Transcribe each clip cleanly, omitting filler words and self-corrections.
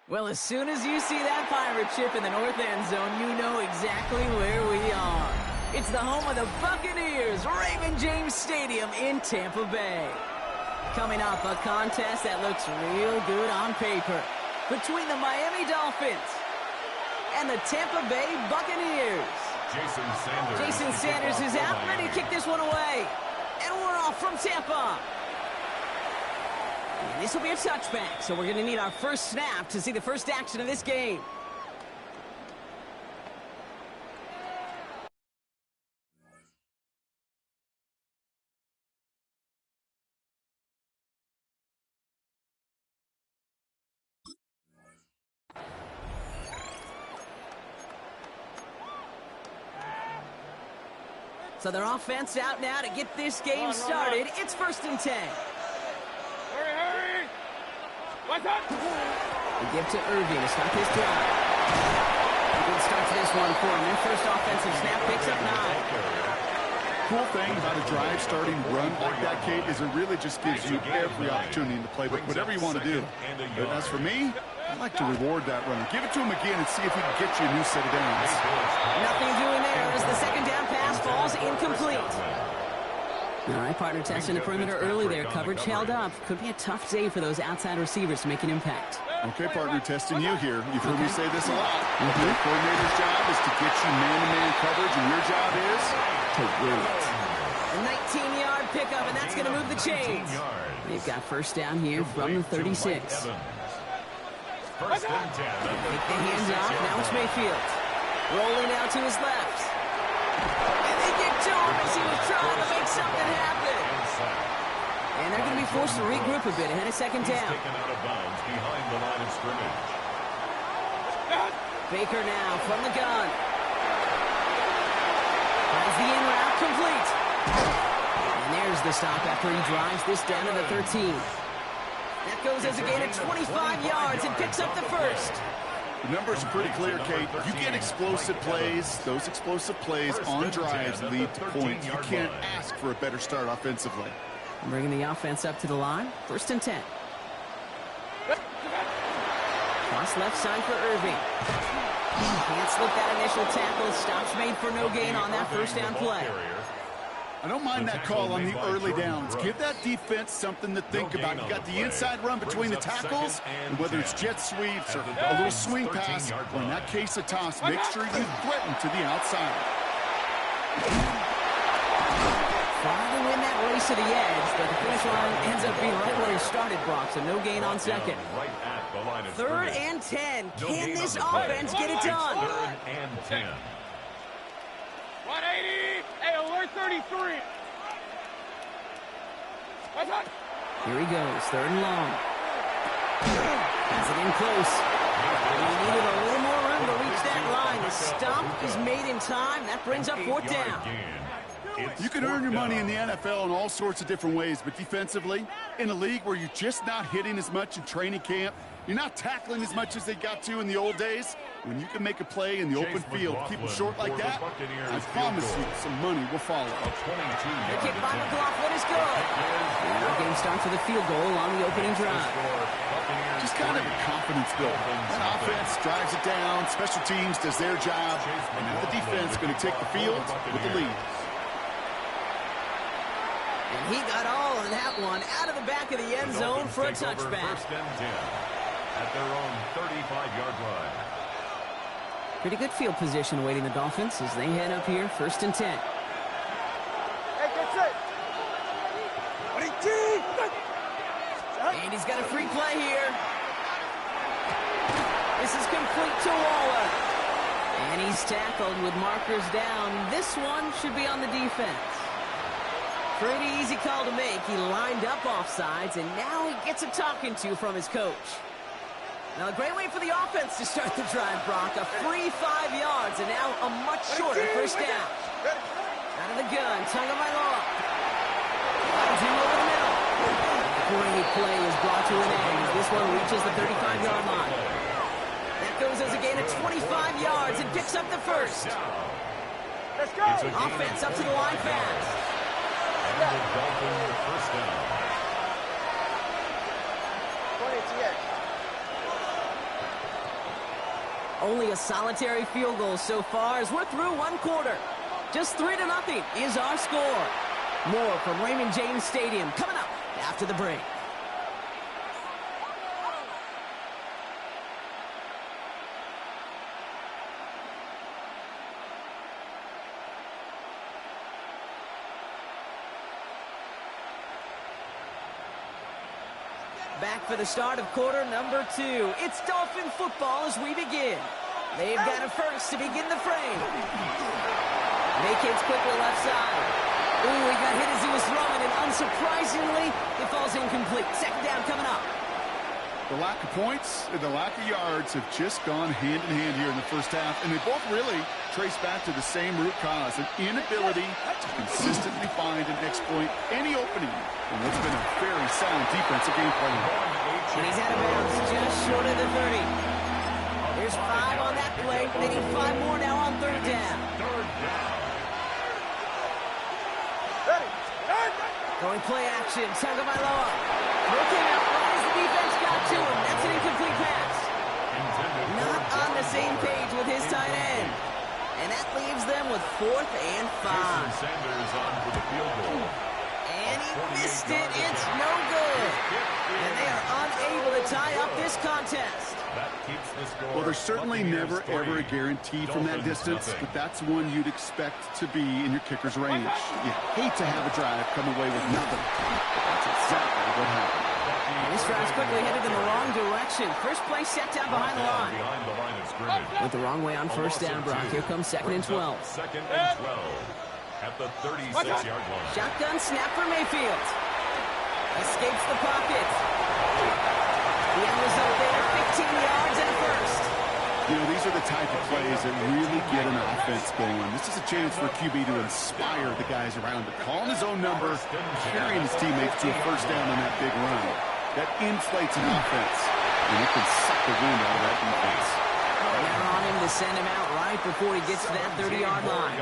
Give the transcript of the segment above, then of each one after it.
Well, as soon as you see that pirate ship in the north end zone, you know exactly where we are. It's the home of the Buccaneers, Raymond James Stadium in Tampa Bay. Coming up, a contest that looks real good on paper between the Miami Dolphins and the Tampa Bay Buccaneers. Jason Sanders is out, ready to kick this one away. And we're off from Tampa. And this will be a touchback, so we're going to need our first snap to see the first action of this game. So their offense out now to get this game started. It's 1st and 10. Hurry! What's up? We give to Irving to start this drive. Good start to this one for him. Their first offensive snap picks up 9. Cool thing about a drive starting run like that, Kate, is it really just gives you every opportunity to play whatever you want to do. But as for me, I like to reward that runner. Give it to him again and see if he can get you a new set of downs. Nothing doing there as the second down pass falls incomplete. All right, partner testing the perimeter early there. Coverage held up. Could be a tough day for those outside receivers to make an impact. Okay, partner, testing you here. You've heard me say this a lot. The coordinator's job is to get you man-to-man coverage, and your job is to win it. A 19-yard pickup, and that's going to move the chains. They've got first down here from the 36. First and 10. Take the hands off. Now it's Mayfield. Rolling out to his left. And they get to him as he was trying to make something happen. And they're going to be forced to regroup a bit ahead of second down. Taken out of bounds behind the line of scrimmage. Baker now from the gun. Has the in route complete. And there's the stop after he drives this down to the 13. That goes as a gain of 25 yards and picks up the first. The numbers are pretty clear, Kate. You get explosive plays. Those explosive plays on drives lead to points. You can't ask for a better start offensively. Bringing the offense up to the line. 1st and 10. Cross left side for Irving. Can't slip that initial tackle. Stops made for no gain on that first down play. I don't mind that call on the early downs. Give that defense something to think about. You got the inside run between the tackles, and whether it's jet sweeps or a little swing pass, or in that case a toss, make sure you threaten to the outside. Trying to win that race to the edge, but the finish line ends up being right where he started, Brock, so no gain on second. 3rd and 10. Can this offense get it done? 3rd and 10. 180. Hey, alert 33. What's up? Here he goes, 3rd and long. Has it in close. He needed a little more room to reach that line. The stop is made in time. That brings up 4th down. You can earn your money in the NFL in all sorts of different ways, but defensively, in a league where you're just not hitting as much in training camp, you're not tackling as much as they got to in the old days, when you can make a play in the open field, keep them short like that, I promise you some money will follow. The kick by McLaughlin is good. And our game starts with a field goal on the opening drive. Just kind of a confidence builder. That offense drives it down, special teams does their job, and now the defense going to take the field with the lead. And he got all of that one out of the back of the end zone for a touchback. 1st and 10 at their own 35-yard line. Pretty good field position awaiting the Dolphins as they head up here, 1st and 10. Hey, get set. And he's got a free play here. This is complete to Waller. And he's tackled with markers down. This one should be on the defense. Pretty easy call to make. He lined up offsides, and now he gets a talking to from his coach. Now, a great way for the offense to start the drive, Brock. A free 5 yards, and now a much shorter first down. Out of the gun, Tagovailoa. Finds him over the middle. Great play is brought to an end as this one reaches the 35-yard line. That goes as a gain of 25 yards and picks up the first. Let's go. Offense up to the line fast. And the Dolphins first down. Only a solitary field goal so far as we're through one quarter. Just 3-0 is our score. More from Raymond James Stadium coming up after the break. Back for the start of quarter number 2. It's Dolphin football as we begin. They've got a first to begin the frame. Vacates quickly left side. Ooh, he got hit as he was throwing, and unsurprisingly, it falls incomplete. Second down coming up. The lack of points and the lack of yards have just gone hand in hand here in the first half, and they both really trace back to the same root cause, an inability to consistently find and exploit any opening in what's been a very sound defensive game plan. And he's out of bounds just short of the 30. There's 5 on that play. They need 5 more now on third down. Going play action. Tagovailoa. Looking out right as the defense got to him. That's an incomplete pass. Not on the same page with his tight end. And that leaves them with 4th and 5. Sanders on for the field goal. And he missed it. It's no good. And they are unable to tie up this contest. That keeps the score. Well, there's certainly never, ever a guarantee from that distance, but that's one you'd expect to be in your kicker's range. You hate to have a drive come away with nothing, but that's exactly what happened. And this drive's quickly headed in the wrong direction. First play set down behind the line. Went the wrong way on first down, Brock. Here comes 2nd and 12. 2nd and 12 at the 36-yard line. Shotgun snap for Mayfield. Escapes the pocket. The end result there, 15 yards and a first. You know, these are the type of plays that really get an offense going. This is a chance for QB to inspire the guys around him. Calling his own number, carrying his teammates to a first down on that big run. That inflates an offense, and it can suck the wind out of that defense. Now on him to send him out right before he gets to that 30-yard line.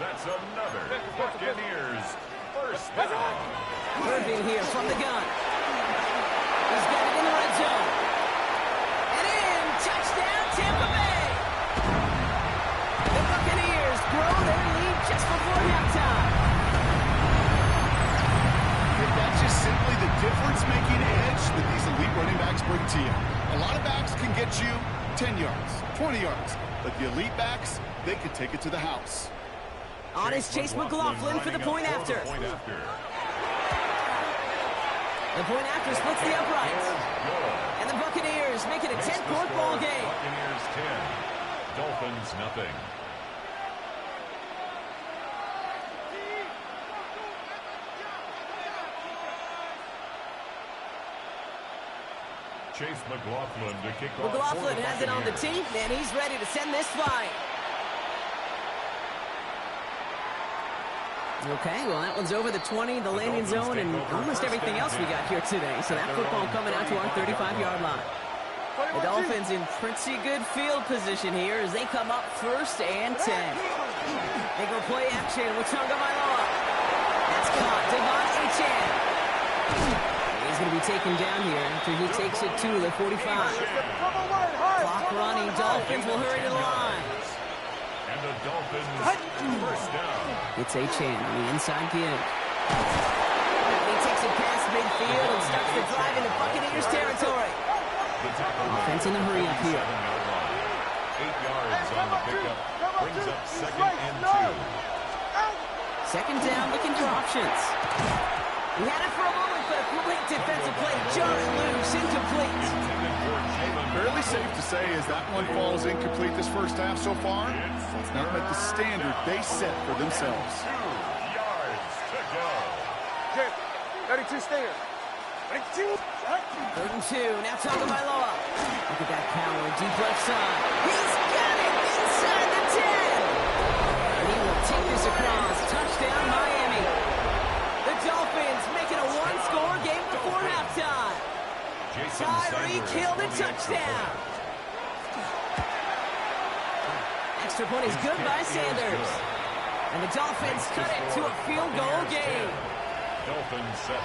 That's another Buccaneers first down. Irving here from the gun. He's got it in the red zone. And in, touchdown, Tampa Bay. The Buccaneers grow their lead just before halftime. That's just simply the difference-making edge that these elite running backs bring to you. A lot of backs can get you 10 yards, 20 yards, but the elite backs, they can take it to the house. On is Chase McLaughlin for the point after. The point after splits the uprights. And the Buccaneers make it a 10-point ball game. Buccaneers 10, Dolphins nothing. Chase McLaughlin to kick off. McLaughlin has it on the tee, and he's ready to send this flying. Okay, well, that one's over the 20, the landing zone, and almost everything else we got here today. So that football coming out to our 35-yard line. The Dolphins in pretty good field position here as they come up 1st and 10. They go play action with Tagovailoa. That's caught. Devon Achane. He's going to be taken down here after he takes it to the 45. Clock running. Dolphins will hurry to the line. And the Dolphins first down. It's Achane on the inside give. He takes it past midfield and starts the drive into Buccaneers territory. Offense in the hurry up here. 8 yards on the pickup. Brings up 2nd and 2. Second down, looking for options. He had it for a moment, but a great defensive play. Jarring loose, incomplete. Fairly safe to say as that one falls incomplete this first half so far, it's not met the standard they set for themselves. 2 yards to go. 32 stinger. 32. 3rd and 2. Now Tagovailoa. Look at that power. Deep left side. He's got it inside the 10. And he will take this across. Touchdown, Miami. The Dolphins making a one-score game before halftime. Tyreek Hill the touchdown. Extra point is good by Sanders. And the Dolphins cut it to a field goal game. Dolphins 7.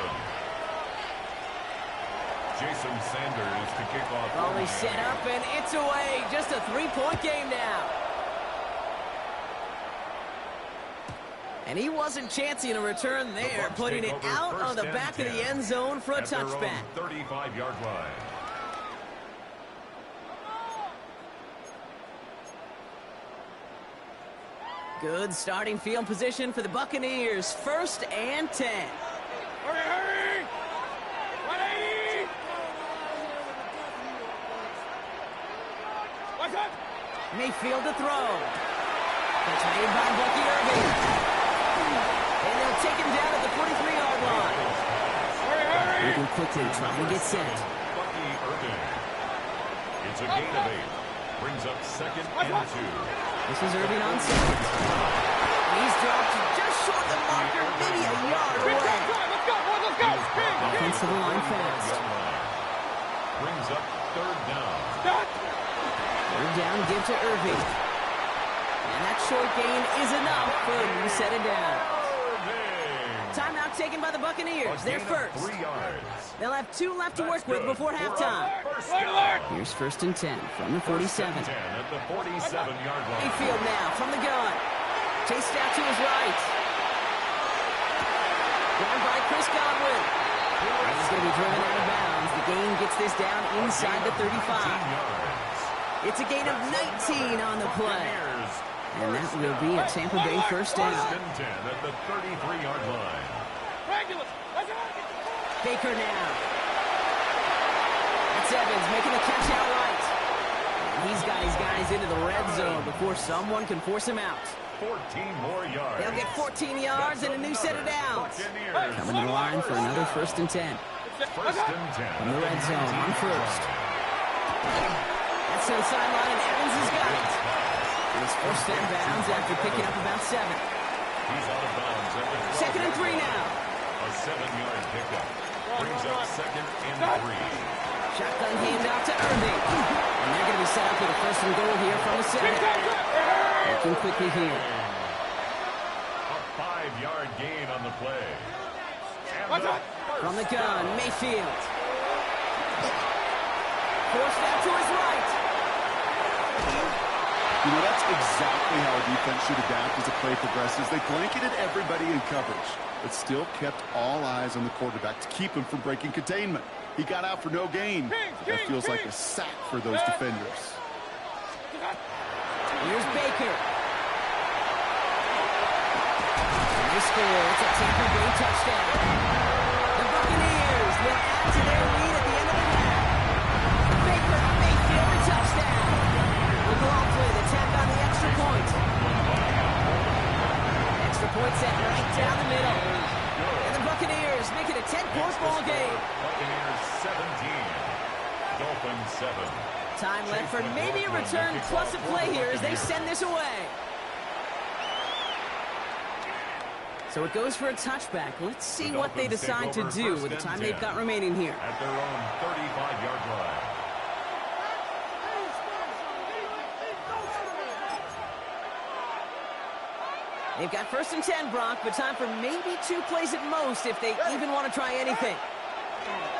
Jason Sanders to kick off. Ball is set up, and it's away. Just a three-point game now. And he wasn't chancing a return there, putting it out of the back of the end zone for a touchback. 35-yard line. Good starting field position for the Buccaneers. 1st and 10. Hurry, hurry! 180! Watch out! Mayfield to throw. That's made by Bucky Irving. And they'll take him down at the 43-yard line. Hurry, hurry! Moving quickly, trying to get set. Bucky Irving. It's a gain of 8. Brings up 2nd and 2. This is Irving on second. He's dropped just short of the marker, maybe a yard away. Let's go, boys, let's go! Offensive line fast. Brings up 3rd down. Third down, give to Irving. And that short gain is enough for him to set it down. Timeout taken by the Buccaneers. They're first. 3 yards. They'll have 2 left to work with before halftime. Here's 1st and 10 from the 47. 10 at the 47-yard line. Mayfield now from the gun. Chased out to his right. Down by Chris Godwin. And he's going to be driven out of bounds. The gain gets this down inside the 35. It's a gain of 19 on the play. And that will be a Tampa Bay first down. 1st and 10 at the 33-yard line. Baker now. That's Evans making the catch out right. And he's got his guys into the red zone before someone can force him out. 14 more yards. They'll get 14 yards and a new set of downs. Buccaneers. Coming to the line for another 1st and 10. 1st and 10. From the red zone on first. That's to the sideline, and Evans has got it. He's forced out of bounds after picking up about 7. He's out of bounds at the 2nd and 3 now. A 7-yard pickup. Brings up 2nd and 3. Shotgun handoff to Irving. And they're going to be set up with a 1st and goal here from the 7. Looking quickly here. A 5-yard gain on the play. From the gun, Mayfield. Forced out to his right. You know, that's exactly how a defense should adapt as the play progresses. They blanketed everybody in coverage, but still kept all eyes on the quarterback to keep him from breaking containment. He got out for no gain. That feels like a sack for those defenders. Here's Baker. And they score. It's a Tampa Bay touchdown. The Buccaneers will add to their lead at the end of the half. Baker, Mayfield, a touchdown. McLaughlin attack on the extra point. Extra point set right down the middle. And the Buccaneers make it a 10-point ball game. Buccaneers 17. Dolphins 7. Time left for maybe a return plus a play here as they send this away. So it goes for a touchback. Let's see what they decide to do with the time they've got remaining here. At their own 35-yard line. They've got 1st and 10, Brock, but time for maybe 2 plays at most if they even want to try anything.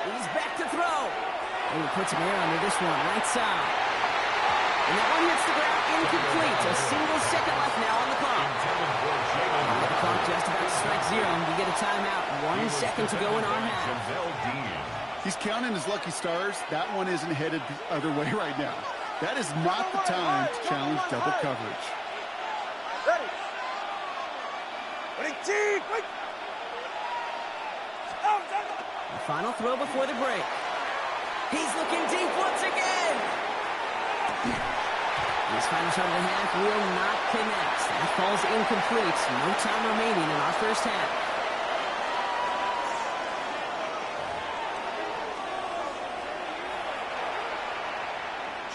He's back to throw. And he puts him here under this one, right side. And that one hits the ground incomplete. A single second left now on the clock. And the clock just about to strike 0. We get a timeout. 1 second to go in our half. He's counting his lucky stars. That one isn't headed the other way right now. That is not the time to challenge double coverage. Ready. The final throw before the break. He's looking deep once again. This final shot of the half will not connect. That falls incomplete. No time remaining in our first half.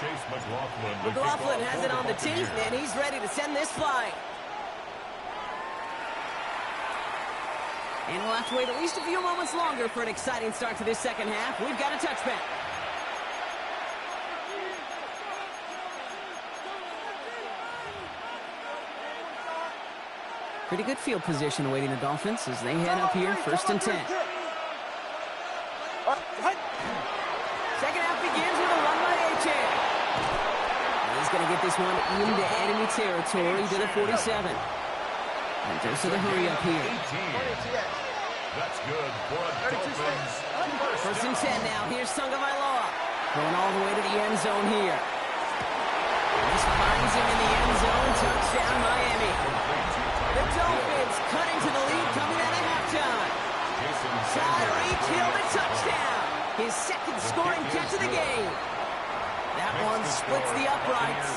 Chase McLaughlin. McLaughlin has it on the tee, and he's ready to send this flying. And we'll have to wait at least a few moments longer for an exciting start to this second half. We've got a touchback. Pretty good field position awaiting the Dolphins as they head up here, 1st and 10. going to get this one into enemy territory to the 47. And there's to the hurry up here. That's good for a Dolphins. First and 10 now. Here's Tagovailoa. Going all the way to the end zone here. This finds him in the end zone. Touchdown, Miami. The Dolphins cut into the lead coming out of halftime. Tyreek Hill a touchdown. His second scoring catch of the game. That one splits the uprights.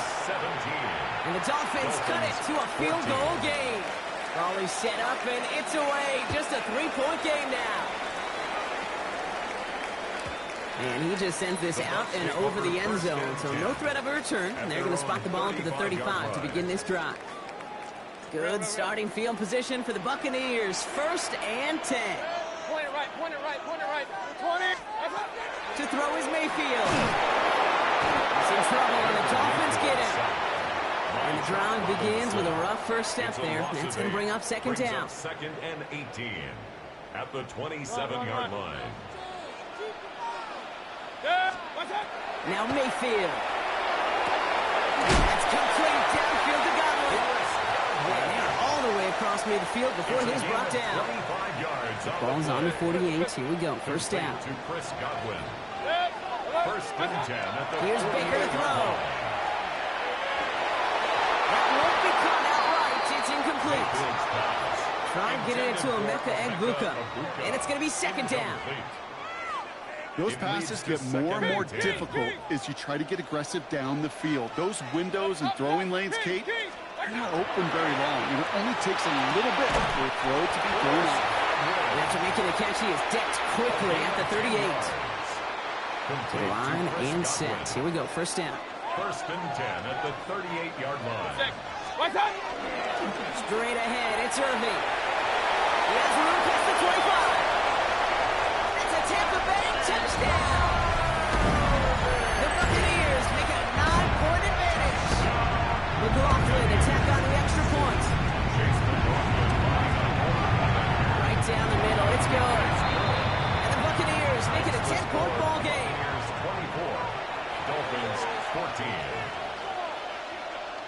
And the Dolphins cut it to a field goal game. Ball set up and it's away. Just a 3-point game now. And he just sends this out and over the end zone. So no threat of a return. And they're going to spot the ball up at the 35 to begin this drive. Good starting field position for the Buccaneers. First and 10. Point it right, point it right, point it right. 20. To throw is Mayfield. He's in trouble and the Dolphins get him. And the drive begins with a rough first step there. That's going to bring up second down. Second and 18 at the 27-yard line. Now Mayfield. That's complete downfield to Godwin. And they're all the way across midfield before he's brought down. Ball's on the 48. Here we go. First down. To Chris Godwin. First and 10 at the Here's Baker to throw. That won't be caught outright. It's incomplete. Try and get it into Emeka Egbuka. And it's going to be second down. Those passes get more and more difficult as you try to get aggressive down the field. Those windows and throwing lanes, Kate, they're not open very long. And it only takes a little bit for a throw to be thrown out. And after making the catch, he is decked quickly at the 38. To the line and set. Here we go. First down. First and 10 at the 38-yard line. Straight ahead. It's Irving. He has room past the 25. That's a Tampa Bay touchdown. The Buccaneers make it a 9-point advantage. McLaughlin attack on the extra point. Right down the middle. It's good. And the Buccaneers make it a 10-point ball game. 24. Dolphins 14.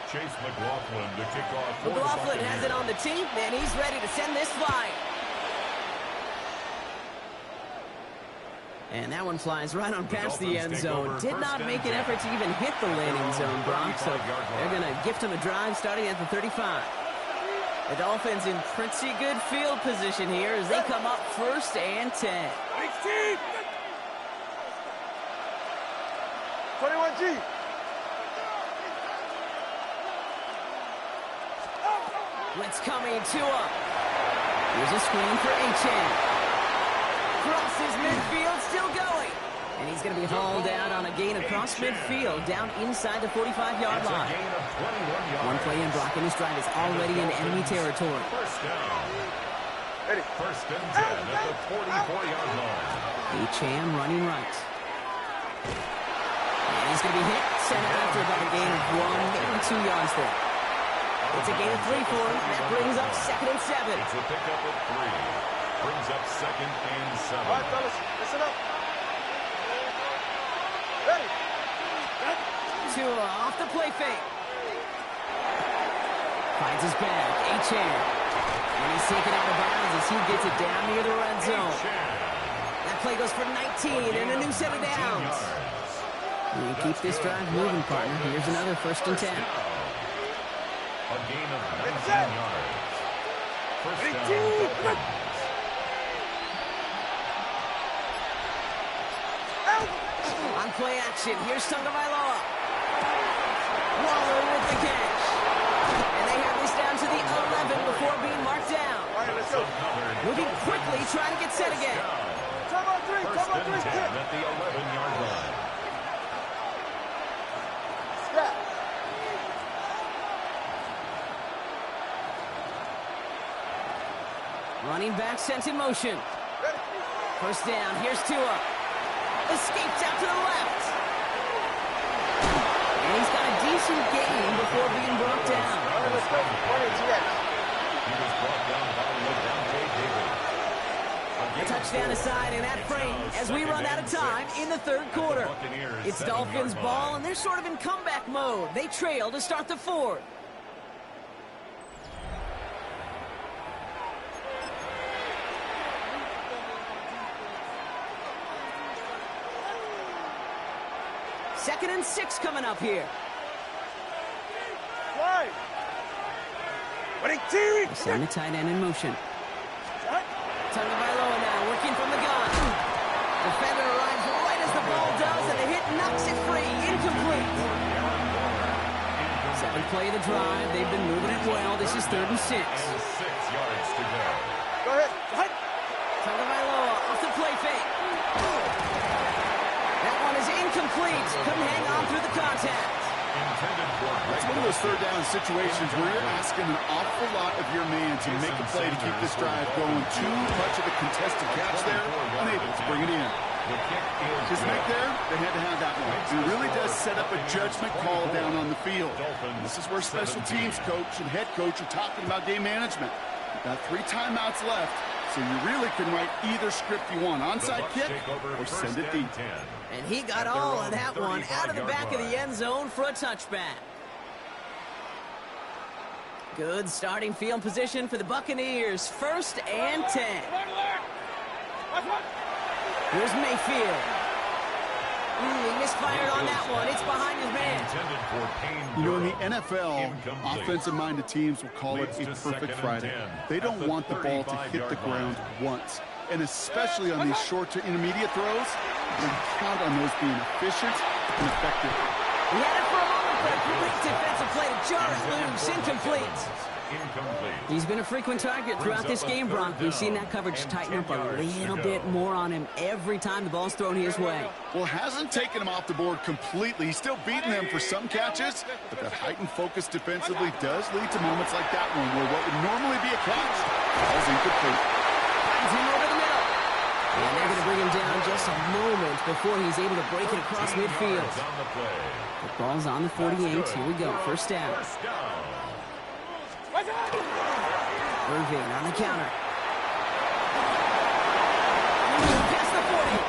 Chase McLaughlin to kick off. McLaughlin has it on the tee, and he's ready to send this flying. And that one flies right on past the end zone. Did not make an effort to even hit the landing zone, Brock. So they're going to gift him a drive starting at the 35. The Dolphins in pretty good field position here as they come up first and 10. 21G. Blitz coming, Tua. Here's a screen for HN. Crosses midfield, still going. And he's going to be hauled out on a gain across midfield, down inside the 45-yard line. One play in blocking this drive is already in enemy territory. First down. First and 10 at the 44-yard line. HN running right. And he's going to be hit, sent after about a gain of 1, maybe 2 yards there. It's a gain of 3 for him. That brings up second and 7. It's a pickup of 3. Brings up second and 7. All right, fellas, listen up. Ready. Tua off the play fake. Finds his back. HN. And he's taken out of bounds as he gets it down near the red zone. That play goes for 19 and a new set of downs. You keep this drive moving, partner. Here's another first and 10. A gain of 19 yards. First down. On play action, here's Tagovailoa. Waller with the catch. And they have this down to the 11 before being marked down. All right, let's go. Moving quickly, trying to get set again. Come on, 3, First and 10 at the 11-yard line. Step. Running back sent in motion. Ready. First down, here's Tua. Escapes out to the left. And he's got a decent gain before being brought down. All right, let's go. 20 GX. He was brought down by Levante David. A touchdown aside in that frame as we run out of time in the third quarter. It's Dolphins ball, and they're sort of in comeback mode. They trail to start the fourth. Second and 6 coming up here. Send the tight end in motion. Tagovailoa now working from the gun. Defender arrives right as the ball does, and the hit knocks it free. Incomplete. 7th play of the drive. They've been moving it well. This is 3rd and 6. 6 yards to go. Go ahead. Tagovailoa off the play fake. That one is incomplete. Couldn't hang on through the contact. It's one of those third down situations where you're asking an awful lot of your man to make a play to keep this drive going. Too much of a contested catch there, unable to bring it in. His make there, they had to have that one. It really does set up a judgment call down on the field. This is where special teams coach and head coach are talking about game management. You've got 3 timeouts left, so you really can write either script you want. Onside kick or send it deep. And he got all of that one out of the back of the end zone for a touchback. Good starting field position for the Buccaneers. 1st and 10. Here's Mayfield. He misfired on that one. It's behind his man. You know, in the NFL, offensive-minded teams will call it a perfect Friday. They don't want the ball to hit the ground once. And especially on these short to intermediate throws, you can count on those being efficient and effective. He had it for a moment, but a great defensive play to jar it loose. Incomplete. He's been a frequent target throughout this game, Bronk. We've seen that coverage tighten up a little bit more on him every time the ball's thrown his way. Well, hasn't taken him off the board completely. He's still beating them for some catches, but that heightened focus defensively does lead to moments like that one where what would normally be a catch falls incomplete. Finds him over the middle. And they're going to bring him down just a moment before he's able to break it across midfield. The ball's on the 48. Here we go. 1st down. Irving on the counter. Past the 40.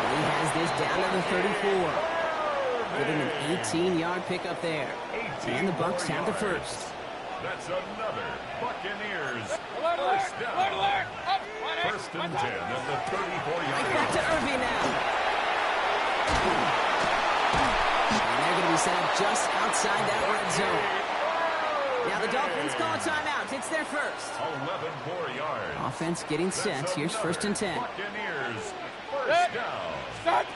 And he has this down to the 34. Getting an 18-yard pickup there. And the Bucs have the 1st. That's another Buccaneers 1st down. 1st and 10 at the 34-yard line. Back to Irving now. And they're going to be set up just outside that red zone. Now the Dolphins call a timeout. It's their 1st. 11 more yards. Offense getting set. Here's 1st and 10. Buccaneers 1st down.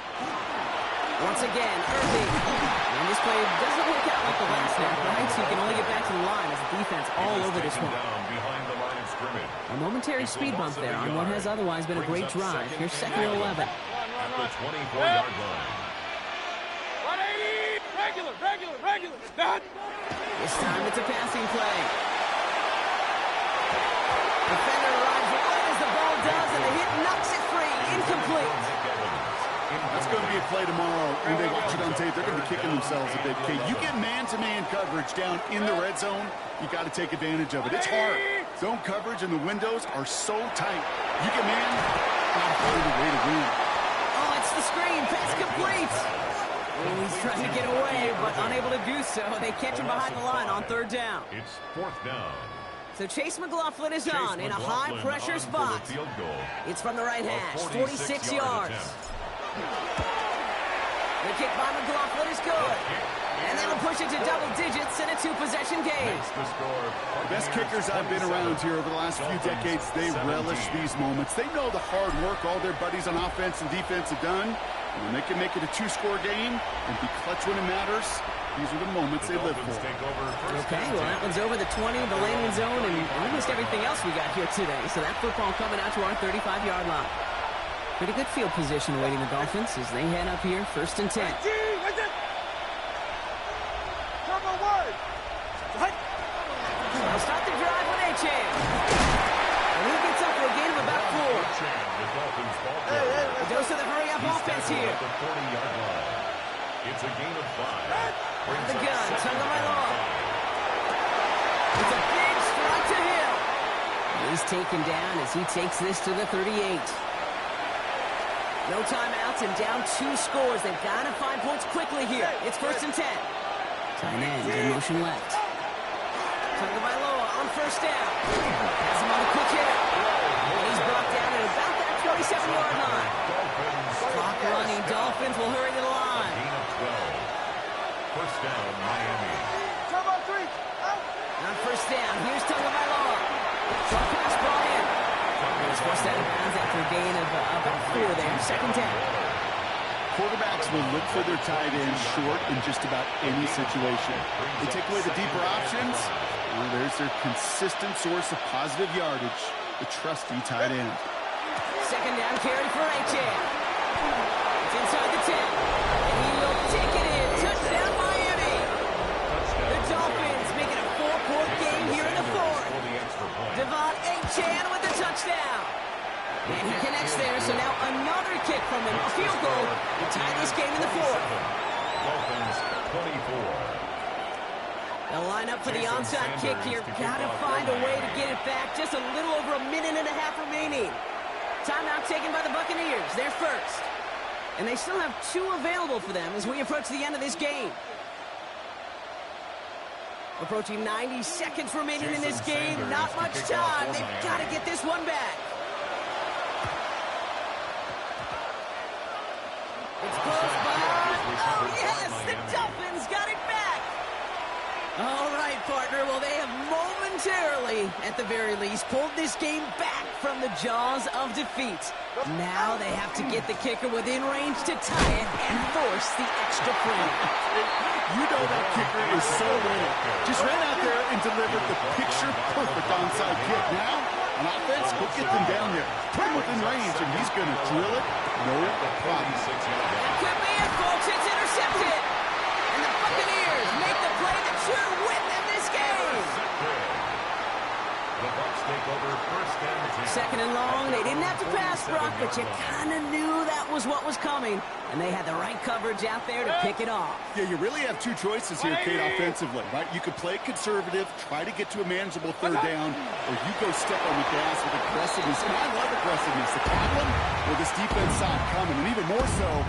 Once again, Irving. And this play doesn't work out like the last snap, right? So you can only get back to the line as the defense all over this one. Behind the line of scrimmage. A momentary speed bump there on what has otherwise been a great drive. Here's 2nd and 11. At the 24-yard line. 180! Regular! Stop! This time it's a passing play. Defender arrives right as the ball does, and the hit knocks it free. Incomplete. That's going to be a play tomorrow. When they watch it on tape, they're going to be kicking themselves a bit. Okay, you get man-to-man coverage down in the red zone, you got to take advantage of it. It's hard. Zone coverage and the windows are so tight. You get man, gotta find a way to win. Oh, it's the screen. Pass complete. Oh, he's trying to get away, but unable to do so. They catch him behind the line on 3rd down. It's 4th down. So Chase McLaughlin is on in a high-pressure spot. It's from the right hash, 46 yards. The kick by McLaughlin is good. And that'll push it to double digits in a 2-possession game. The best kickers I've been around here over the last few decades, they relish these moments. They know the hard work all their buddies on offense and defense have done. And when they can make it a 2-score game and be clutch when it matters, these are the moments they live for. Okay, well, that one's over the 20, the landing zone, and almost everything else we got here today. So that football coming out to our 35-yard line. Pretty good field position awaiting the Dolphins as they head up here, 1st and 10. They'll start the drive with Achane. And he gets up for a gain of about 4. The dose of the hurry-up offense here. It's a gain of 5. The gun, Tagovailoa. It's a big strike to Hill. He He's taken down as he takes this to the 38. No timeouts and down 2 scores. They've got to find points quickly here. It's 1st and 10. Tight end in motion left. Tagovailoa on 1st down. Has him on a quick hitter. And he's brought down at about that 27-yard line. Clock running. Dolphins will hurry to the line. 1st down, Miami. On 1st down, here's Tagovailoa. Short pass brought in. He's forced out of bounds after a gain of about 4 there. 2nd down. Quarterbacks will look for their tight end short in just about any situation. They take away the deeper options. Well, there's their consistent source of positive yardage, the trusty tight end. 2nd down carry for Achan. It's inside the 10. And he will take it in. Touchdown, Miami. The Dolphins make it a 4-point game here in the 4th. Devon Achan with the touchdown. And he connects there, so now another kick from him. A field goal to tie this game in the 4th. Dolphins 24. They'll line up for the onside kick here. Gotta find a way to get it back. Just a little over a minute and a half remaining. Timeout taken by the Buccaneers. They're first. And they still have 2 available for them as we approach the end of this game. Approaching 90 seconds remaining in this game. Not much time. They've got to get this one back. It's close by. Oh, yes! The Dolphins got it back! All right, partner. Well, they have momentarily, at the very least, pulled this game back from the jaws of defeat. Now they have to get the kicker within range to tie it and force the extra point. You know that kicker is so ready. Just ran out there and delivered the picture-perfect onside kick. Now, on offense, he'll get them down there. Put him within range, and he's going to drill it. No problem. That could be it, folks. It's intercepted. And the Buccaneers make the play that should win them this game. The Bucs take over 1st and 10. 2nd and long. They didn't have to pass, Brock, but you kind of knew that was what was coming. And they had the right coverage out there to pick it off. Yeah, you really have 2 choices here, Kate, offensively, right? You could play conservative, try to get to a manageable 3rd down, or you go step on the gas with aggressiveness. And I love aggressiveness. The problem with this defense side coming, and even more so,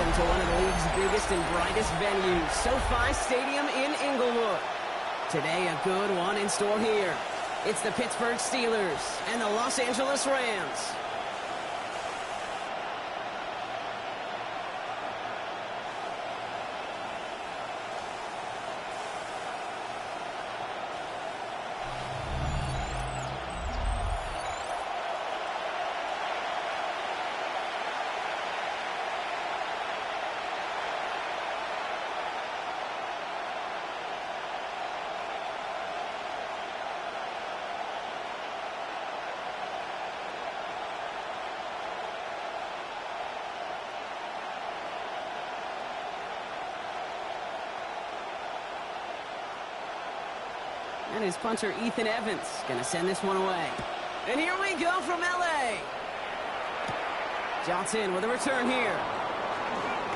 Welcome to one of the league's biggest and brightest venues, SoFi Stadium in Inglewood. Today, a good one in store here. It's the Pittsburgh Steelers and the Los Angeles Rams. And his punter, Ethan Evans, going to send this one away. And here we go from L.A. Johnson with a return here.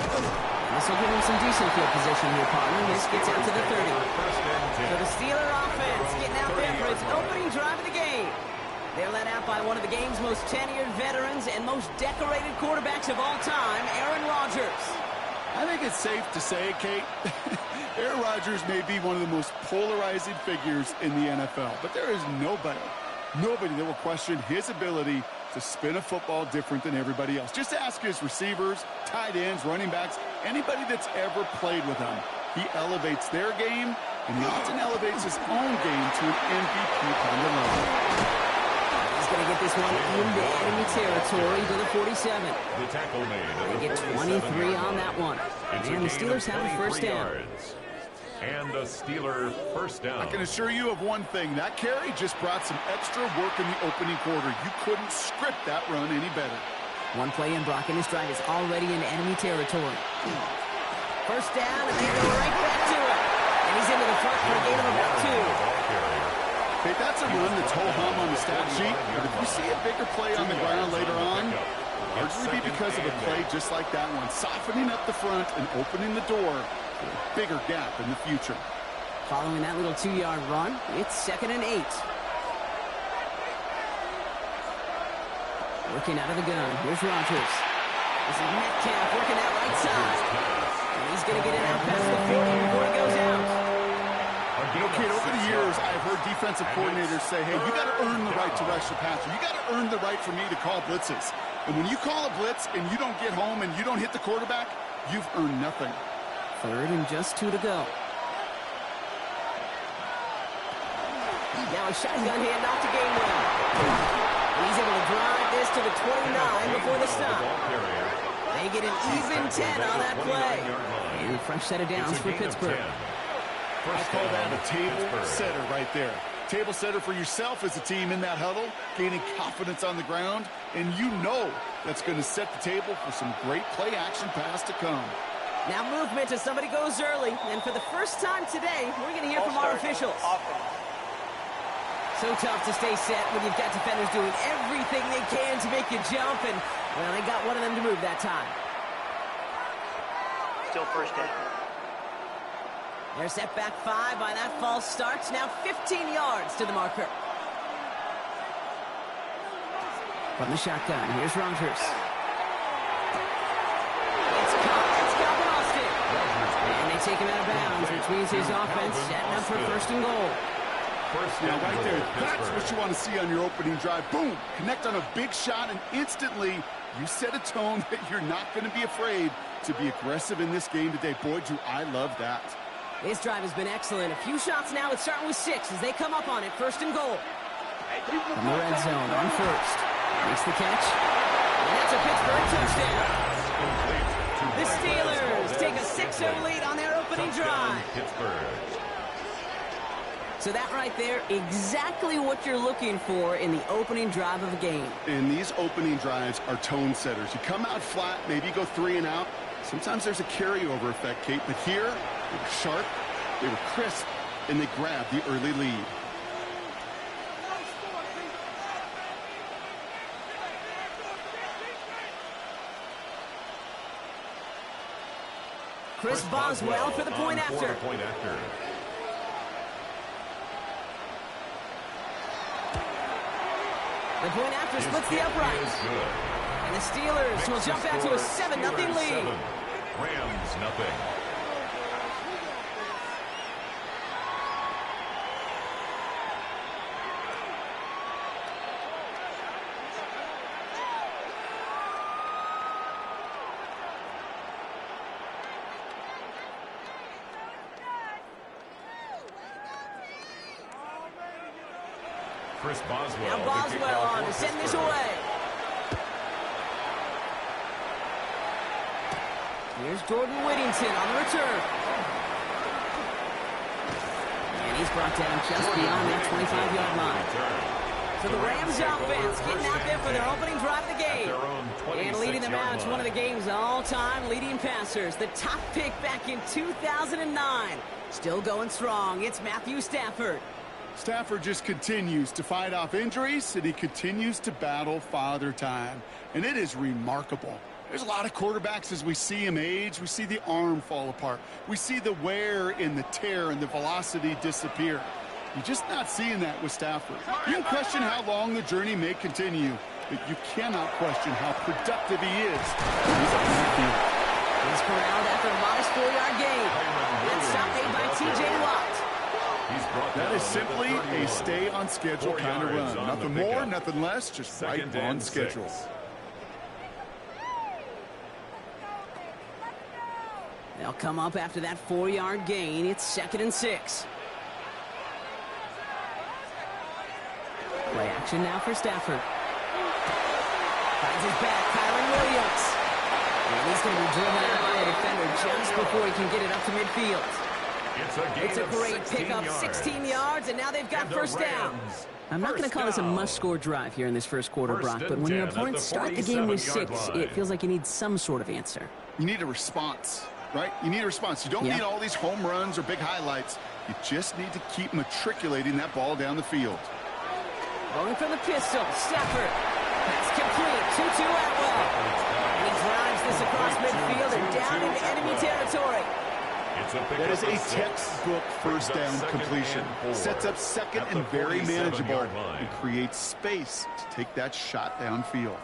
This will give him some decent field position here, partner. This gets out to the 30. So the Steeler offense getting out there for its opening drive of the game. They're led out by one of the game's most tenured veterans and most decorated quarterbacks of all time, Aaron Rodgers. I think it's safe to say, Kate, Aaron Rodgers may be one of the most polarizing figures in the NFL, but there is nobody that will question his ability to spin a football different than everybody else. Just ask his receivers, tight ends, running backs, anybody that's ever played with him. He elevates their game, and he often elevates his own game to an MVP kind of level. He's going to get this one into enemy territory to the 47. The tackle made. They get 23 on that one. And the Steelers have a first down. And a Steeler first down. I can assure you of one thing. That carry just brought some extra work in the opening quarter. You couldn't script that run any better. One play in, Brock, and his drive is already in enemy territory. First down, and they go right back to it. And he's into the front for a gain of about 2. Hey, that's a run that's ho-hum on the stat sheet, but if you see a bigger play on the ground later on, largely be because of a play just like that one, softening up the front and opening the door for a bigger gap in the future. Following that little 2-yard run, it's 2nd and 8. Working out of the gun. Here's Rodgers. This is Metcalf working that right side. And he's going to get it out past the 40 before he goes out. You know, Kate, over the years, I've heard defensive coordinators say, hey, you got to earn the right to rush the passer. You got to earn the right for me to call blitzes. And when you call a blitz and you don't get home and you don't hit the quarterback, you've earned nothing. 3rd and just 2 to go. Now a shotgun handoff to Gainwell. He's able to drive this to the 29 before the stop. They get an even 10 on that play. And a fresh set of downs for Pittsburgh. I call that a table setter right there. Table setter for yourself as a team in that huddle, gaining confidence on the ground, and you know that's going to set the table for some great play action pass to come. Now movement as somebody goes early, and for the first time today, we're going to hear from our officials. So tough to stay set when you've got defenders doing everything they can to make you jump, and, well, they got one of them to move that time. Still first down. They're set back 5 by that false start. Now 15 yards to the marker. From the shotgun, here's Rodgers. It's caught in Austin. And they take him out of bounds, which means his offense setting up for 1st and goal. Now right there, that's what you want to see on your opening drive. Boom! Connect on a big shot, and instantly you set a tone that you're not going to be afraid to be aggressive in this game today. Boy, do I love that. This drive has been excellent. A few shots now. It's starting with 6 as they come up on it. 1st and goal. From the red zone on 1st. Makes the catch. And that's a Pittsburgh touchdown. The Steelers take a 6-0 lead on their opening drive. So that right there, exactly what you're looking for in the opening drive of a game. And these opening drives are tone setters. You come out flat, maybe go 3 and out. Sometimes there's a carryover effect, Kate, but here they were sharp, they were crisp, and they grabbed the early lead. Chris Boswell for the point after. The point after splits the uprights. And the Steelers will jump out to a 7-0 lead. Rams, nothing. Chris Boswell. Now Boswell on to send this away. Here's Jordan Whittington on the return. And he's brought down just beyond that 25-yard line. So the Rams offense getting out there for their opening drive of the game. And leading them out as one of the game's all-time leading passers. The top pick back in 2009. Still going strong. It's Matthew Stafford. Stafford just continues to fight off injuries, and he continues to battle Father Time. And it is remarkable. There's a lot of quarterbacks as we see him age. We see the arm fall apart. We see the wear and the tear and the velocity disappear. You're just not seeing that with Stafford. You can question how long the journey may continue, but you cannot question how productive he is. He's corralled after a modest 4-yard gain. And stop made by T.J. Watt. That is simply a stay-on-schedule kind of run. Nothing more, nothing less, just right on schedule. They'll come up after that 4-yard gain. It's 2nd and 6. Play action now for Stafford. Finds his back, Kyron Williams. And he's going to be driven out by a defender just before he can get it up to midfield. It's a great pickup, 16 yards, and now they've got first down. I'm not going to call this a must-score drive here in this first quarter, Brock, but when your opponents start the game with 6, it feels like you need some sort of answer. You need a response, right? You need a response. You don't need all these home runs or big highlights. You just need to keep matriculating that ball down the field. Going for the pistol, Stafford. That's complete, 2-2 Atwell. And he drives this across midfield and down into enemy territory. That is a textbook first down completion. Sets up second and very manageable and creates space to take that shot downfield.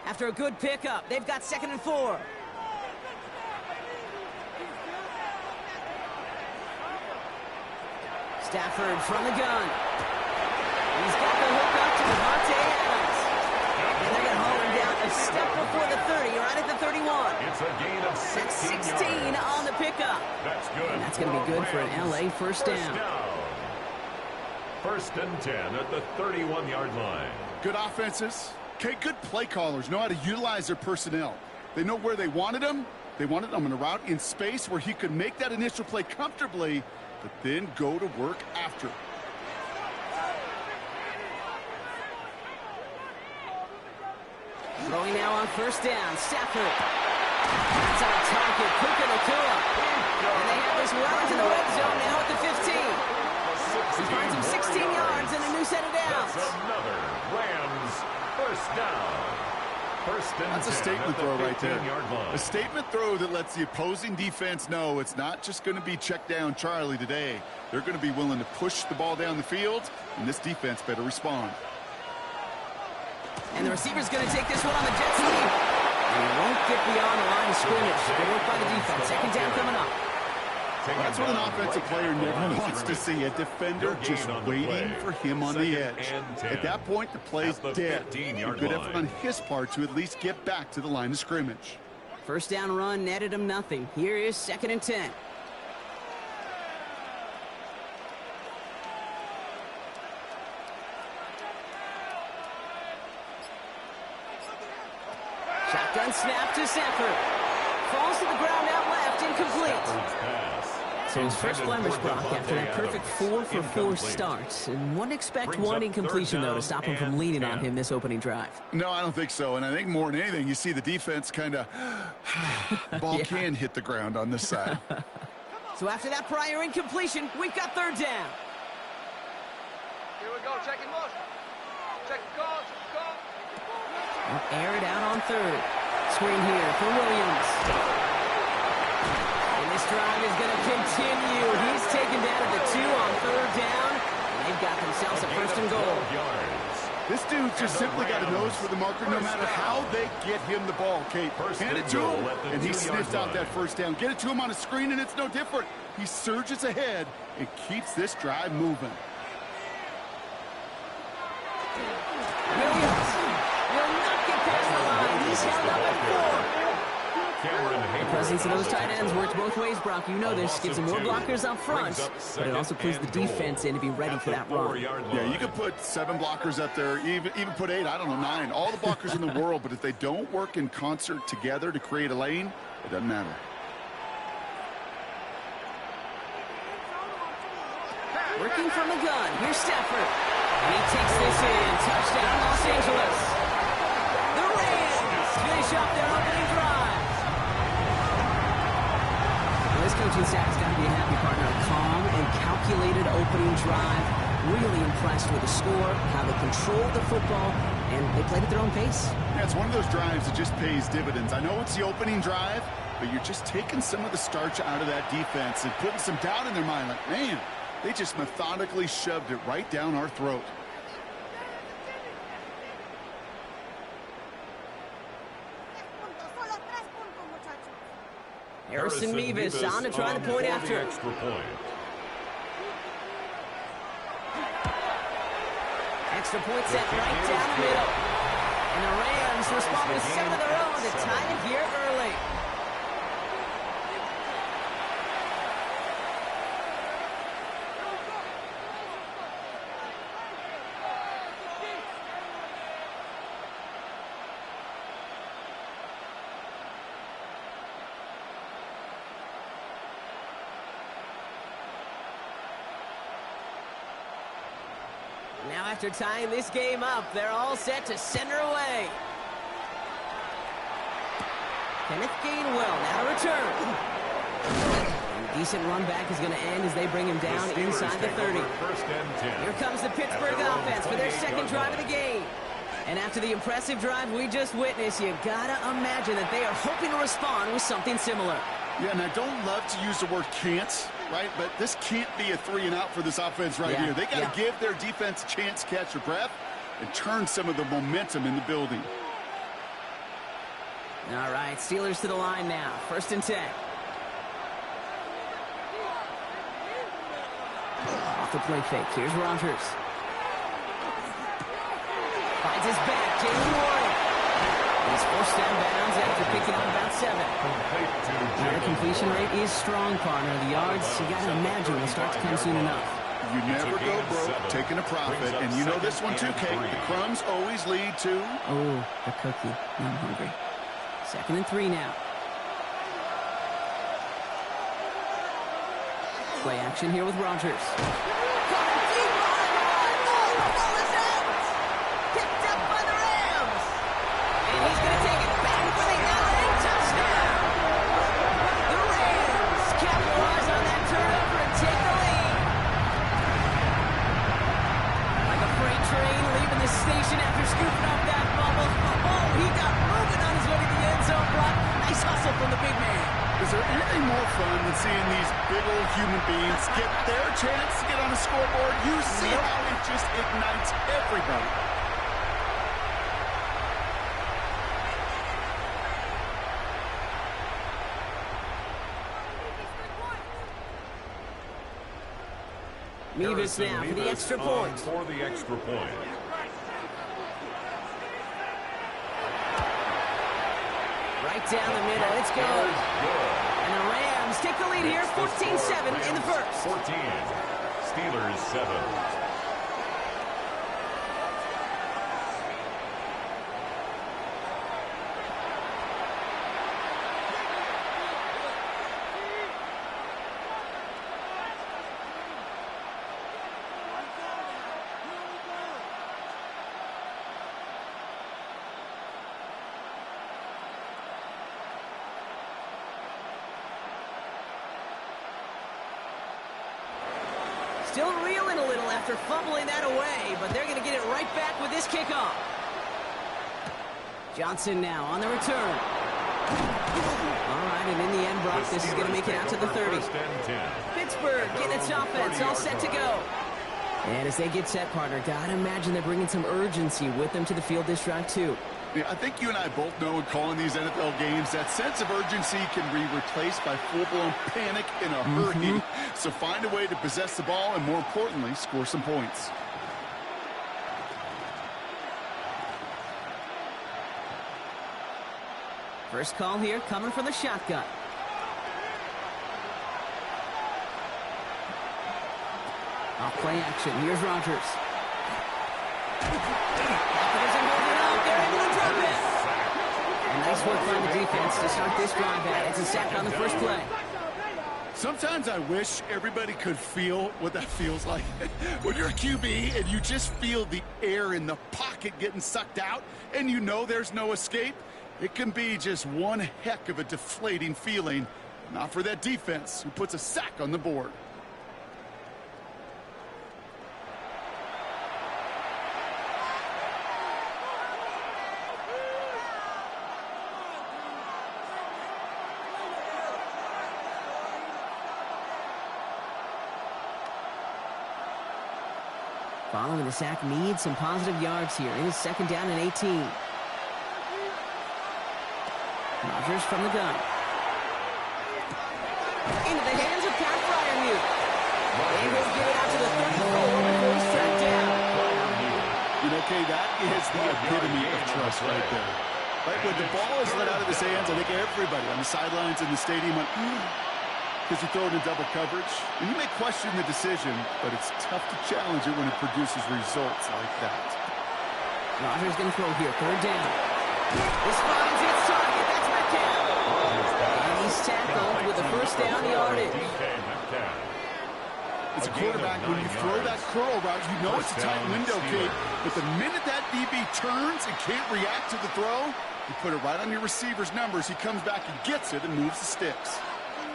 After a good pickup, they've got 2nd and 4. Stafford from the gun. He's got the hook up to Devontae Adams. And they're going to haul him down a step before the 30, right at the 31. It's a gain of 16 on the pickup. That's good. And that's going to be good for an LA first down. 1st and 10 at the 31-yard line. Good offenses. Okay, good play callers know how to utilize their personnel. They know where they wanted them. They wanted them in a route in space where he could make that initial play comfortably, but then go to work after. Throwing now on first down, Stafford. That's on target, Puka Nacua. And they have this well into the red zone now at the 15. He finds him 16 yards and a new set of downs. That's another Rams first down. That's a statement throw right there. A statement throw that lets the opposing defense know it's not just going to be check down Charlie today. They're going to be willing to push the ball down the field, and this defense better respond. And the receiver's going to take this one on the jet sweep. And he won't get beyond the line of scrimmage. Good work by the defense. 2nd down coming up. That's what an offensive player never wants to see. A defender just waiting for him on the edge. At that point, the play's dead. A good effort on his part to at least get back to the line of scrimmage. First down run netted him nothing. Here is 2nd and 10. Shotgun snap to Stafford. Falls to the ground out left, incomplete. So his first blemish, Brock, after that perfect 4-for-4 start. And wouldn't expect one incompletion, though, to stop him from leaning on him this opening drive. No, I don't think so. And I think more than anything, you see the defense kind of ball can hit the ground on this side. So after that prior incompletion, we've got 3rd down. Here we go, check in motion. Check the call, check the call. They'll air it out on 3rd. Screen here for Williams. And this drive is going to continue. He's taken down at the 2 on 3rd down. And they've got themselves a 1st and goal. This dude's just simply got a nose for the marker no matter how they get him the ball, Kate. Hand it to him, and he sniffs out that first down. Get it to him on a screen, and it's no different. He surges ahead and keeps this drive moving. Williams will not get past the line. He's held up at 4. The presence of those tight ends works both ways, Brock. You know this. Gives them more blockers up front, but it also puts the defense in to be ready for that run. Yeah, you could put 7 blockers up there, even put 8, I don't know, 9. All the blockers in the world, but if they don't work in concert together to create a lane, it doesn't matter. Working from the gun. Here's Stafford. And he takes this in. Touchdown, Los Angeles. The Rams finish up their opening drive. This coaching staff has got to be a happy partner. A calm and calculated opening drive. Really impressed with the score, how they controlled the football, and they played at their own pace. Yeah, it's one of those drives that just pays dividends. I know it's the opening drive, but you're just taking some of the starch out of that defense and putting some doubt in their mind. Like, man, they just methodically shoved it right down our throat. Harrison Mevis on to try the point after. Extra point. Extra point set right down the middle. And the Rams respond with 7 of their own to tie it here early. Now after tying this game up, they're all set to send her away. Kenneth Gainwell now to return. And a decent run back is going to end as they bring him down inside the 30. Here comes the Pittsburgh offense for their second drive of the game. And after the impressive drive we just witnessed, you got to imagine that they are hoping to respond with something similar. Yeah, and I don't love to use the word can't, right? But this can't be a 3-and-out for this offense right here. They got to give their defense a chance to catch their breath and turn some of the momentum in the building. All right, Steelers to the line now. 1st and 10. Off the play fake. Here's Rodgers. Finds his back. Jalen Warren. He's forced down bounds after picking up about 7. Now the completion rate is strong, partner. The yards, you got to imagine, will start to come soon enough. You never go broke taking a profit. And you know this one too, Kate. The crumbs always lead to... Oh, the cookie. I'm hungry. 2nd and 3 now. Play action here with Rodgers. Picked up by the Rams. And he's going to take it back for the LA touchdown. The Rams capitalize on that turnover and take the lead. Like a freight train leaving the station after scooping up that bubble. Oh, he got moving on his way to the end zone, Brock. Nice hustle from the big man. Is there anything more fun than seeing these big old human beings get their chance to get on the scoreboard? You see how it just ignites everybody. Mevis now for the extra point. For the extra point. Right down the middle. It's good. And the Rams take the lead here, 14-7 in the first. 14. Steelers 7. Still reeling a little after fumbling that away, but they're going to get it right back with this kickoff. Johnson now on the return. All right, and in the end, Brock, this is going to make it out to the 30. Pittsburgh getting its offense all set to go. And as they get set, partner, gotta imagine they're bringing some urgency with them to the field this drive, too. Yeah, I think you and I both know in calling these NFL games that sense of urgency can be replaced by full-blown panic in a hurry. So find a way to possess the ball and, more importantly, score some points. First call here coming from the shotgun. Off play action. Here's Rodgers. And nice work by the defense to start this drive out. It's a sack on the first play. Sometimes I wish everybody could feel what that feels like. When you're a QB and you just feel the air in the pocket getting sucked out and you know there's no escape, it can be just one heck of a deflating feeling. Not for that defense who puts a sack on the board. Following the sack needs some positive yards here. It is second down and 18. Rodgers from the gun. Into the hands of Pat Fryermuth. They will get it out to the 34 before he's tracked down. You know, Kay, that is the epitome of trust right there. Right, when the ball is let out of his hands, I think everybody on the sidelines in the stadium went, because you throw it in double coverage. And you may question the decision, but it's tough to challenge it when it produces results like that. Rodgers going to throw here, third down. This finds its target. That's Metcalf. And he's tackled with the first down yardage. As a quarterback, when you throw that curl route, you know it's a tight window, Kate. But the minute that DB turns and can't react to the throw, you put it right on your receiver's numbers. He comes back and gets it and moves the sticks.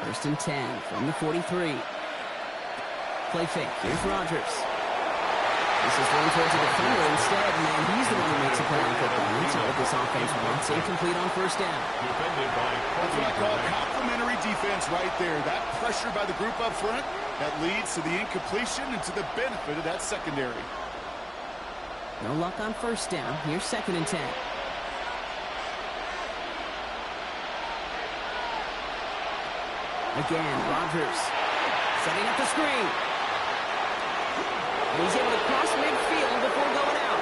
First and 10 from the 43. Play fake. Here's Rodgers. This is thrown towards the defender instead, man. He's the one who makes a play on football. That's what this offense wants. Incomplete on first down. That's what I call complimentary defense right there. That pressure by the group up front, that leads to the incompletion and to the benefit of that secondary. No luck on first down. Here's second and 10. Again, Rodgers setting up the screen. And he's able to cross midfield before going out.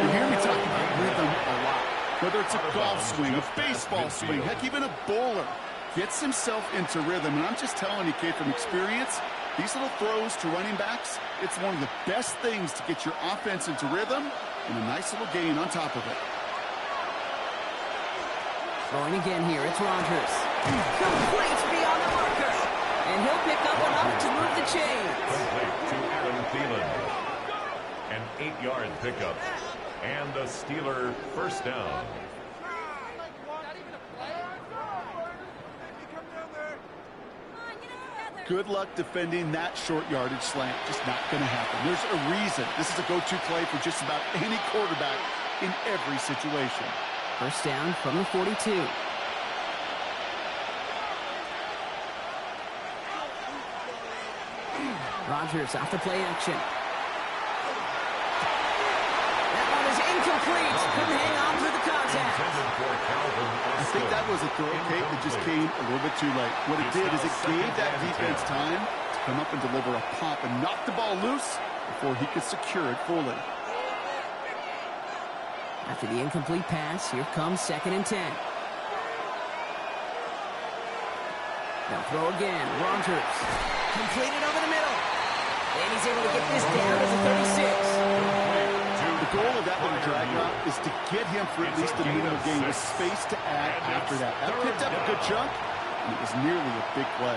You hear me talk about rhythm a lot. Whether it's a golf swing, a baseball swing, heck, even a bowler gets himself into rhythm. And I'm just telling you, kid, from experience, these little throws to running backs, it's one of the best things to get your offense into rhythm and a nice little gain on top of it. Throwing again here, it's Rodgers. Complete beyond the marker. And he'll pick up enough to move the chains. Complete to Adam Thielen. An 8-yard pickup. And the Steeler first down. Good luck defending that short yardage slant. Just not going to happen. There's a reason. This is a go-to play for just about any quarterback in every situation. First down from the 42. Rodgers off the play action. That one is incomplete. Couldn't hang on to the contact. I think that was a throw, Kate, that just came a little bit too late. What it did is it gave that defense time to come up and deliver a pop and knock the ball loose before he could secure it fully. After the incomplete pass, here comes second and 10. They'll throw again. Rodgers completed over the middle. And he's able to get this down to the 36. The goal of that little drag route is to get him for at least a minimal gain with space to add after that. That picked up a good chunk, and it was nearly a big play.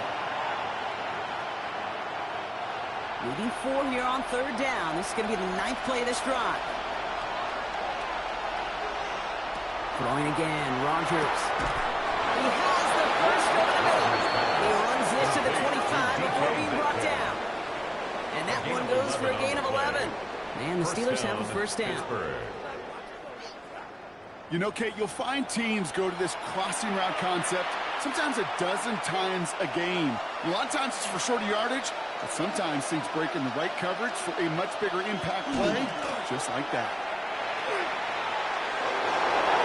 Moving 4 here on third down. This is going to be the 9th play of this drive. Throwing again, Rodgers. He has the first one in the middle. He runs this to the 25 before being brought down. And that one goes for a gain of 11. And the Steelers have a first down. You know, Kate, you'll find teams go to this crossing route concept sometimes a dozen times a game. A lot of times it's for shorter yardage, But sometimes things break in the right coverage for a much bigger impact play, just like that.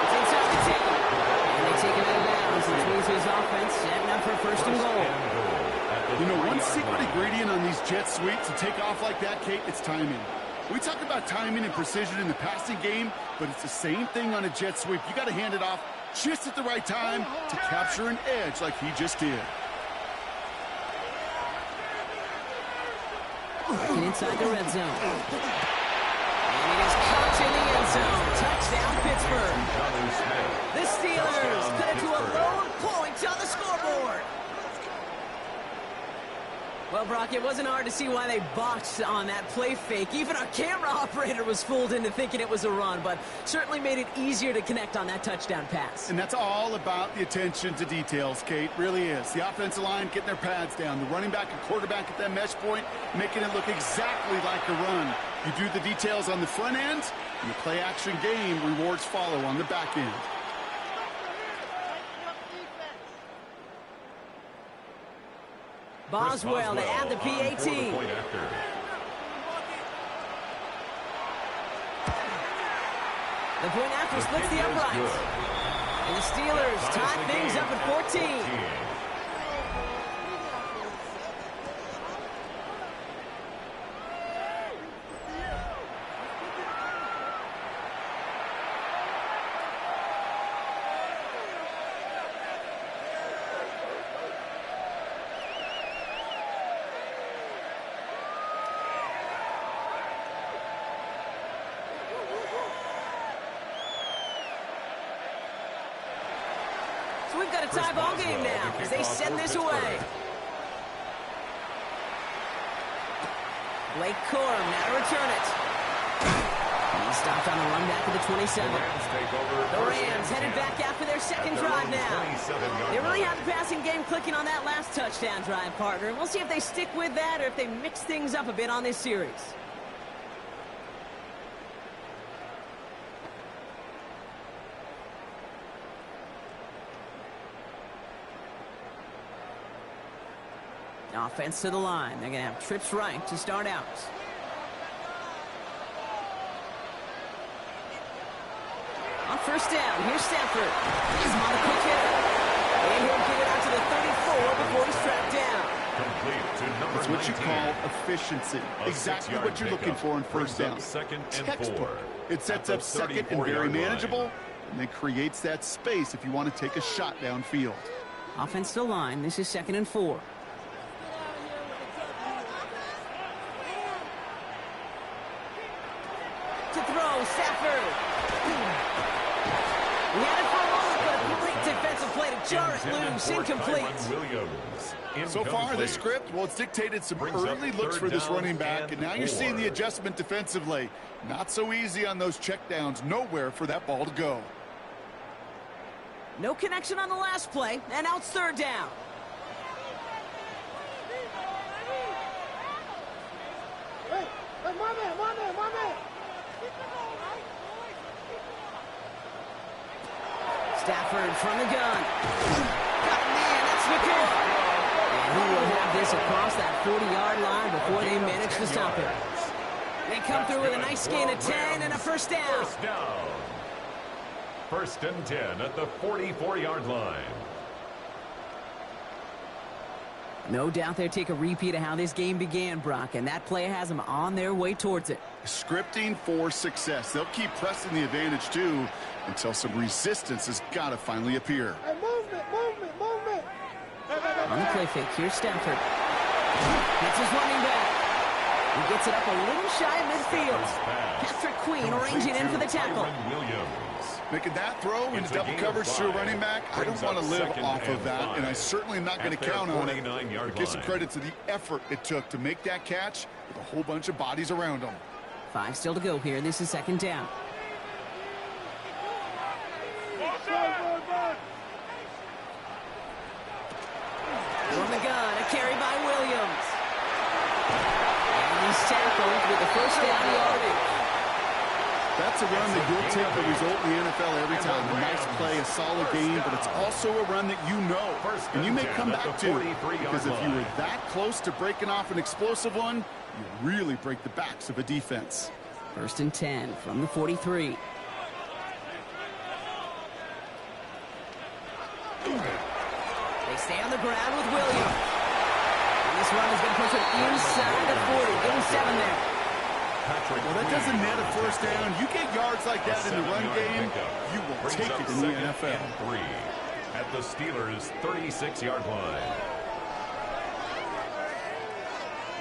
It's inside the 10. And they take it out of bounds, which means his offense setting up for first and goal. You know, one secret ingredient on these jet sweeps to take off like that, Kate, it's timing. We talk about timing and precision in the passing game, but it's the same thing on a jet sweep. You got to hand it off just at the right time to capture an edge like he just did. And inside the red zone. And it is caught in the end zone. Touchdown, Pittsburgh. The Steelers cut it to a lone point on the scoreboard. Well, Brock, it wasn't hard to see why they botched on that play fake. Even our camera operator was fooled into thinking it was a run, but certainly made it easier to connect on that touchdown pass. And that's all about the attention to details, Kate. Really is. The offensive line getting their pads down. The running back and quarterback at that mesh point, making it look exactly like a run. You do the details on the front end, and the play-action game rewards follow on the back end. Boswell to add the PAT. The point after splits the uprights. And the Steelers tie things up at 14. So we've got a tie ball game now as they send this away. Blake Corum now to return it. He stopped on the run back to the 27. The Rams headed back after their second drive now. They really have the passing game clicking on that last touchdown drive, partner. We'll see if they stick with that or if they mix things up a bit on this series. Offense to the line. They're going to have trips right to start out. On first down, here's Stafford. He's on a quick hitter. And he'll get it out to the 34 before he's tracked down. It's what you call efficiency. Exactly what you're looking for in first down. Textbook. It sets up second and very manageable, and then creates that space if you want to take a shot downfield. Offense to the line. This is 2nd and 4. Stafford. He had it for a moment, but a complete defensive play to jar it loose. Incomplete. So far, this script, well, it's dictated some early looks for this running back, and now you're seeing the adjustment defensively. Not so easy on those checkdowns. Nowhere for that ball to go. No connection on the last play, and now it's third down. Hey, my man. Stafford from the gun. Got a man, that's McCoy. And he will have this across that 40-yard line before they manage to stop it. They come through with a nice gain of 10 and a first down. First and 10 at the 44-yard line. No doubt they'll take a repeat of how this game began, Brock, and that play has them on their way towards it. Scripting for success. They'll keep pressing the advantage, too, until some resistance has got to finally appear. Hey, movement. On the play fake, here's Stafford. That's his running back. He gets it up a little shy of midfield. Patrick Queen arranging in for the tackle. Making that throw into double coverage to a running back, I don't want to live off of that, and I certainly am not going to count on it. But give some credit to the effort it took to make that catch with a whole bunch of bodies around him. 5 still to go here. This is second down. From the gun, a carry by Williams. And he's tackled with the first down yardage. That's a run that you'll take the result in the NFL every time. A nice play, a solid game, but it's also a run that you know, and you may come back to. Because if you were that close to breaking off an explosive one, you really break the backs of a defense. 1st and 10 from the 43. They stay on the ground with Williams. And this run is going to push him inside the 40. Give him 7 there. Well, that doesn't net a first down. You get yards like that in the run game, you will take it in the NFL. 3 at the Steelers' 36-yard line.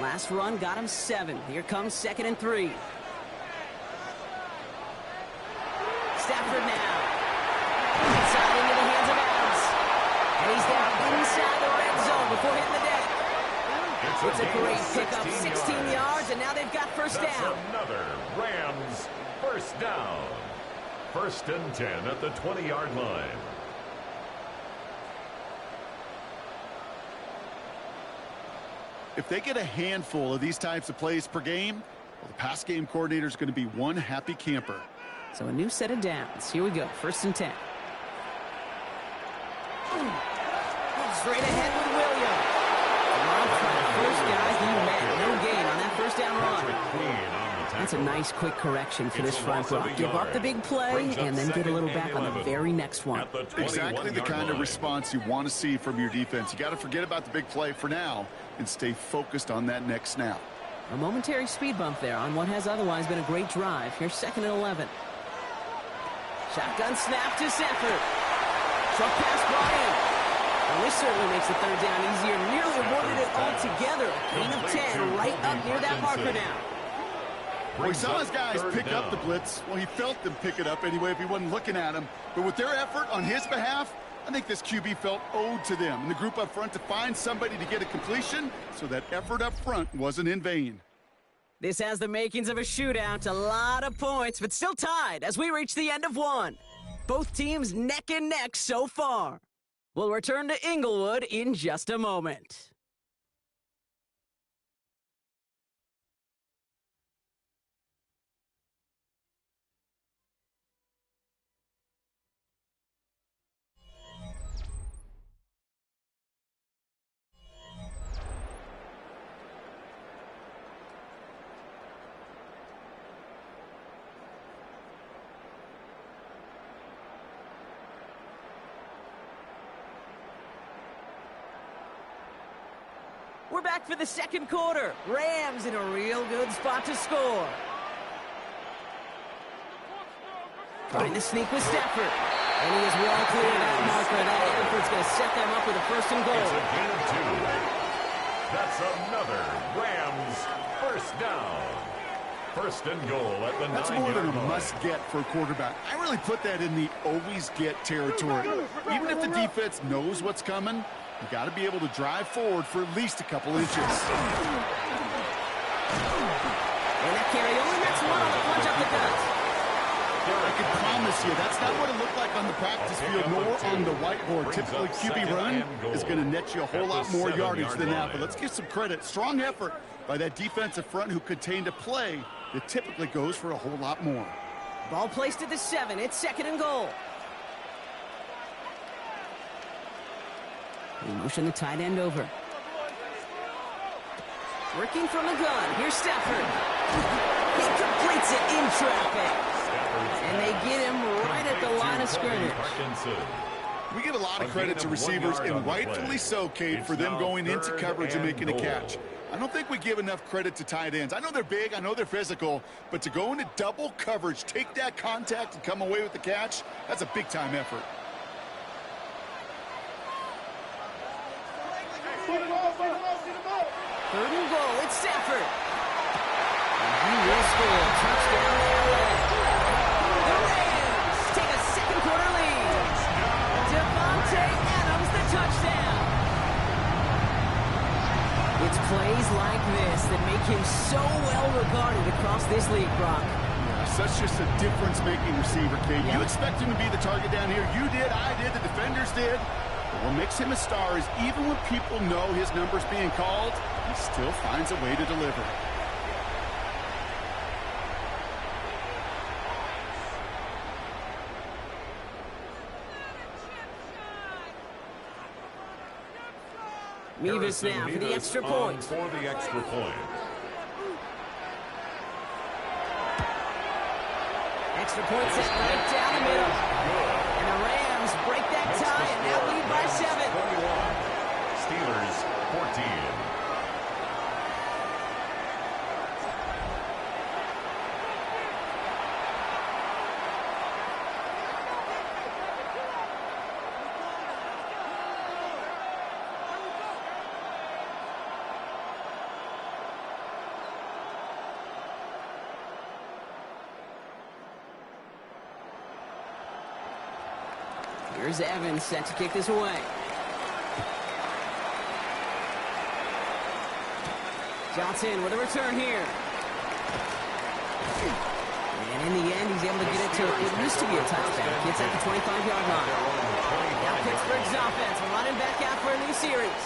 Last run got him 7. Here comes 2nd and 3. Stafford now. Inside into the hands of Adams. And he's down inside the red zone before hitting the deck. It's a great pickup, 16 yards, and now they've got first down. That's another Rams first down. 1st and 10 at the 20-yard line. If they get a handful of these types of plays per game, well, the pass game coordinator is going to be one happy camper. So a new set of downs. Here we go, 1st and 10. Straight ahead with Williams. First guy he met. No gain on that first down run. That's a nice quick correction for this front row. Give up the big play and then get a little back on the very next one. Exactly the kind of response you want to see from your defense. You got to forget about the big play for now and stay focused on that next snap. A momentary speed bump there on what has otherwise been a great drive. Here's 2nd and 11. Shotgun snap to Stafford. Short pass brought in. Well, this certainly makes the 3rd down easier. Nearly avoided it altogether. Gain of 10 right up near that marker now. Well, he saw his guys pick up the blitz. Well, he felt them pick it up anyway if he wasn't looking at him. But with their effort on his behalf, I think this QB felt owed to them and the group up front to find somebody to get a completion, so that effort up front wasn't in vain. This has the makings of a shootout. A lot of points, but still tied as we reach the end of one. Both teams neck and neck so far. We'll return to Inglewood in just a moment. We're back for the 2nd quarter. Rams in a real good spot to score. Trying to sneak with Stafford. And he is well clear of that marker. That effort's going to set them up with a 1st and goal. It's a gain of 2. That's another Rams first down. 1st and goal at the 9-yard line. That's more than a must-get for a quarterback. I really put that in the always-get territory. Even if the defense knows what's coming, you got to be able to drive forward for at least a couple inches. And that carry only makes one on the punch up the gut. I can promise you that's not what it looked like on the practice field nor on the whiteboard. Typically, QB run is going to net you a whole lot more yardage than that. But let's give some credit. Strong effort by that defensive front who contained a play that typically goes for a whole lot more. Ball placed at the 7. It's 2nd and goal. They motion the tight end over. Working from the gun. Here's Stafford. He completes it in traffic. And they get him right at the line of scrimmage. We give a lot of credit to receivers, and rightfully so, Kate, for them going into coverage and making a catch. I don't think we give enough credit to tight ends. I know they're big, I know they're physical, but to go into double coverage, take that contact, and come away with the catch, that's a big-time effort. 3rd and goal. It's Stafford. And he will score. Touchdown there. The Rams take a 2nd quarter lead. Devontae Adams, the touchdown. It's plays like this that make him so well regarded across this league, Brock. Yeah, such just a difference-making receiver, Kate. You expect him to be the target down here. You did, I did, the defenders did. But what makes him a star is even when people know his number's being called, he still finds a way to deliver. Mevis now for the extra point. For the extra point. Extra point set right down the middle. And the Rams break that tie and now lead by 7. 21. Steelers 14. Here's Evans set to kick this away. Johnson with a return here. And in the end, he's able to get it to what used to be a touchdown. Gets at the 25-yard line. Now Pittsburgh's offense running back out for a new series.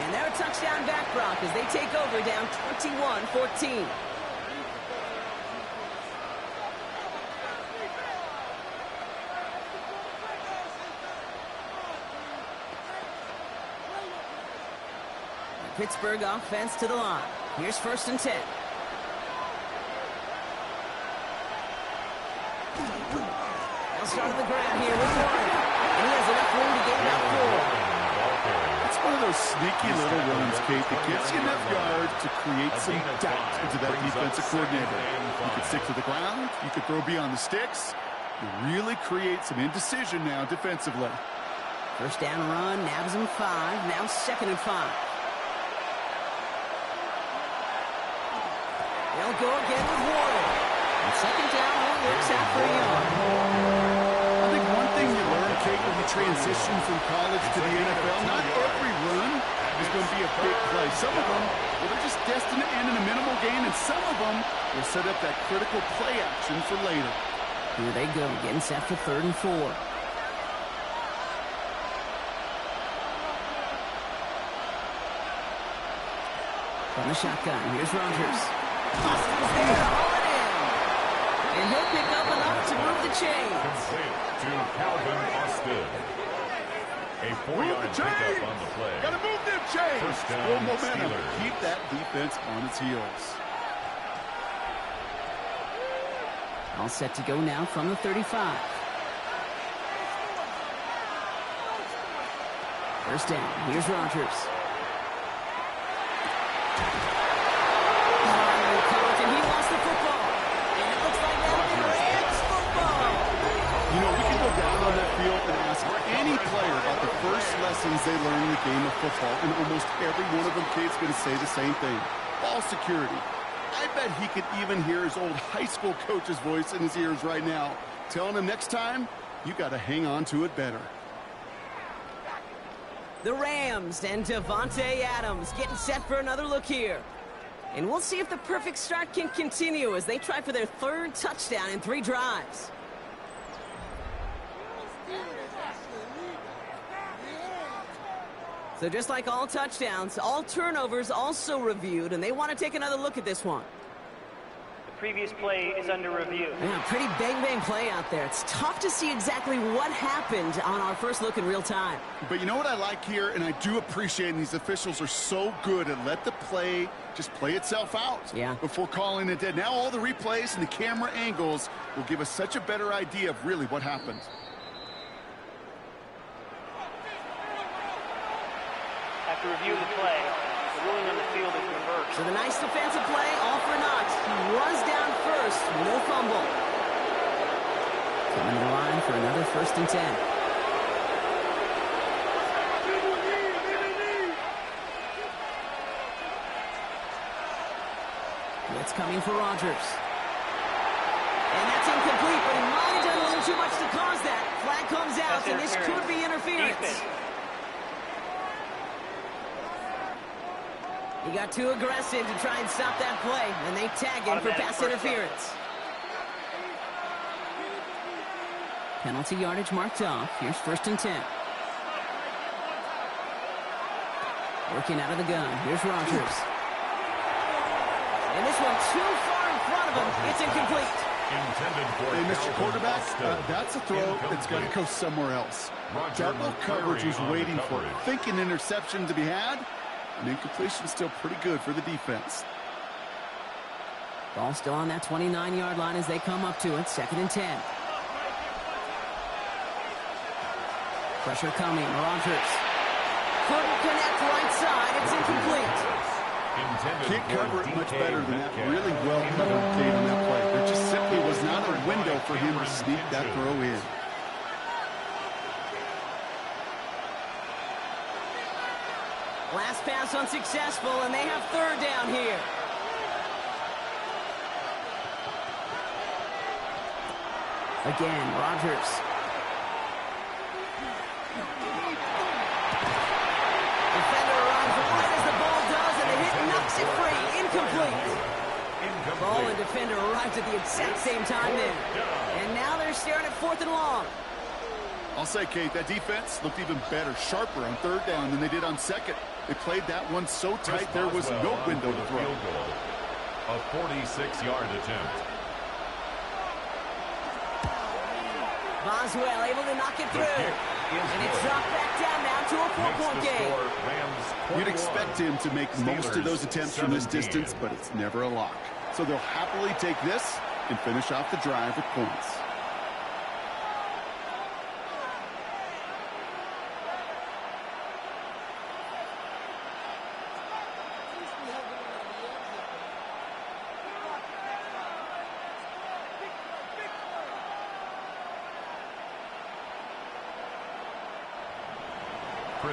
And they're a touchdown back, Brock, as they take over down 21-14. Pittsburgh offense to the line. Here's 1st and 10. They'll start on the ground here with Warren. And he has enough room to get about 4. It's one of those sneaky little runs, Kate, that gives you enough yards to create some doubt into that defensive coordinator. You could stick to the ground. You could throw beyond the sticks. You really create some indecision now defensively. First down run, nabs him 5. Now 2nd and 5. They'll go again with Warren. And 2nd down, that works out for a yard. I think one thing you learn, Kate, when you transition from college to the NFL, not every run is going to be a big play. Some of them, well, they're just destined to end in a minimal gain, and some of them will set up that critical play action for later. Here they go, getting set for 3rd and 4. From the shotgun, here's Rodgers. Austin's there to haul it in. And he'll pick up enough to move the chains. Complete to Calvin Austin. A 4-yard pickup on the play. Gotta move them chains. First down, Full momentum. Steelers. Keep that defense on its heels. All set to go now from the 35. First down, here's Rodgers. Lessons they learn in the game of football, and almost every one of them, Kate's going to say the same thing. Ball security. I bet he could even hear his old high school coach's voice in his ears right now, telling him next time, you got to hang on to it better. The Rams and Davante Adams getting set for another look here. And we'll see if the perfect start can continue as they try for their 3rd touchdown in 3 drives. So just like all touchdowns, all turnovers also reviewed, and they want to take another look at this one. The previous play is under review. Yeah, pretty bang play out there. It's tough to see exactly what happened on our first look in real time. But you know what I like here, and I do appreciate, and these officials are so good at let the play just play itself out before calling it dead. Now all the replays and the camera angles will give us such a better idea of really what happened. After review of the play, the ruling on the field is reversed. So the nice defensive play, all for naught. He was down first, no fumble. Coming to the line for another 1st and 10. Blitz coming for Rodgers. And that's incomplete, but he might have done a little too much to cause that. Flag comes out, and this could be interference. Defense. He got too aggressive to try and stop that play, and they tag him for pass interference. Penalty yardage marked off. Here's 1st and 10. Working out of the gun. Here's Rodgers. And this one too far in front of him. It's incomplete. Hey, Mr. Quarterback, that's a throw that's got to go somewhere else. Double coverage was waiting for it. Thinking interception to be had. An incompletion still pretty good for the defense. Ball still on that 29-yard line as they come up to it. 2nd and 10. Pressure coming. Rodgers couldn't connect right side. It's incomplete. Can't cover it much better than that. Really well covered Kate on that play. There just simply was not a window for him to sneak that throw in. Last pass unsuccessful, and they have 3rd down here. Again, Rodgers. Defender arrives right as the ball does, and the hit knocks it free. Incomplete. Ball and defender arrives at the exact same time there. And now they're staring at 4th and long. I'll say, Kate, that defense looked even better, sharper on 3rd down than they did on 2nd. They played that one so tight there was no window to throw. A 46-yard attempt. Boswell able to knock it through. And it's dropped back down now to a 4-point game. You'd expect him to make most of those attempts from this distance, but it's never a lock. So they'll happily take this and finish off the drive with points.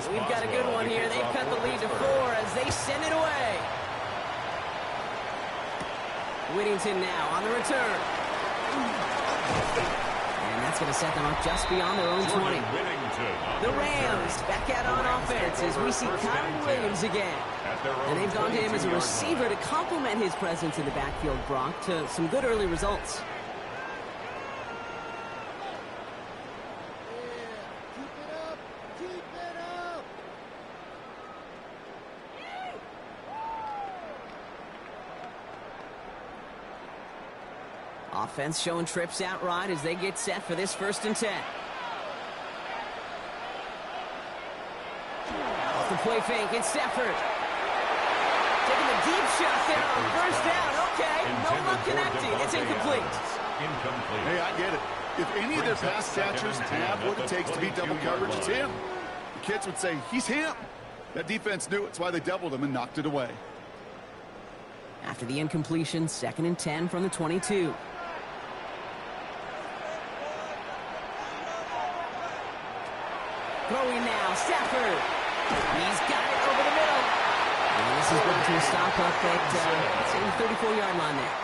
We've got a good one here. They've cut the lead to 4 as they send it away. Whittington now on the return. And that's going to set them up just beyond their own 20. The Rams back out on offense as we see Kyron Williams again. And they've gone to him as a receiver to complement his presence in the backfield, Brock, to some good early results. Offense showing trips out right as they get set for this 1st and 10. Off the play fake, it's Stafford. Taking a deep shot there on 1st down. Okay, no luck connecting. It's incomplete. Hey, I get it. If any of their pass catchers have what it takes to beat double coverage, it's him. The kids would say, he's him. That defense knew it. That's why they doubled him and knocked it away. After the incompletion, 2nd and 10 from the 22. Throwing now, Stafford. He's got it over the middle. And this is going to stop up at the 34-yard line there.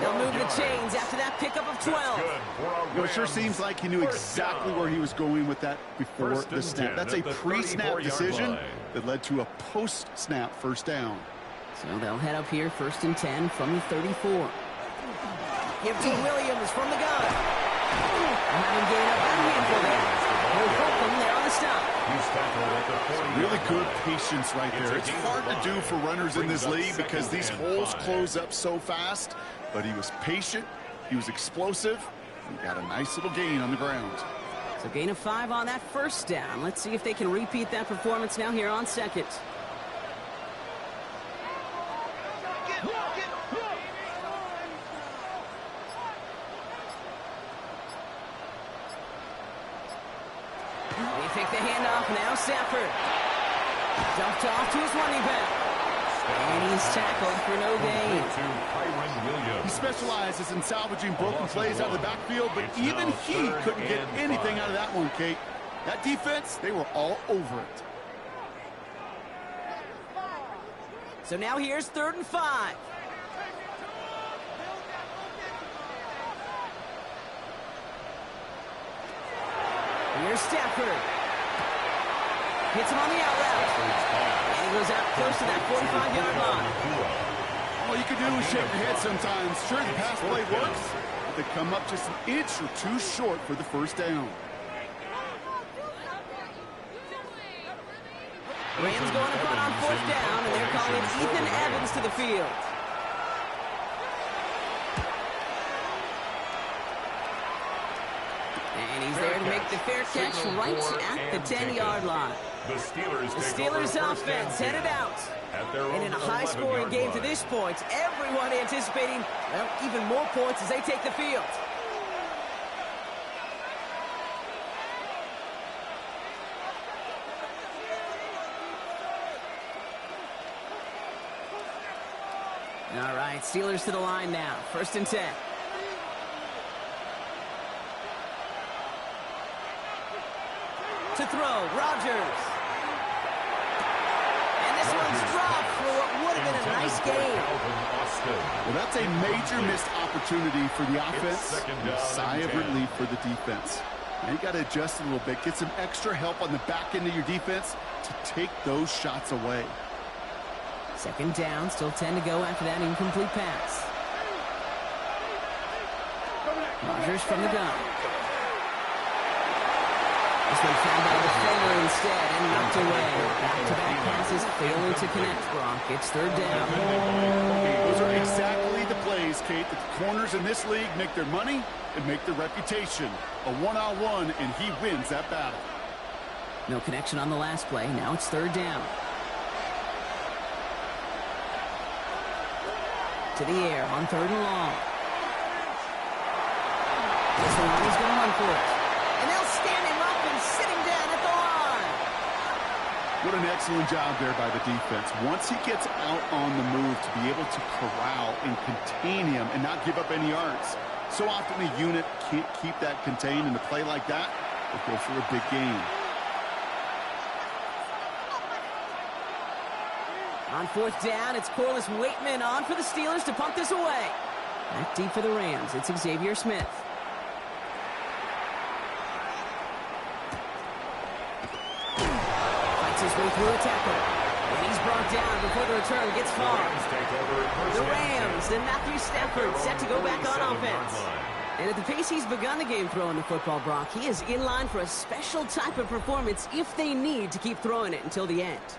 They'll move the chains after that pickup of 12. Well, it sure seems like he knew exactly where he was going with that before the snap. That's a pre-snap decision that led to a post-snap 1st down. So they'll head up here 1st and 10 from the 34. Give to Williams from the gun. Having gained up a handful there. There on the stop. Really good patience right there. It's hard to do for runners in this league because these holes close up so fast. But he was patient, he was explosive, and he got a nice little gain on the ground. So gain of 5 on that 1st down. Let's see if they can repeat that performance now here on 2nd. They take the handoff now. Stafford dumped off to his running back, and he's tackled for no gain. He specializes in salvaging broken plays out of the backfield, but even he couldn't get anything out of that one, Kate. That defense, they were all over it. So now here's 3rd and 5. Here's Stafford. Hits him on the out route. And he goes out close to that 45-yard line. All you can do is shake your head sometimes. Sure, the pass play works, but they come up just an inch or 2 short for the 1st down. Rams going to punt on 4th down, and they're calling Ethan Evans to the field. And he's there to make the fair catch right at the 10-yard line. The Steelers offense headed out. And in a high-scoring game to this point, everyone anticipating, well, even more points as they take the field. All right, Steelers to the line now. 1st and 10. To throw, Rodgers. And this one's dropped for what would have been a nice game. Well, that's a major missed opportunity for the offense. A sigh of relief for the defense. Now you got to adjust a little bit. Get some extra help on the back end of your defense to take those shots away. 2nd down, still 10 to go after that incomplete pass. Rodgers from the gun. This one found by the defender instead and knocked away. Back-to-back passes failing to connect, Brock. It's 3rd down. Those are exactly the plays, Kate, that the corners in this league make their money and make their reputation. A one-on-one, and he wins that battle. No connection on the last play. Now it's 3rd down. To the air on 3rd and long. This one is going to run for it. And they'll stand him up and sit him down at the line. What an excellent job there by the defense. Once he gets out on the move to be able to corral and contain him and not give up any yards. So often a unit can't keep that contained, and a play like that will go for a big gain. On 4th down, it's Corliss Waitman on for the Steelers to punt this away. Back deep for the Rams, it's Xavier Smith. Fights his way through a tackle. And he's brought down before the return gets far. The Rams and Matthew Stafford set to go back on offense. And at the pace he's begun the game throwing the football, Brock, he is in line for a special type of performance if they need to keep throwing it until the end.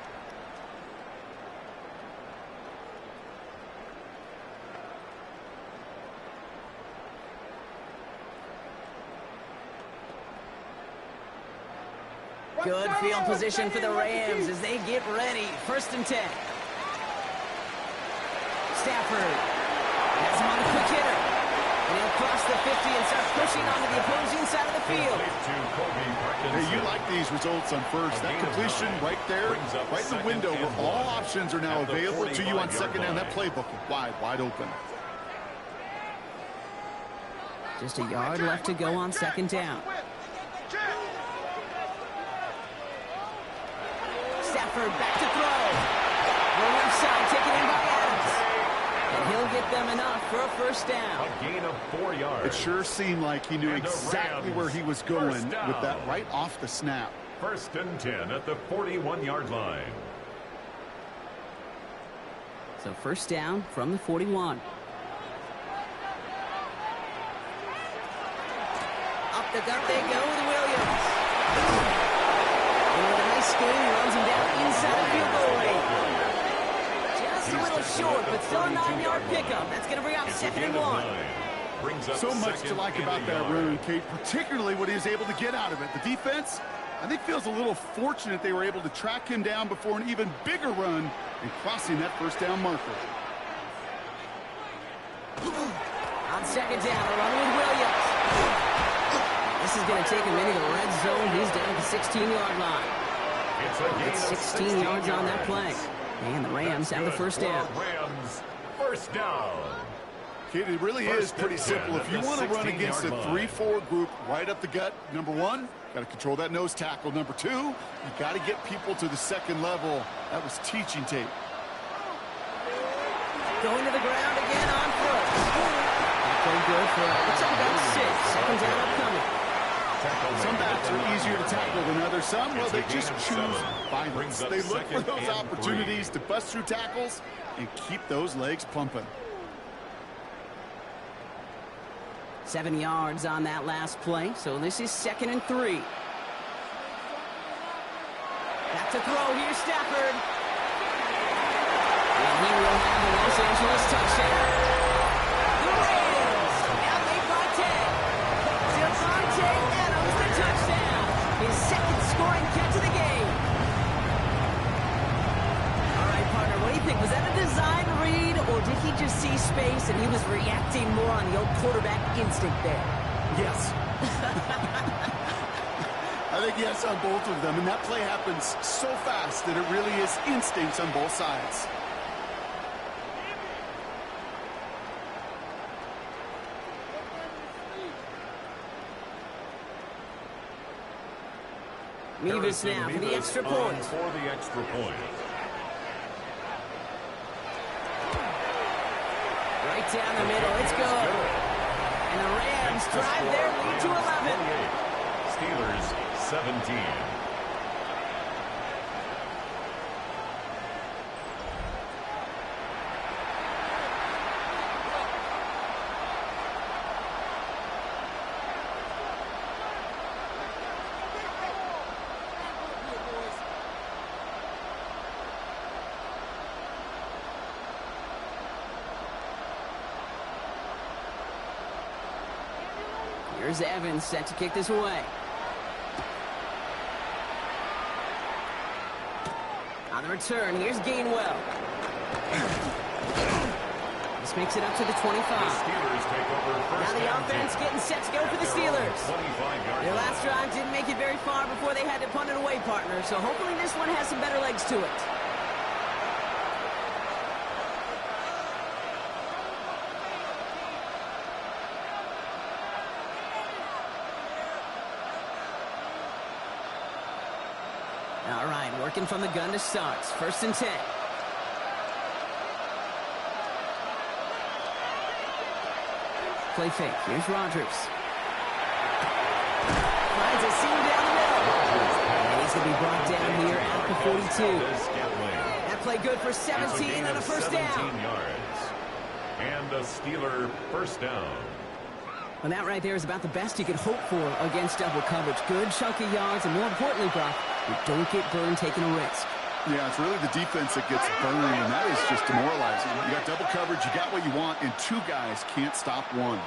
Good field position for the Rams as they get ready. 1st and 10. Stafford has him on a quick hitter. And he'll cross the 50 and start pushing onto the opposing side of the field. Hey, you like these results on 1st. That completion right there, right in the window where all options are now available to you on 2nd down. That playbook is wide open. Just a yard left to go on 2nd down. Stafford back to throw. The left side taken in by Adams. And he'll get them enough for a 1st down. A gain of 4 yards. It sure seemed like he knew exactly where he was going with that right off the snap. 1st and 10 at the 41-yard line. So 1st down from the 41. Up the gut they go with Williams. And with a nice game, he runs him down inside the field goal range. Just a little short, but still a 9-yard pickup. That's going to bring up 2nd and 1. So much to like about that run, Kate, particularly what he was able to get out of it. The defense, I think, feels a little fortunate they were able to track him down before an even bigger run and crossing that 1st down marker. On 2nd down, a run with Williams. This is going to take him into the red zone. He's down at the 16-yard line. It's 16 yards on that play. And the Rams have the 1st down. Rams, 1st down. Kate, it really is pretty simple. If you want to run against a 3-4 group right up the gut, number 1, got to control that nose tackle. Number 2, you got to get people to the 2nd level. That was teaching tape. Going to the ground again on foot. That good for it. Looks like about 6. 2nd down upcoming. Some backs are easier to tackle than others. Some, well, they just choose violence. They look for those opportunities to bust through tackles and keep those legs pumping. 7 yards on that last play, so this is 2nd and 3. Back to throw, here's Stafford. And he will have the Los Angeles touchdown. The Rams, now they by 10. Devontae Adams space, and he was reacting more on the old quarterback instinct there. Yes. I think yes on both of them, and that play happens so fast that it really is instincts on both sides. Mevis now for the extra point. For the extra point. Right down the middle. It's good. And the Rams drive their lead to 11. Steelers 17. Here's Evans set to kick this away. On the return, here's Gainwell. This makes it up to the 25. Steelers take over first. Now the offense getting set to go for the Steelers. 25-yard Their last drive didn't make it very far before they had to punt it away, partner. So hopefully this one has some better legs to it. All right, working from the gun to start. 1st and 10. Play fake. Here's Rodgers. Finds a seam down the middle. And he's going to be brought down here at the 42. That play good for 17 and a first down. 17 yards. And a Steeler first down. Well, that right there is about the best you could hope for against double coverage. Good chunky yards, and more importantly, Brock, you don't get burned taking a risk. Yeah, it's really the defense that gets burned, and that is just demoralizing. You got double coverage, you got what you want, and two guys can't stop one.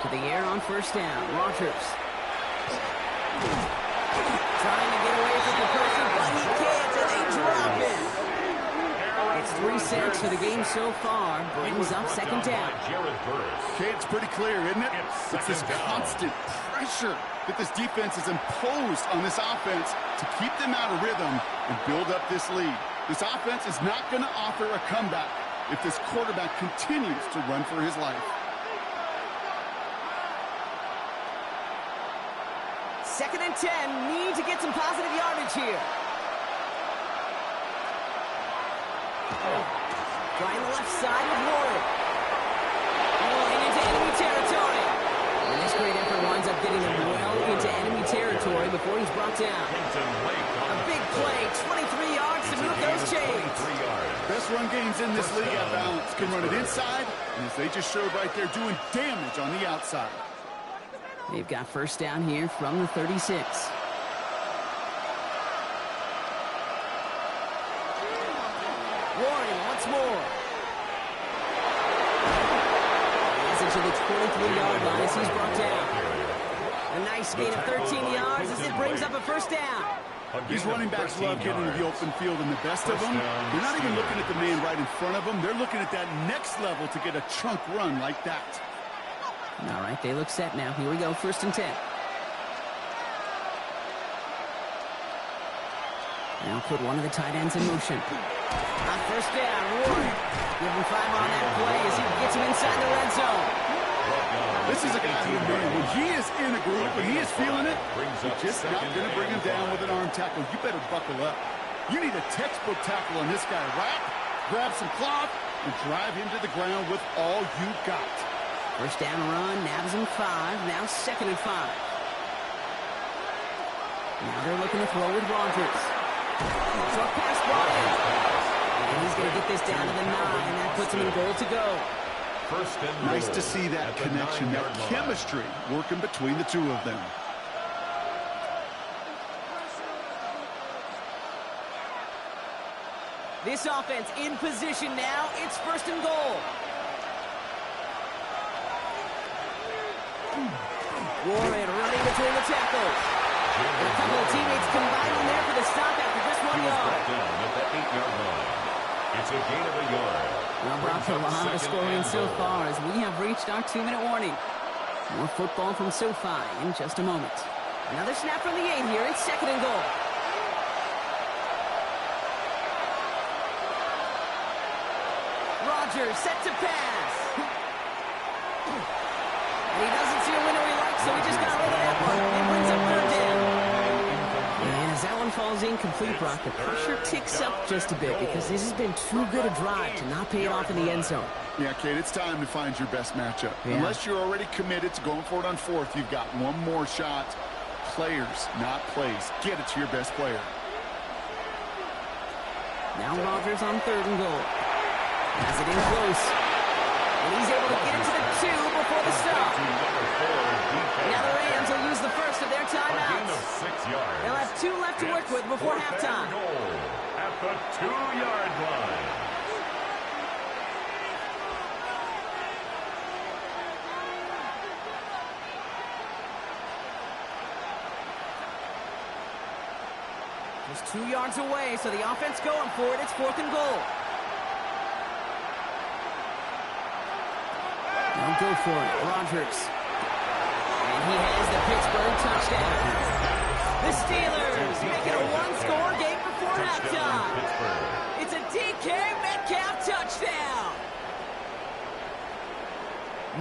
To the air on first down. Rodgers. Trying to get away from the pressure, but he can't, and they drop it. It's 3 sacks for the game so far. Brings up 2nd down. Okay, it's pretty clear, isn't it? It's this constant pressure that this defense has imposed on this offense to keep them out of rhythm and build up this lead. This offense is not going to offer a comeback if this quarterback continues to run for his life. 2nd and 10. Need to get some positive yardage here. Trying the left side with Warren. Rolling into enemy territory. And this great effort winds up getting him well into enemy territory before he's brought down. A big play, 23 yards to move those chains. Best run games in this league at balance. Can run it inside, and as they just showed right there, doing damage on the outside. They've got first down here from the 36. Warren once more. He's into the 23-yard line as he's brought down. A nice gain of 13 yards as it brings up a first down. These running backs love getting to the open field, and the best of them, they're not even looking at the man right in front of them. They're looking at that next level to get a chunk run like that. All right, they look set now. Here we go, 1st and 10. Now put one of the tight ends in motion. On first down, Warren. Give him 5 on that play as he gets him inside the red zone. This is a guy who, man, when he is in a group, when he is feeling it, you're just not going to bring him down with an arm tackle. You better buckle up. You need a textbook tackle on this guy, right? Grab some cloth and drive him to the ground with all you got. First down run, nabs him 5. Now 2nd and 5. Now they're looking to throw with Rodgers. Short pass ball in. And he's going to get this down to the 9. That puts him in goal to go. Nice to see that connection, that chemistry working between the two of them. This offense in position now. It's 1st and goal. Warren running between the tackles. And a couple of teammates combining there for the stop after just 1 yard. Down at the 8-yard line. It's a gain of a yard. Well, Brock, a lot of scoring so far as we have reached our 2-minute warning. More football from SoFi in just a moment. Another snap from the 8 here. It's 2nd and goal. Rodgers set to pass. And he doesn't see a window he likes, so he just got rid of that one. It brings up 3rd down. And as that one falls incomplete, Brock, the pressure ticks up just a bit because this has been too good a drive to not pay it off in the end zone. Yeah, Kate, it's time to find your best matchup. Yeah. Unless you're already committed to going for it on 4th, you've got one more shot. Players, not plays. Get it to your best player. Now Rodgers on 3rd and goal. Has it in close. And he's able to get it to the 2 before the stop. Now the Rams will use the first of their timeouts. They'll have 2 left to work with before halftime. At the 2-yard line. Just 2 yards away, so the offense going for it. It's 4th and goal. They'll go for it. Rodgers. And he has the Pittsburgh touchdown. The Steelers making a 1-score game before halftime. It's a DK Metcalf touchdown.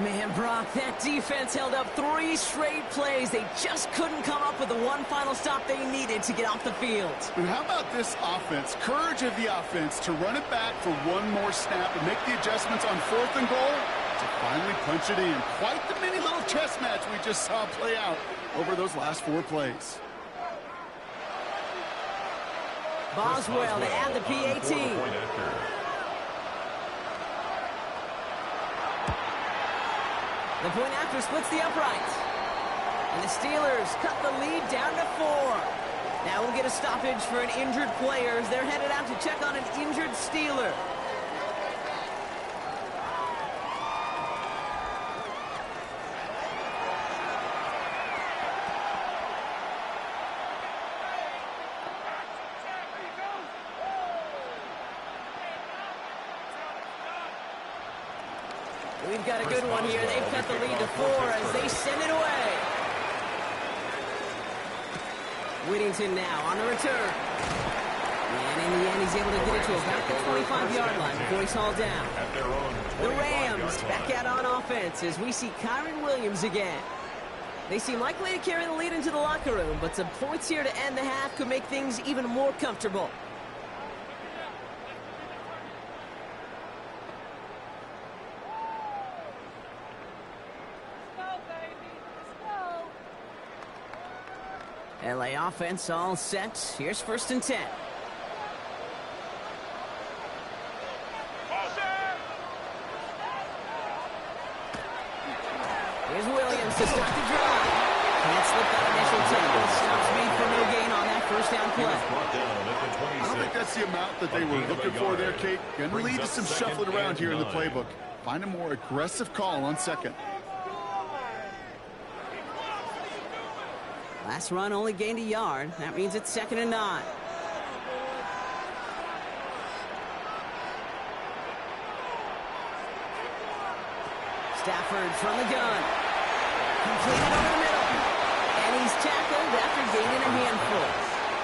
Man, Brock, that defense held up 3 straight plays. They just couldn't come up with the one final stop they needed to get off the field. And how about this offense? Courage of the offense to run it back for one more snap and make the adjustments on 4th and goal to finally punch it in. Quite the mini little chess match we just saw play out over those last 4 plays. Boswell to add the PAT. The point after splits the upright. And the Steelers cut the lead down to 4. Now we'll get a stoppage for an injured player as they're headed out to check on an injured Steeler. We've got a good one here. They've cut the lead to 4 as they send it away. Whittington now on the return. And in the end, he's able to get it to about the 25-yard line before he's hauled down. The Rams back out on offense as we see Kyron Williams again. They seem likely to carry the lead into the locker room, but some points here to end the half could make things even more comfortable. LA offense all set. Here's 1st and 10. Here's Williams to start the drive. Can't slip that initial tackle. Stops me for no gain on that 1st down play. I don't think that's the amount that they were looking for there, Kate. Going to lead to some shuffling around here in the playbook. Find a more aggressive call on 2nd. Last run only gained a yard. That means it's 2nd and 9. Stafford from the gun. Completed over the middle. And he's tackled after gaining a handful.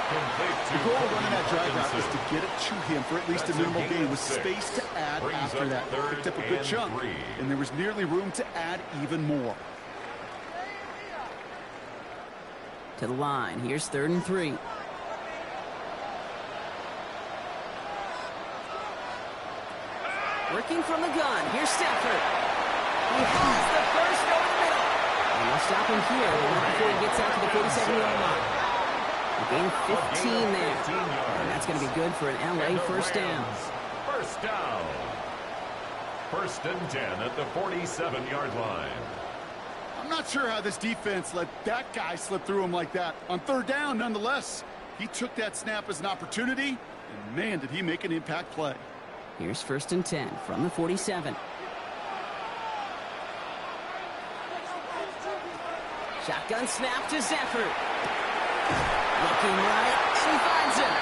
The goal of running that drive route was to get it to him for at least a minimal gain with space to add after that. Picked up a good chunk, and there was nearly room to add even more. To the line. Here's 3rd and 3. Working from the gun. Here's Stafford. He has the first over the middle. And they'll stop him here before he gets out to the 47-yard line. A gain of 15 there. And that's going to be good for an LA 1st down. 1st down. 1st and 10 at the 47-yard line. I'm not sure how this defense let that guy slip through him like that. On 3rd down, nonetheless, he took that snap as an opportunity, and man, did he make an impact play. Here's 1st and 10 from the 47. Shotgun snap to Zephyr. Looking right, and he finds him.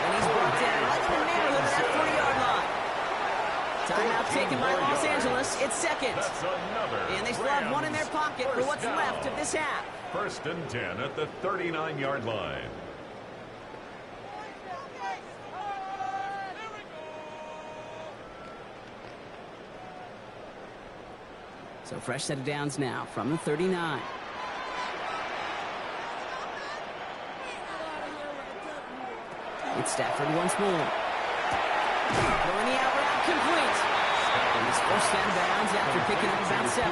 And he's brought down right in the neighborhood of that 40-yard line. Timeout taken by Los Angeles. It's second. That's another. And they still have one in their pocket for what's left of this half. 1st and 10 at the 39-yard line. So fresh set of downs now from the 39. It's Stafford once more. Throwing the out route complete. And he's forced out of bounds after picking up about 7.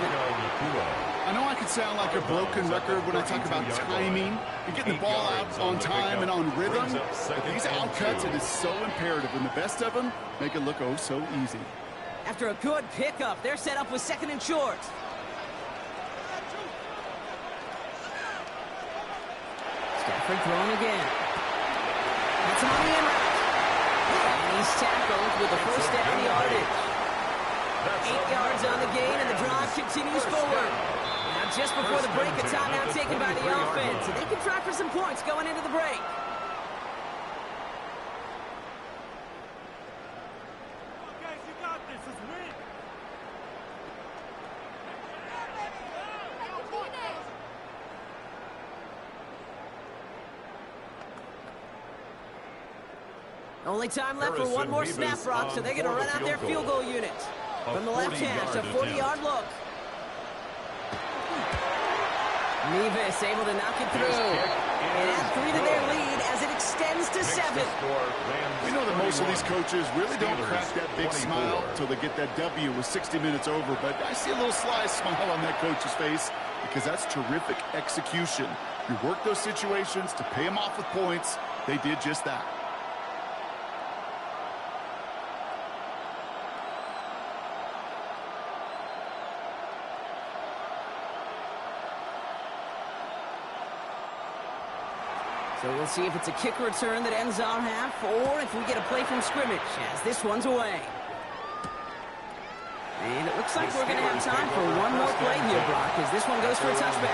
I know I could sound like a broken record when I talk about timing and getting the ball out on time and on rhythm. But these outcuts, it is so imperative, and the best of them make it look oh so easy. After a good pickup, they're set up with 2nd and short. Stafford throwing again. That's him on the in route. And he's tackled with the first down yardage. 8 yards on the gain, and the drive continues forward. Now just before the break, a timeout taken by the offense. And they can try for some points going into the break. Only time left for one more snap, Brock, so they're going to run out their field goal unit. From the left hash, a 40-yard look. Nevis able to knock it through. And add 3 to their lead as it extends to 7. We know that most of these coaches really don't crack that big smile until they get that W with 60 minutes over, but I see a little sly smile on that coach's face because that's terrific execution. You work those situations to pay them off with points. They did just that. So we'll see if it's a kick return that ends our half, or if we get a play from scrimmage, as this one's away. And it looks like we're going to have time for one more play here, Brock, as this one goes for a touchback.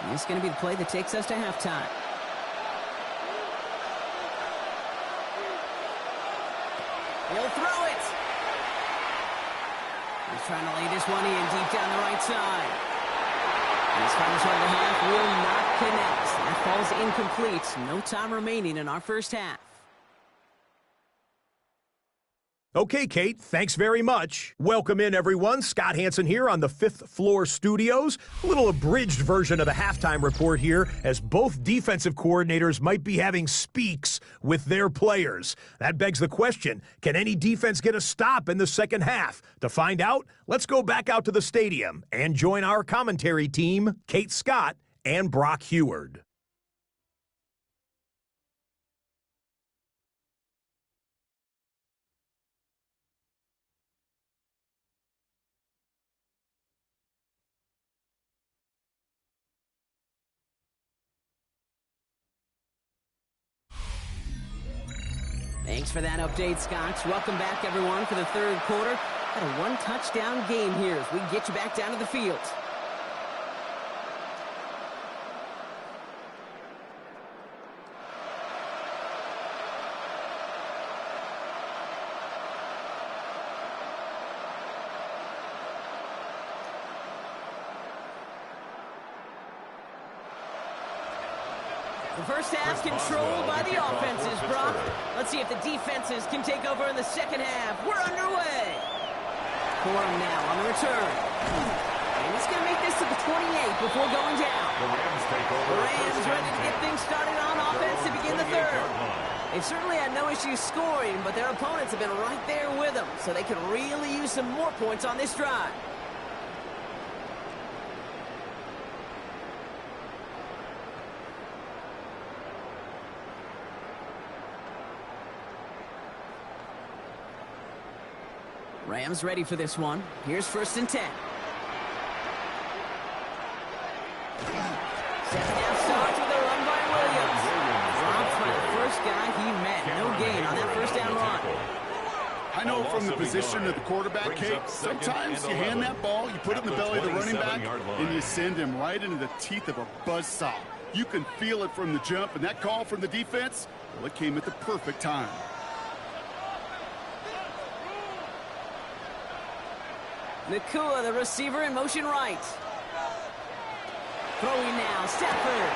And this is going to be the play that takes us to halftime. He'll throw it. He's trying to lay this one in deep down the right side. And his final shot of the half will not connect. That falls incomplete. No time remaining in our first half. Okay, Kate, thanks very much. Welcome in, everyone. Scott Hansen here on the 5th Floor Studios. A little abridged version of the halftime report here, as both defensive coordinators might be having speaks with their players. That begs the question, can any defense get a stop in the second half? To find out, let's go back out to the stadium and join our commentary team, Kate Scott and Brock Heward. Thanks for that update, Scott. Welcome back, everyone, for the third quarter. Got a one-touchdown game here as we get you back down to the field. The first half controlled by the offenses, Brock. Let's see if the defenses can take over in the second half. We're underway. Corum now on the return. And he's going to make this to the 28 before going down. The Rams take over. The Rams ready to get things started on offense to begin the third. They've certainly had no issues scoring, but their opponents have been right there with them, so they could really use some more points on this drive. Rams ready for this one. Here's 1st and 10. Second half starts with a run by Williams. Drops by the first guy he met. No gain on that first down run. I know from the position of the quarterback, Kate, sometimes you hand that ball, you put it in the belly of the running back, and you send him right into the teeth of a buzzsaw. You can feel it from the jump, and that call from the defense, well, it came at the perfect time. Nakua, the receiver, in motion right. Throwing now, Stafford.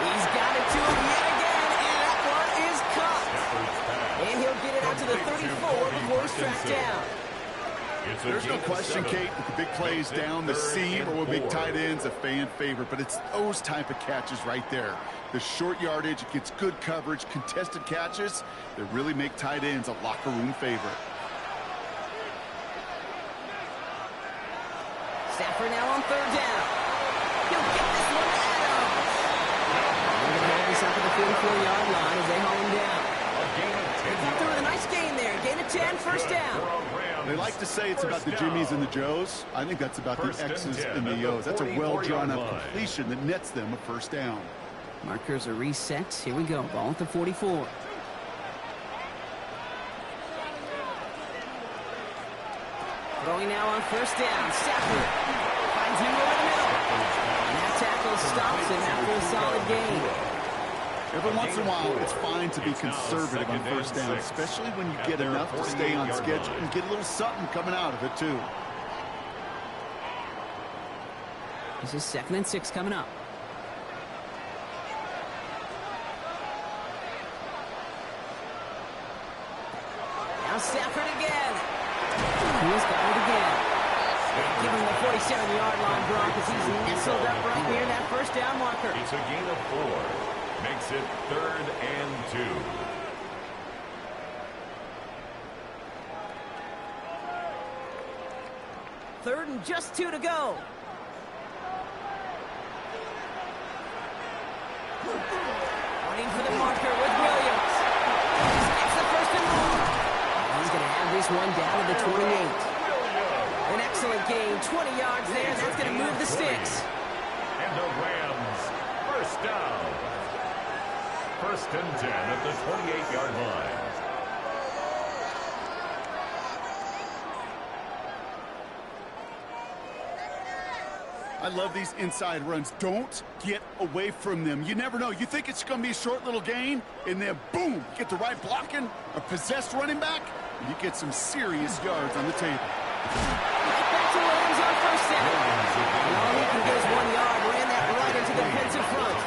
He's got it to him yet again, and that one is caught. And he'll get it out to the 34 before he's tracked down. There's no question, Kate, that the big plays down the seam or with big tight ends a fan favorite, but it's those type of catches right there. The short yardage, it gets good coverage, contested catches that really make tight ends a locker room favorite. Stafford now on third down. He'll get this one to Adams. They're going to have this up at the 44-yard line as they haul him down. They got through with a nice gain there. Gain of 10, first down. They like to say it's about the Jimmies and the Joes. I think that's about the X's and the O's. That's a well-drawn-up completion that nets them a first down. Markers are reset. Here we go. Ball at the 44. Throwing now on first down. Stafford finds him over the middle. And that tackle stops him after a solid gain. Every once in a while, it's fine to be conservative on first down, especially when you get enough to stay on schedule and get a little something coming out of it, too. This is 2nd and 6 coming up. Now Stafford again. He's got it again. Give him the 47-yard line, Brock, as he's nestled up right near that first down marker. It's a gain of 4. Makes it 3rd and 2. Third and just 2 to go. Running for the marker with Williams. It's the 1st and more. He's going to have this one down to the 28. An excellent gain, 20 yards there. That's going to move the sticks. And the Rams, first down. 1st and 10 at the 28-yard line. I love these inside runs. Don't get away from them. You never know. You think it's going to be a short little gain, and then boom, you get the right blocking, a possessed running back, and you get some serious yards on the table. Right back to Williams on first down. And all he can get is 1 yard. Ran that right into the defensive front.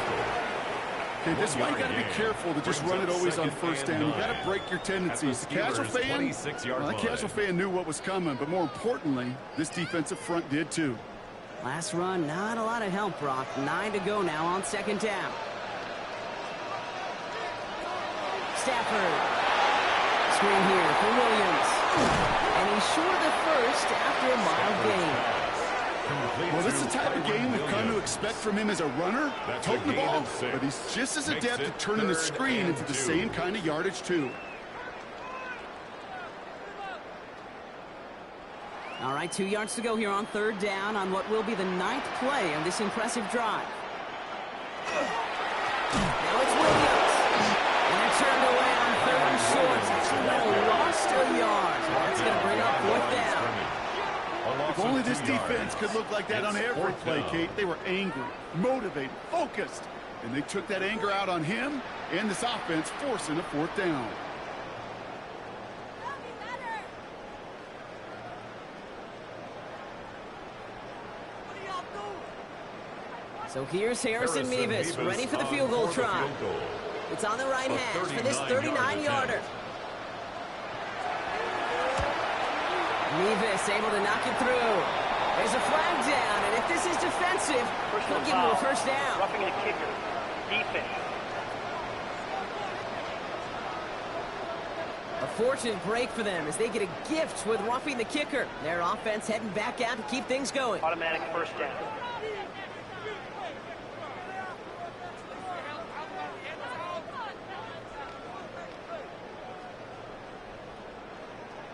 Okay, this is why you got to be careful to just run it always on first down. You got to break your tendencies. The casual fan, well, that casual fan knew what was coming, but more importantly, this defensive front did too. Last run, not a lot of help, Brock. 9 to go now on 2nd down. Stafford. Screen here for Williams. And he's short of the first after a mild gain. Well, this is the type of game we've come to expect from him as a runner, toting the ball, but he's just as adept at turning the screen into the same kind of yardage, too. All right, 2 yards to go here on 3rd down on what will be the 9th play of this impressive drive. Now it's Williams. And they're turned away on 3rd and short. Actually, lost a yard. That's going to bring up 4th down. If only this defense could look like that on every play, Kate. They were angry, motivated, focused, and they took that anger out on him and this offense, forcing a 4th down. So here's Harrison Mevis, ready for the field goal try. It's on the right hash for this 39-yarder. Mevis able to knock it through. There's a flag down, and if this is defensive, he'll give him a first down. Roughing the kicker. Defense. A fortunate break for them as they get a gift with roughing the kicker. Their offense heading back out to keep things going. Automatic first down.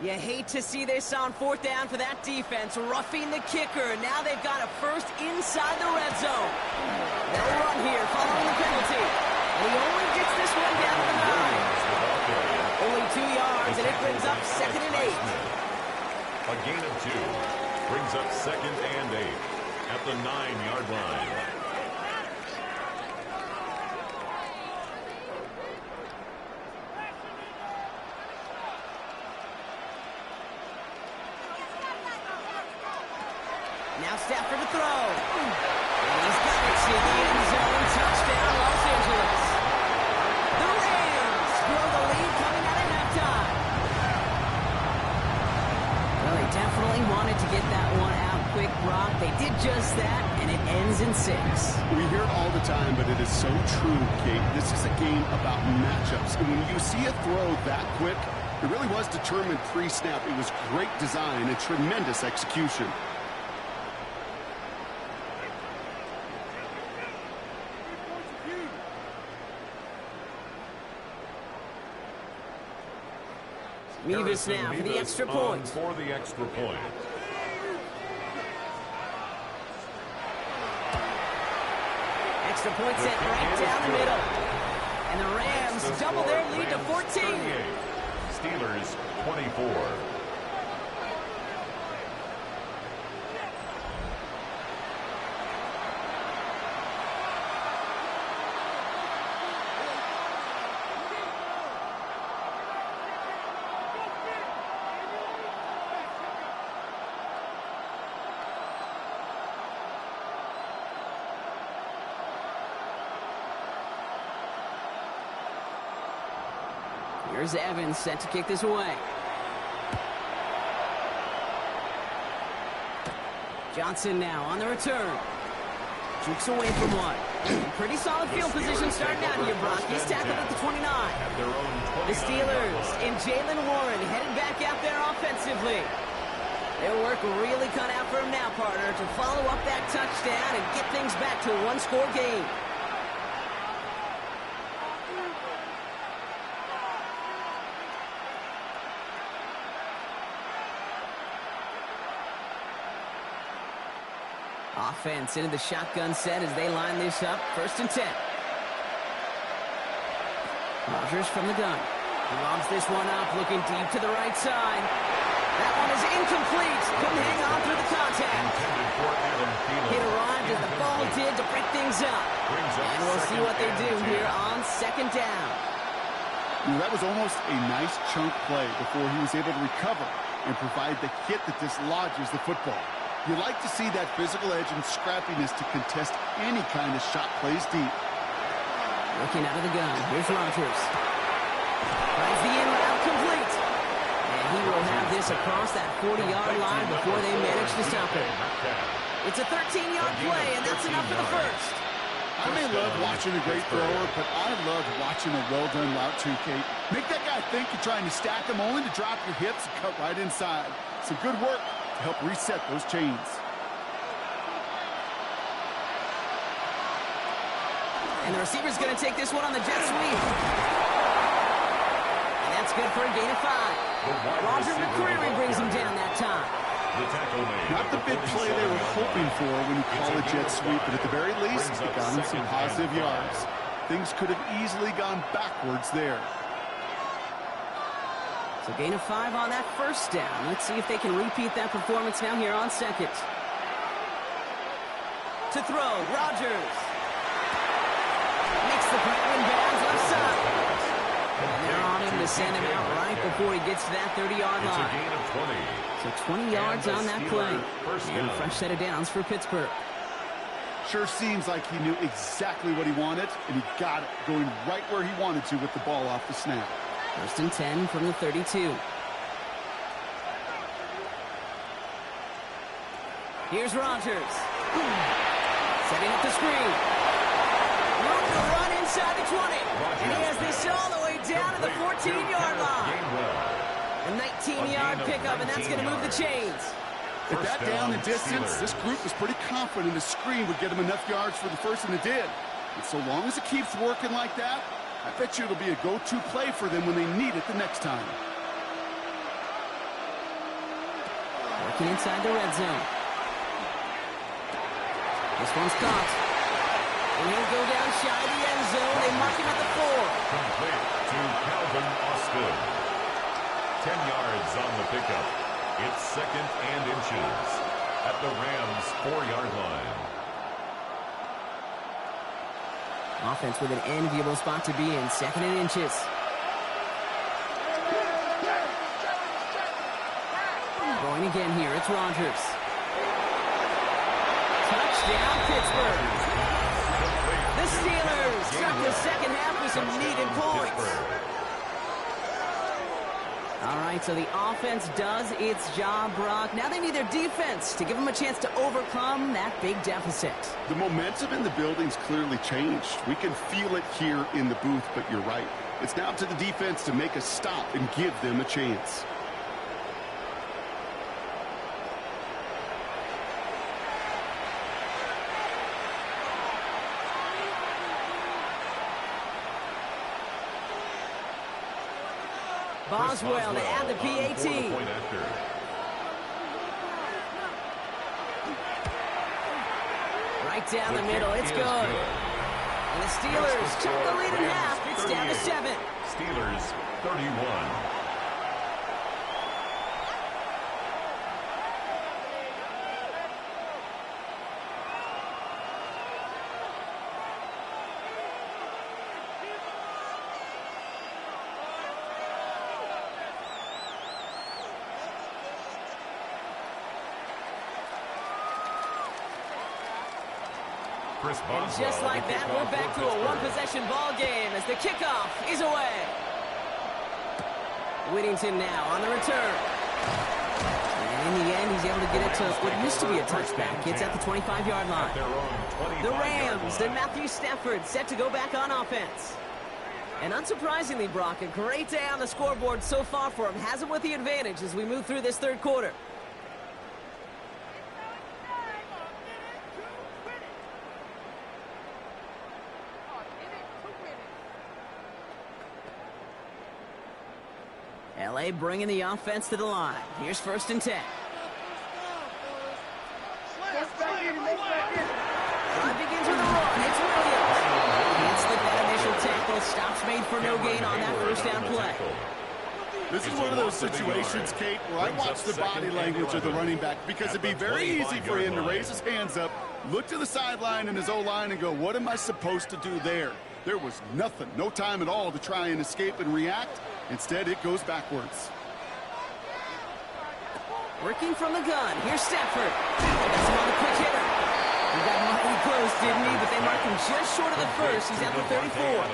You hate to see this on 4th down for that defense, roughing the kicker. Now they've got a first inside the red zone. They'll run here following the penalty. And he only gets this one down to the 9. Only 2 yards, and it brings up 2nd and 8. the 9-yard line. Now Stafford to throw. And he's got it to the end zone. Touchdown, Los Angeles. The Rams grow the lead coming out of halftime. Well, they definitely wanted to get that one out quick, Brock. They did just that, and it ends in 6. We hear it all the time, but it is so true, Kate. This is a game about matchups. And when you see a throw that quick, it really was determined pre-snap. It was great design and tremendous execution. Mevis now for the extra point. For the extra point. Extra point set right down the middle. And the Rams double their lead to 14. Steelers 24. Here's Evans set to kick this away. Johnson now on the return. Jukes away from one. Pretty solid field position starting out here, Brock. He's tackled at the 29. The Steelers and Jalen Warren headed back out there offensively. Their work really cut out for him now, partner, to follow up that touchdown and get things back to a one-score game. Offense into the shotgun set as they line this up. 1st and 10. Rodgers from the gun. He lobs this one up, looking deep to the right side. That one is incomplete. Couldn't hang on through the contact. It arrived as the ball did to break things up. And we'll see what they do here on 2nd down. That was almost a nice chunk play before he was able to recover and provide the hit that dislodges the football. You like to see that physical edge and scrappiness to contest any kind of shot plays deep. Looking out of the gun. Here's Rodgers. Drives the in route complete. And he will have this across that 40-yard line before they manage to stop it. It's a 13-yard play, and that's enough for the first. I may love watching a great thrower, but I love watching a well-done route too, Kate. Make that guy think you're trying to stack him only to drop your hips and cut right inside. Some good work to help reset those chains. And the receiver's going to take this one on the jet sweep. And that's good for a gain of 5. Roger McCreary brings him down that time. Not the big play they were hoping for when you call a jet sweep, but at the very least, it got him some positive yards. Things could have easily gone backwards there. So gain of 5 on that 1st down. Let's see if they can repeat that performance now here on 2nd. To throw, Rodgers. Makes the grab and bounds left side. And they're on him to send him out right before he gets to that 30-yard line. It's a gain of 20. So 20 yards on that play. And a fresh set of downs for Pittsburgh. Sure seems like he knew exactly what he wanted, and he got it, going right where he wanted to with the ball off the snap. 1st and 10 from the 32. Here's Rodgers. Setting up the screen. Room to run inside the 20. And he has this all the way down to the 14-yard line. A 19-yard pickup, and that's going to move the chains. At that down and distance, this group was pretty confident the screen would get him enough yards for the first, and it did. And so long as it keeps working like that, I bet you it'll be a go-to play for them when they need it the next time. Working inside the red zone. This one's caught. And he'll go down shy of the end zone. They mark him at the 4. Complete to Calvin Austin. 10 yards on the pickup. It's 2nd and inches. at the Rams' 4-yard line. Offense with an enviable spot to be in. 2nd and inches. Going again here. It's Rodgers. Touchdown, Pittsburgh. The Steelers start the second half with some needed points. All right, so the offense does its job, Brock. Now they need their defense to give them a chance to overcome that big deficit. The momentum in the building's clearly changed. We can feel it here in the booth, but you're right. It's now to the defense to make a stop and give them a chance. Boswell to add the PAT. Right down the middle. It's good. And the Steelers took the lead in half. It's down to 7. Steelers 31. And just like that, we're back to a one-possession ball game as the kickoff is away. Whittington now on the return. And in the end, he's able to get it to what used to be a touchback. It's at the 25-yard line. The Rams and Matthew Stafford set to go back on offense. And unsurprisingly, Brock, a great day on the scoreboard so far for him. Has him with the advantage as we move through this third quarter. LA bringing the offense to the line. Here's 1st and 10. Drive begins with a run. It's Williams. Can't slip that initial tackle. Stops made for no gain on that first down play. This is one of those situations, Kate, where I watch the body language of the running back because it'd be very easy for him to raise his hands up, look to the sideline and his O-line and go, what am I supposed to do there? There was nothing, no time at all to try and escape and react. Instead, it goes backwards. Working from the gun. Here's Stafford. That's him on the quick hitter. He got mighty close, didn't he? But they mark him just short of the first. He's at the 34.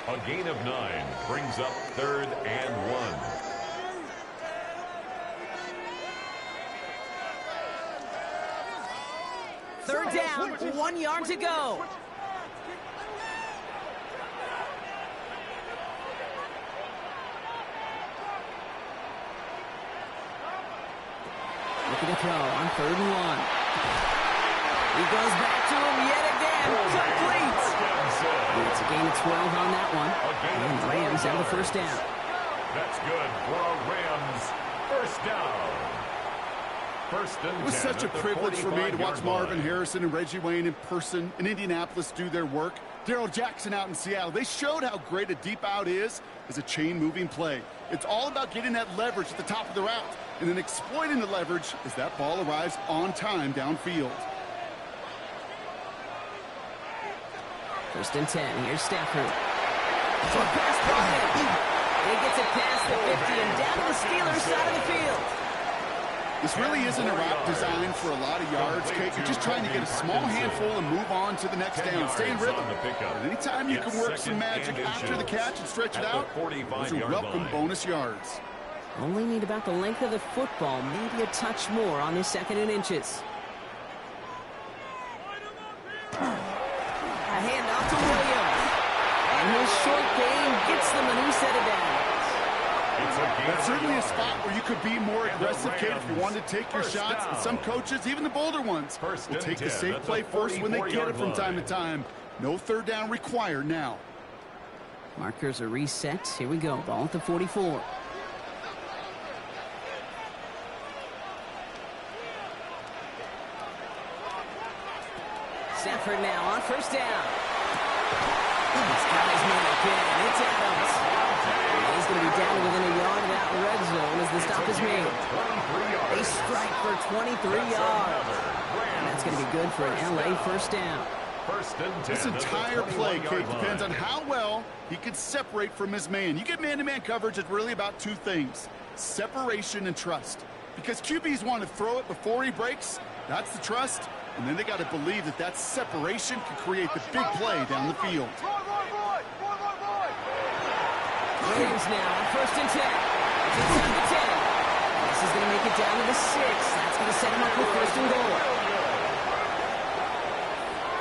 A gain of 9 brings up 3rd and 1. Third down, 1 yard to go. Looking to throw on 3rd and 1. He goes back to him yet again. Complete. It's a gain of 12 on that one. And the Rams have the first down. That's good for a Rams first down. It was such a privilege for me to watch Marvin Harrison and Reggie Wayne in person in Indianapolis do their work. Darrell Jackson out in Seattle. They showed how great a deep out is as a chain-moving play. It's all about getting that leverage at the top of the route and then exploiting the leverage as that ball arrives on time downfield. 1st and 10. Here's Stafford. So pass play. He gets it past the 50 and down to the Steelers side of the field. This really isn't a route designed for a lot of yards, Kate. You're just trying to get a small handful and move on to the next down. Stay in rhythm. But anytime you can work some magic after the catch and stretch it out, those are welcome bonus yards. Only need about the length of the football, maybe a touch more on this 2nd and inches. A handoff to Williams. And his short gain gets them a new set of downs. That's certainly a spot where you could be more aggressive, Kate, if you wanted to take your shots. And some coaches, even the bolder ones, will take the safe play first when they get it from time to time. No 3rd down required now. Markers are reset. Here we go. Ball at the 44. Stafford now on 1st down. He's got his man again. It's Adams. And he's going to be down within a yard of that red zone as the stop is made. They strike for 23 yards. And that's going to be good for an LA first down. First and 10. This entire play, Kate, depends on how well he can separate from his man. You get man-to-man coverage, it's really about two things: separation and trust. Because QBs want to throw it before he breaks. That's the trust. And then they got to believe that that separation can create the big play down the field. Williams now on first and 10. It's inside the 10. This is going to make it down to the 6. That's going to set him up with first and goal.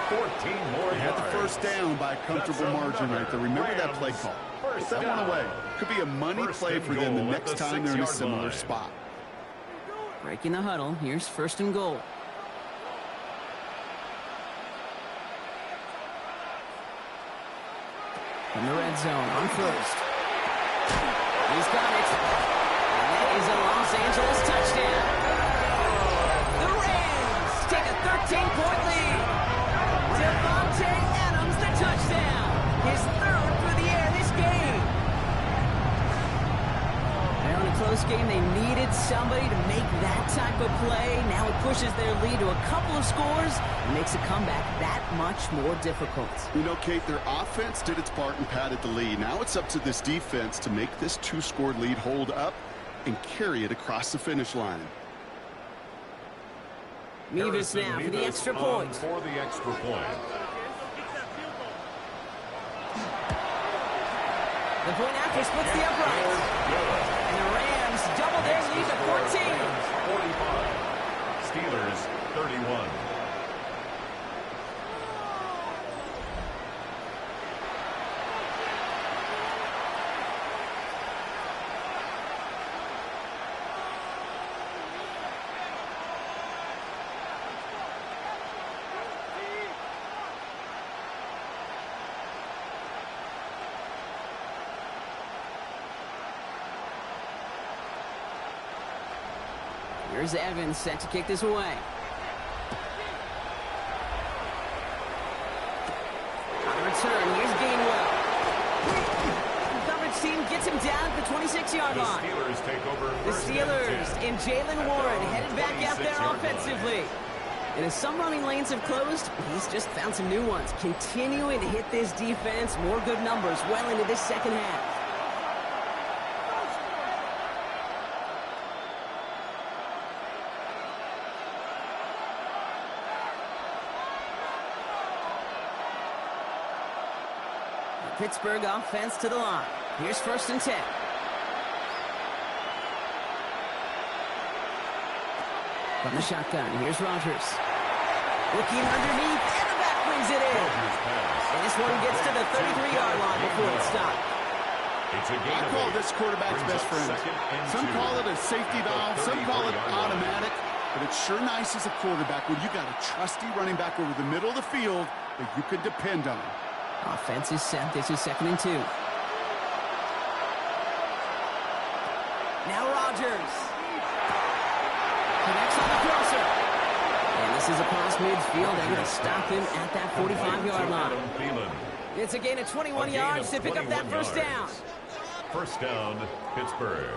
14 more They had the yards. first down by a comfortable margin right there. Remember that play call. Put that one away. Could be a money play for them the next time they're in a similar spot. Breaking the huddle. Here's first and goal. From the red zone on first. He's got it. And that is a Los Angeles touchdown. The Rams take a 13-point lead. Devontae Adams, the touchdown. His third for the air this game. Now in a close game, they needed somebody to make that type of play. Now it pushes their lead to a couple of scores and makes a comeback that much more difficult. You know, Kate, their offense did its part and padded the lead. Now it's up to this defense to make this two-score lead hold up and carry it across the finish line. Mevis now for the extra point. For the extra point. The point after splits the uprights. And the Rams double their lead to 14. 45. Steelers 31. Here's Evans set to kick this away. On return, here's Gainwell. The coverage team gets him down at the 26-yard The line. Steelers take over. The first and Steelers 10. and Jalen Warren headed back out there 26-yard offensively. And as some running lanes have closed, he's just found some new ones. Continuing to hit this defense, more good numbers well into this second half. Pittsburgh offense to the line. Here's first and 10. From the shotgun, here's Rodgers. Looking underneath, and the back brings it in. And this one gets to the 33-yard line before it's stopped. It's a gain I of call 8. this quarterback's Brings best up friend. second and Some 2. call it a safety valve, some call it 34-yard line. automatic, but it's sure nice as a quarterback when you got a trusty running back over the middle of the field that you can depend on. Offense is set. This is second and 2. Now Rodgers. Connects on the crosser. And this is across midfield. They're going to stop him at that 45-yard line. It's a gain of 21 yards to pick up that first down. First down, Pittsburgh.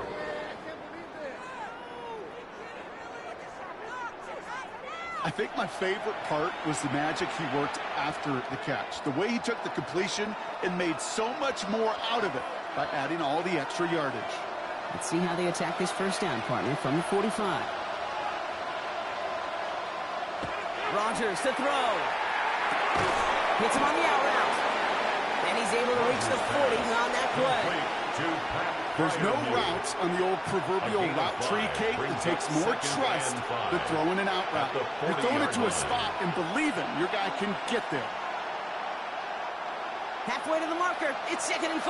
I think my favorite part was the magic he worked after the catch. The way he took the completion and made so much more out of it by adding all the extra yardage. Let's see how they attack this first down, partner, from the 45. Rodgers to throw. Hits him on the out route. And he's able to reach the 40 on that play. There's no routes on the old proverbial route tree, Kate, that takes more trust than throwing an out route. You're throwing it to a spot and believing your guy can get there. Halfway to the marker. It's second and 5.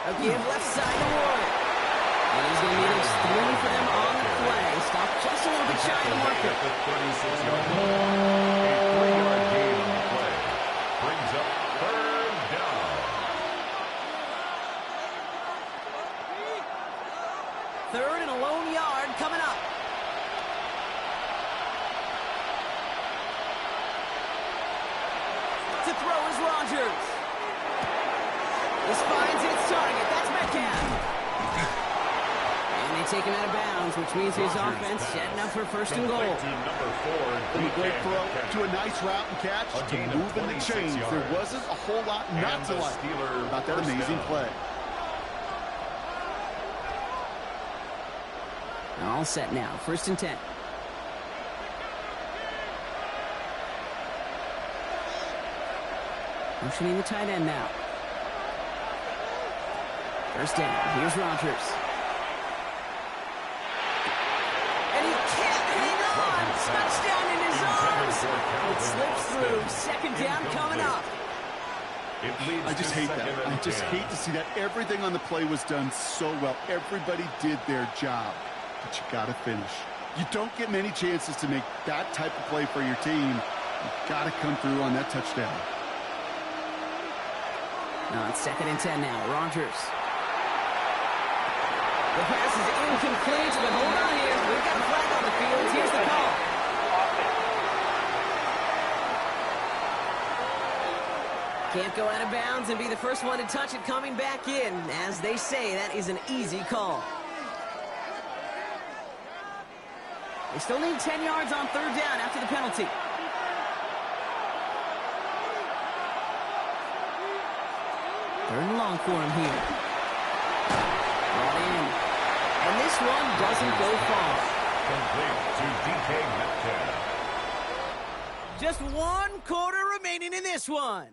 A give left side to Warren. And he's going to need his 3 for them on the play. Stop just a little bit shy of the marker. At the 36-yard line. A 3-yard gain on the play. Brings up third down. Third and a lone yard coming up. To throw is Rodgers. This finds its target. That's Metcalf. And they take him out of bounds, which means his offense setting up for first and goal. From a great throw to a nice route and catch to moving the chains. There wasn't a whole lot not to like about that amazing play. All set now. First and 10. Motioning the tight end now. First down. Here's Rodgers. And he can't hang on. Touchdown in his arms. It slips through. Second down coming up. I just hate that. I just hate to see that. Everything on the play was done so well. Everybody did their job. But you got to finish. You don't get many chances to make that type of play for your team. You've got to come through on that touchdown. Now it's second and 10 now. Rodgers. The pass is incomplete, but hold on here. We've got a flag on the field. Here's the call. Can't go out of bounds and be the first one to touch it coming back in. As they say, that is an easy call. They still need 10 yards on third down after the penalty. Third and long for him here. Brought in. And this one doesn't go far. Complete to DK Metcalf. Just 1 quarter remaining in this one.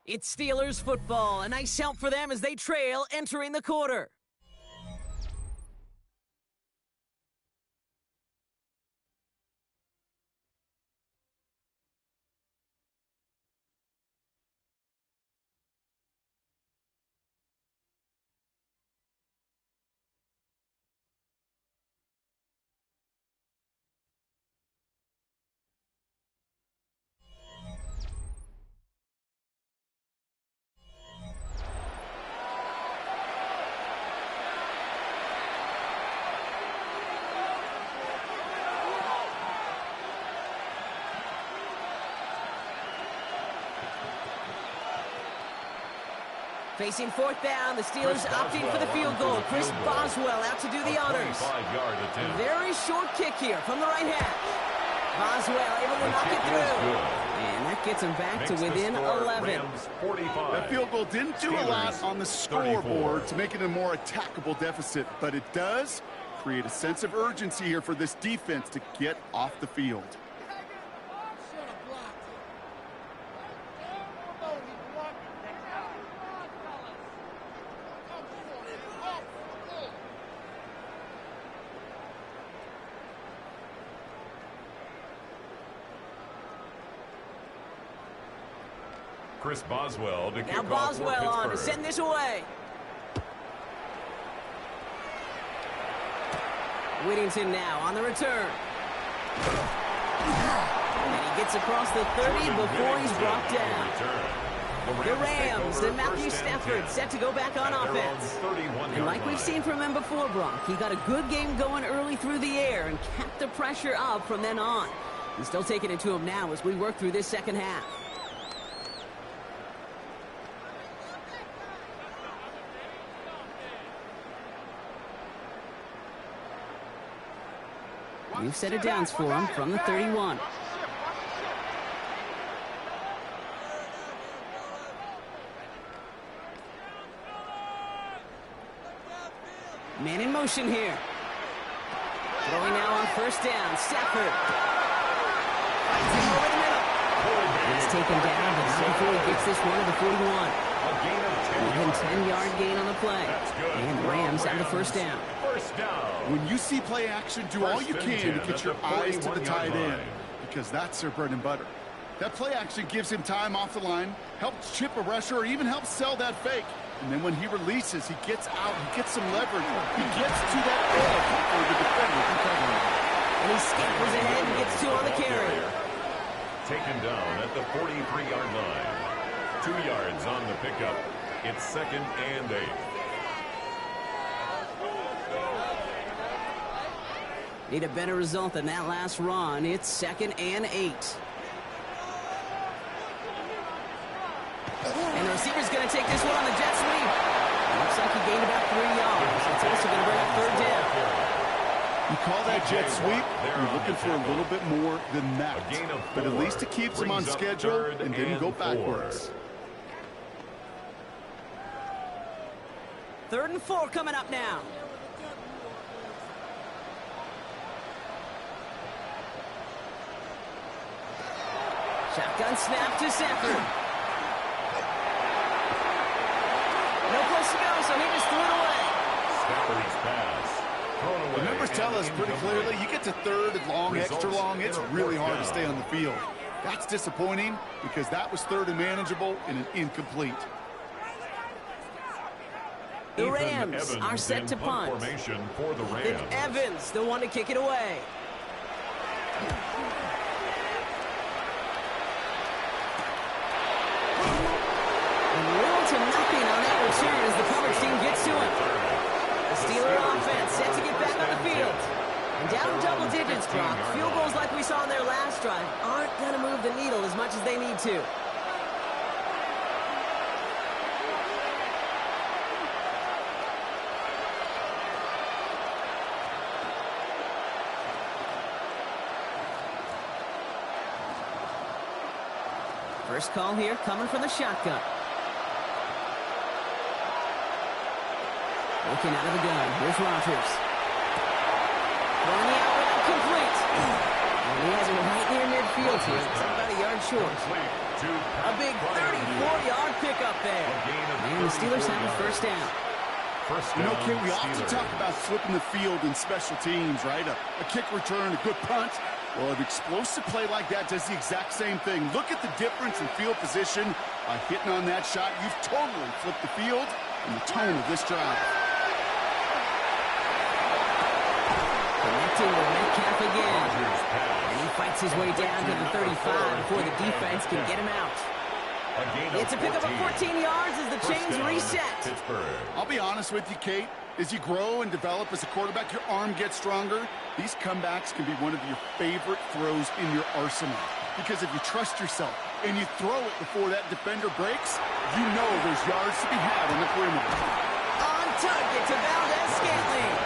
It's Steelers football. A nice help for them as they trail entering the quarter. Facing fourth down, the Steelers opting for the field goal. Chris Boswell out to do the honors. Very short kick here from the right hash. Boswell able to knock it through. And that gets him back to within 11. That field goal didn't do a lot on the scoreboard to make it a more attackable deficit, but it does create a sense of urgency here for this defense to get off the field. Chris Boswell to kick now off Boswell for on to send this away. Whittington now on the return. And he gets across the 30 before he's brought down. The Rams and Matthew Stafford set to go back on offense. And like we've seen from him before, Brock, he got a good game going early through the air and kept the pressure up from then on. He's still taking it to him now as we work through this second half. New set of downs for him from the 31. Man in motion here. Throwing now on first down. Stafford. Fights him over the middle. He's taken down, but not before he gets this one to the 41. Even 10-yard gain on the play. And the Rams have the first down. When you see play action, do all you can to get your eyes to the tight end, because that's their bread and butter. That play action gives him time off the line, helps chip a rusher, or even helps sell that fake. And then when he releases, he gets out, he gets some leverage, he gets to that edge for the defender to cover him. And he scampers ahead and gets 2 on the carry. Taken down at the 43-yard line. 2 yards on the pickup. It's 2nd and 8. Need a better result than that last run. It's 2nd and 8. And they're receiver's going to take this one on the jet sweep. Looks like he gained about 3 yards. It's also going to bring up third down. You call that jet sweep, you're looking for a little bit more than that. But at least it keeps him on schedule and didn't go backwards. 3rd and 4 coming up now. Shotgun snap to Sanford. No place to go, so he just threw it away. Stafford's pass. Thrown away. The numbers tell us pretty clearly, you get to 3rd and long, extra long, it's really hard to stay on the field. That's disappointing because that was 3rd and manageable and an incomplete. The Rams are set to punt. Formation for the Rams. Then Evans, the one to kick it away. Little to nothing on that return as the coverage team gets to him. The Steeler offense set to get back on the field. And down double digits, Brock. Field goals like we saw in their last drive aren't going to move the needle as much as they need to. First call here coming from the shotgun. Looking out of the gun. Here's Rodgers. Throwing the outlet complete. And he has it right near midfield here. It's about a yard short. A big 34-yard pickup there. And the Steelers have a first down. You know, Kate, we often talk about flipping the field in special teams, right? A kick return, a good punt. Well, an explosive play like that does the exact same thing. Look at the difference in field position. By hitting on that shot, you've totally flipped the field and the tone of this drive. Connecting with Metcalf again. And he fights his way down to the 35 before the defense can get him out. It's a pickup of 14 yards as the chains reset. I'll be honest with you, Kate. As you grow and develop as a quarterback, your arm gets stronger. These comebacks can be one of your favorite throws in your arsenal. Because if you trust yourself and you throw it before that defender breaks, you know there's yards to be had on the perimeter. On target to Valdez-Scantling.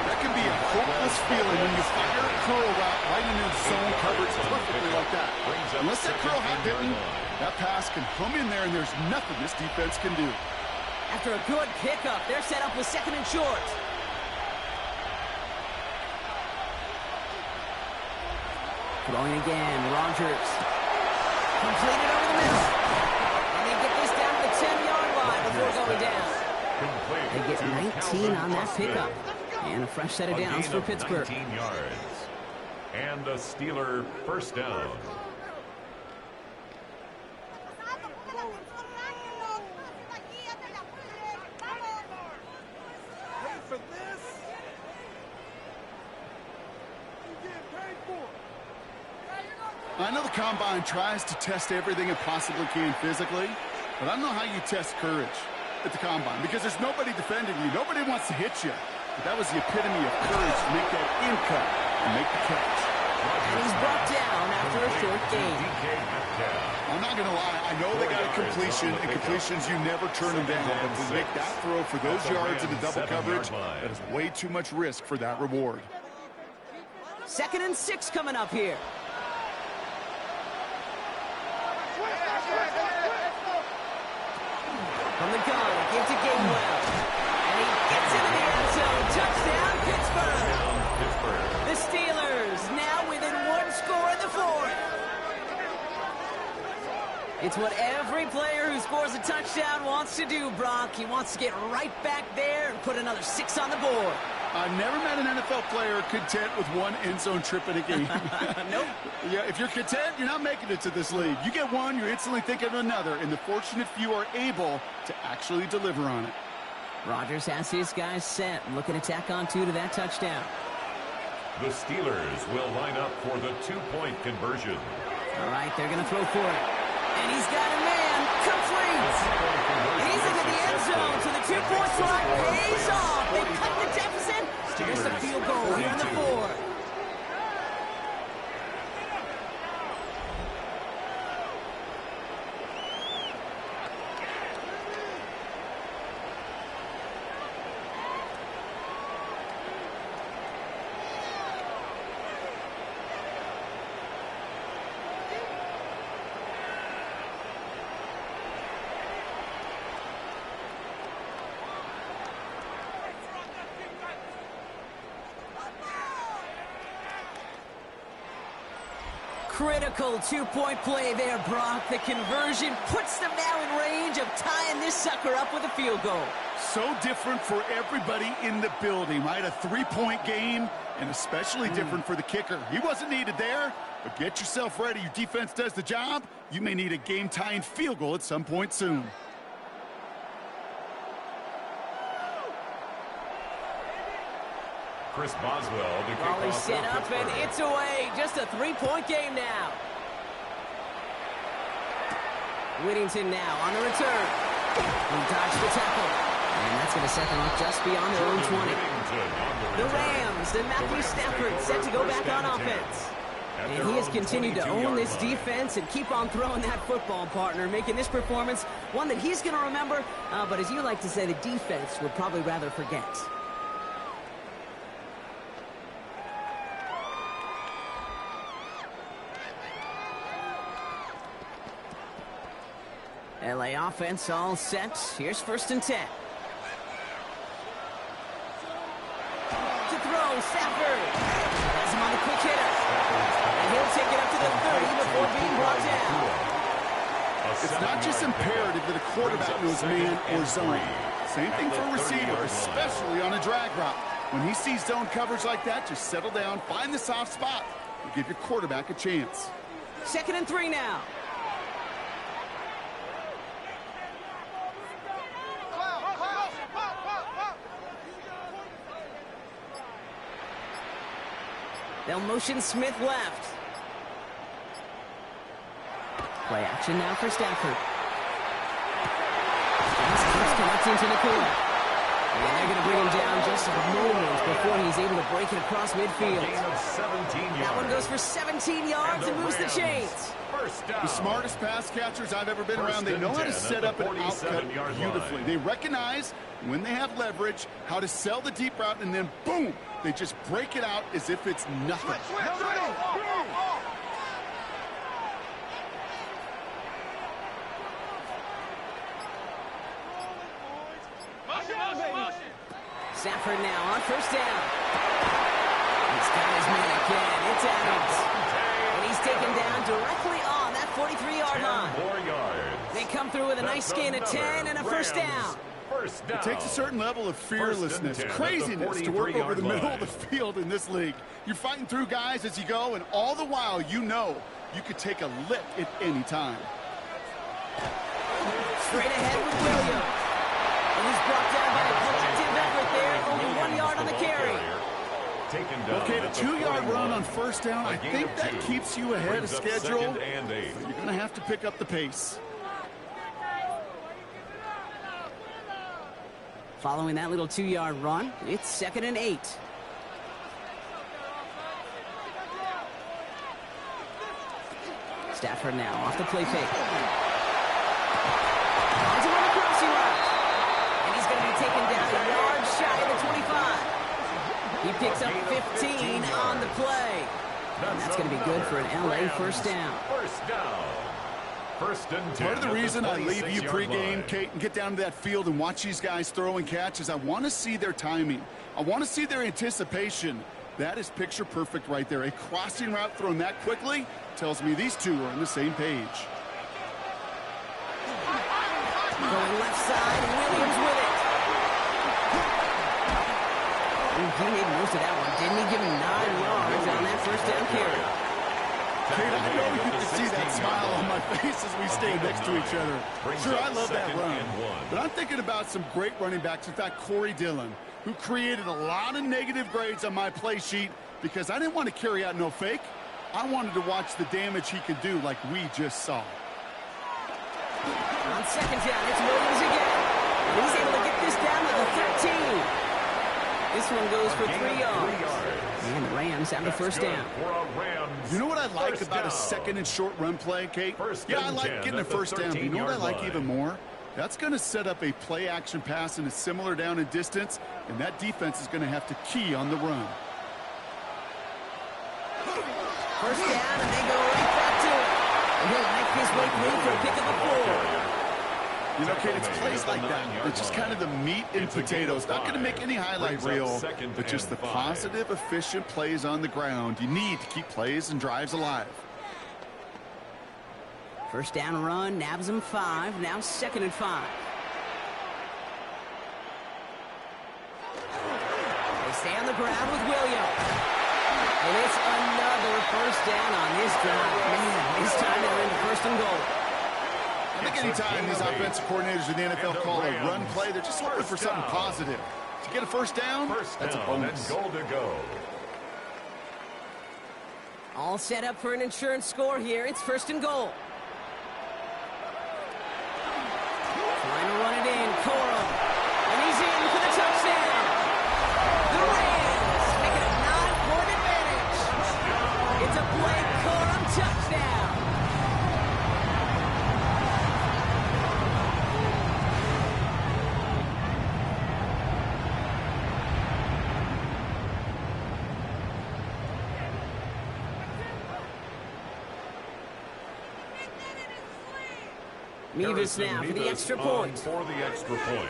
That can be a hopeless feeling when you fire a curl route right into zone coverage perfectly like that. Unless that curl hat didn't, that pass can hum in there and there's nothing this defense can do. After a good pickup, they're set up with 2nd and short. Throwing again, Rodgers. Completed over the middle. And they get this down to the 10-yard line before going down. They get 19 on that pickup. And a fresh set of downs for Pittsburgh. 19 yards. And a Steeler first down. I know the Combine tries to test everything it possibly can physically, but I don't know how you test courage at the Combine because there's nobody defending you. Nobody wants to hit you. But that was the epitome of courage to make that in cut and make the catch. And he's brought down after a short gain. I'm not going to lie. I know they got a completion, and completions, you never turn them down. But to make that throw for those yards into double coverage, that is way too much risk for that reward. 2nd and 6 coming up here. From the gun, give to Gainwell. And he gets into the end zone. Touchdown, Pittsburgh. The Steelers now within 1 score in the 4th. It's what every player who scores a touchdown wants to do, Brock. He wants to get right back there and put another 6 on the board. I've never met an NFL player content with 1 end zone trip in a game. Nope. Yeah, if you're content, you're not making it to this league. You get one, you're instantly thinking of another, and the fortunate few are able to actually deliver on it. Rodgers has his guys set, looking to tack on 2 to that touchdown. The Steelers will line up for the 2-point conversion. All right, they're going to throw for it. And he's got a man. Complete. He's into the end zone, so the 2-point try pays off. They cut the deficit. Just a field goal here in the 4th. Critical two-point play there, Brock. The conversion puts them now in range of tying this sucker up with a field goal. So different for everybody in the building, right? A three-point game, and especially different for the kicker. He wasn't needed there, but get yourself ready. Your defense does the job. You may need a game-tying field goal at some point soon. Chris Boswell to kick Volley off set for up, and Pittsburgh. it's away. Just a three-point game now. Whittington now on the return. He dodged the tackle. And that's going to set them up just beyond their own 20. The Rams and Matthew Stafford set to go back on offense. And he has continued to own this defense and keep on throwing that football, partner, making this performance one that he's going to remember. But as you like to say, the defense would probably rather forget. LA offense all set. Here's 1st and 10. To throw, Stafford. Has him on the quick hitter. And he'll take it up to the 30 before being brought down. It's not just imperative that a quarterback knows man or zone. Same thing for a receiver, especially on a drag route. When he sees zone coverage like that, just settle down, find the soft spot, and give your quarterback a chance. 2nd and 3 now. They'll motion Smith left. Play action now for Stafford. He's connecting to Nicola. And they're going to bring him down just a moment before he's able to break it across midfield. That one goes for 17 yards and moves the chains. The smartest pass catchers I've ever been around, they know how to set up an outcut beautifully. They recognize when they have leverage, how to sell the deep route, and then boom, they just break it out as if it's nothing. Stafford now on 1st down. He's got his man again. It's Adams. And he's taken down directly on that 43-yard line. They come through with a nice gain of 10 and a 1st down. It takes a certain level of fearlessness, craziness to work over the middle of the field in this league. You're fighting through guys as you go, and all the while you know you could take a lick at any time. Straight ahead with Williams. And he's brought down by a collective effort there. Only 1 yard on the carry. Okay, the 2-yard run on 1st down, I think that keeps you ahead of schedule. You're going to have to pick up the pace. Following that little 2-yard run, it's 2nd and 8. Stafford now off the play fake. Onto the crossing route. And he's going to be taken down a yard shy of the 25. He picks up 15 on the play. And that's going to be good for an LA 1st down. First and 10. Part of the reason I leave you pregame, Kate, and get down to that field and watch these guys throw and catch is I want to see their timing. I want to see their anticipation. That is picture perfect right there. A crossing route thrown that quickly tells me these two are on the same page. Going left side, Williams with it. Ooh, he made most of that one, didn't he? Give him 9 yards on that 1st down carry. Kate, I know you can see that smile on my face as we stand next to each other. Sure, I love that run. But I'm thinking about some great running backs. In fact, Corey Dillon, who created a lot of negative grades on my play sheet because I didn't want to carry out no fake. I wanted to watch the damage he could do like we just saw. On 2nd down, it's Williams again. And he's able to get this down to the 13. This one goes for 3 yards. And the Rams have the 1st down. You know what I like about a 2nd and short run play, Kate? Yeah, I like getting a 1st down. But you know what I like even more? That's going to set up a play action pass in a similar down and distance, and that defense is going to have to key on the run. 1st down, and they go right back to it. And he'll make his way through for a pick of the 4. You know, Kate, it's plays like that. It's just kind of the meat and potatoes. Not going to make any highlight reel, but just the positive, efficient plays on the ground. You need to keep plays and drives alive. First down run, nabs him 5. Now 2nd and 5. They stay on the ground with Williams. And it's another first down on this drive. Man, this time they're into 1st and goal. I think anytime these offensive coordinators in the NFL call a run play, they're just looking for something positive. To get a first down, that's a bonus. Goal to go. All set up for an insurance score here. It's 1st and goal. Trying to run it in. Corum. And he's in for the touchdown. The Rams make it a 9-point advantage. It's a Blake Corum touchdown. Mevis now for the extra point. For the extra point.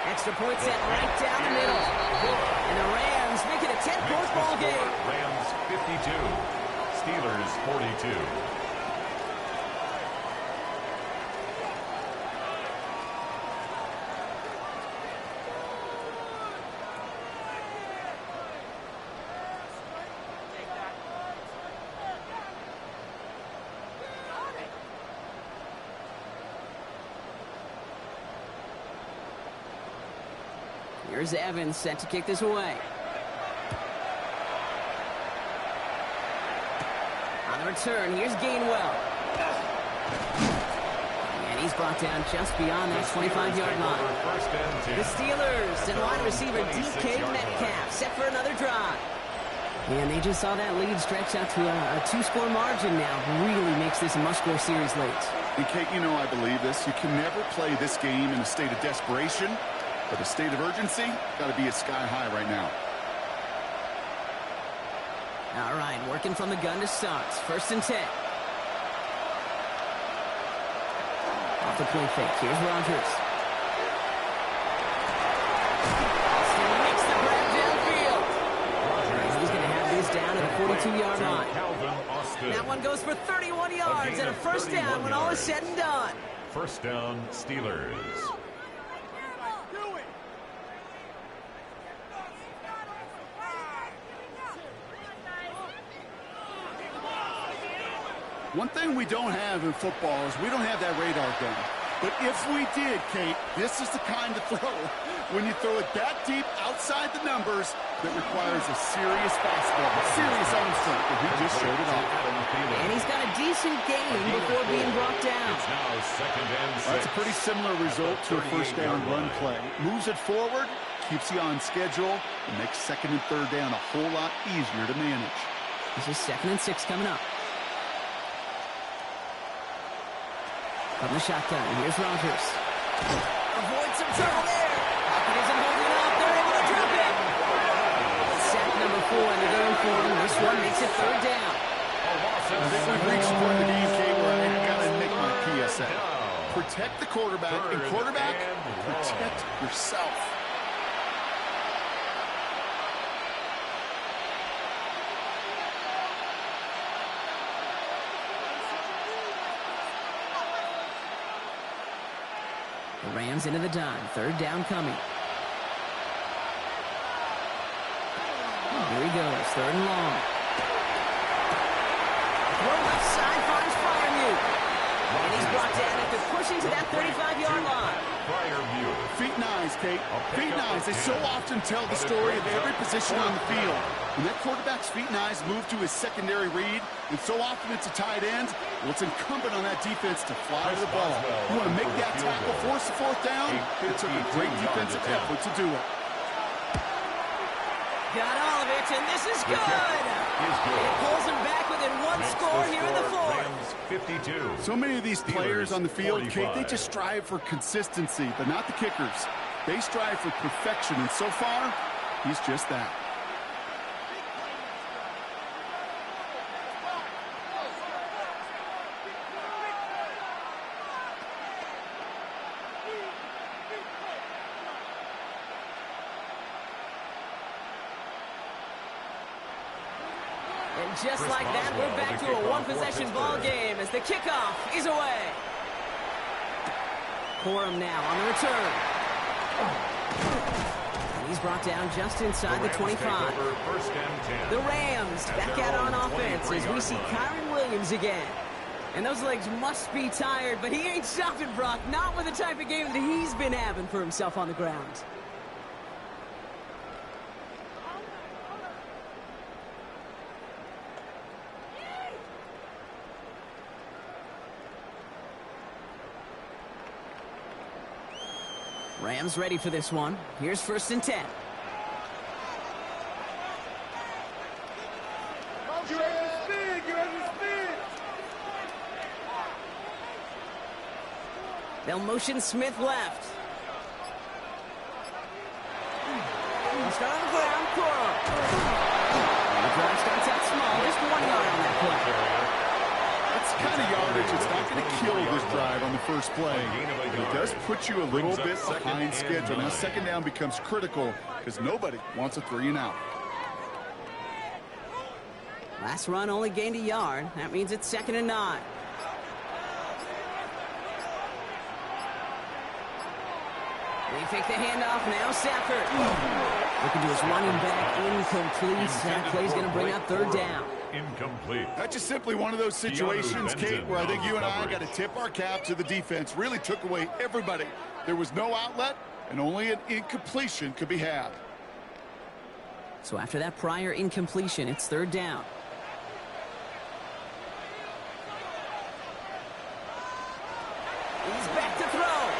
Extra point set right down the middle. And the Rams make it a 10-point ball game. Rams 52. Steelers 42. Here's Evans set to kick this away. On the return, here's Gainwell. And he's brought down just beyond that 25-yard line. The Steelers and wide receiver DK Metcalf set for another drive. And they just saw that lead stretch out to a 2-score margin now. Really makes this a must-score series late. And Kate, you know I believe this. You can never play this game in a state of desperation. But the state of urgency got to be at sky high right now. All right, working from the gun to start. 1st and 10. Off the point fake. Here's Rodgers. Still makes the grab downfield. And he's going to have this down at the 42-yard line. That one goes for 31 yards and a first down when all is said and done. First down, Steelers. One thing we don't have in football is we don't have that radar gun. But if we did, Kate, this is the kind of throw, when you throw it that deep outside the numbers, that requires a serious fastball, a serious arm strength, and he just showed it off. And he's got a decent game before being brought down. It's now 2nd and 6. That's a pretty similar result to a first down run play. Moves it forward, keeps you on schedule, and makes 2nd and 3rd down a whole lot easier to manage. This is 2nd and 6 coming up. From the shotgun, here's Rodgers. Avoid some trouble there. He isn't holding up. They're able to drop it. Sack number 4 in the game for him. This one makes it 3rd down. I think we've reached the point in the game, Kate, where I got to make my PSA. Protect the quarterback, and quarterback, protect yourself. The Rams into the dime. 3rd down coming. Here he goes. 3rd and long. Throw left side finds Freiermuth. And he's brought down after pushing to that 35-yard line. Feet and eyes, Kate. Feet and eyes. They so often tell the story of every position on the field. When that quarterback's feet and eyes move to his secondary read, and so often it's a tight end, well, it's incumbent on that defense to fly to the ball. You want to make that tackle, force the 4th down? It took a great defensive effort to do it. Got all of it, and this is good. It pulls him back within 1 score here in the 4th. So many of these players on the field, Kate, they just strive for consistency, but not the kickers. They strive for perfection, and so far, he's just that. And just like that, we're back to a one-possession ball game as the kickoff is away. Corum now on the return. And he's brought down just inside the 25. The Rams back out on offense as we see Kyron Williams again. And those legs must be tired, but he ain't stopping, Brock. Not with the type of game that he's been having for himself on the ground. Rams ready for this one. Here's 1st and 10. You ready to spin? You ready to spin? They'll motion Smith left. He'll start on the ground. Corum. The drive starts out small. Just 1 yard on that play. That's kind of yardage. It's not going to kill this drive on the first play, but it does put you a little bit behind schedule. Now 2nd down becomes critical because nobody wants a 3-and-out. Last run only gained a yard. That means it's 2nd and 9. They fake the handoff. Now Stafford. Looking to his running back. Incomplete. That play's going to bring up 3rd down. Incomplete. That's just simply one of those situations, Kate, where I think you and I got to tip our cap to the defense. Really took away everybody. There was no outlet, and only an incompletion could be had. So after that prior incompletion, it's 3rd down. He's back to throw.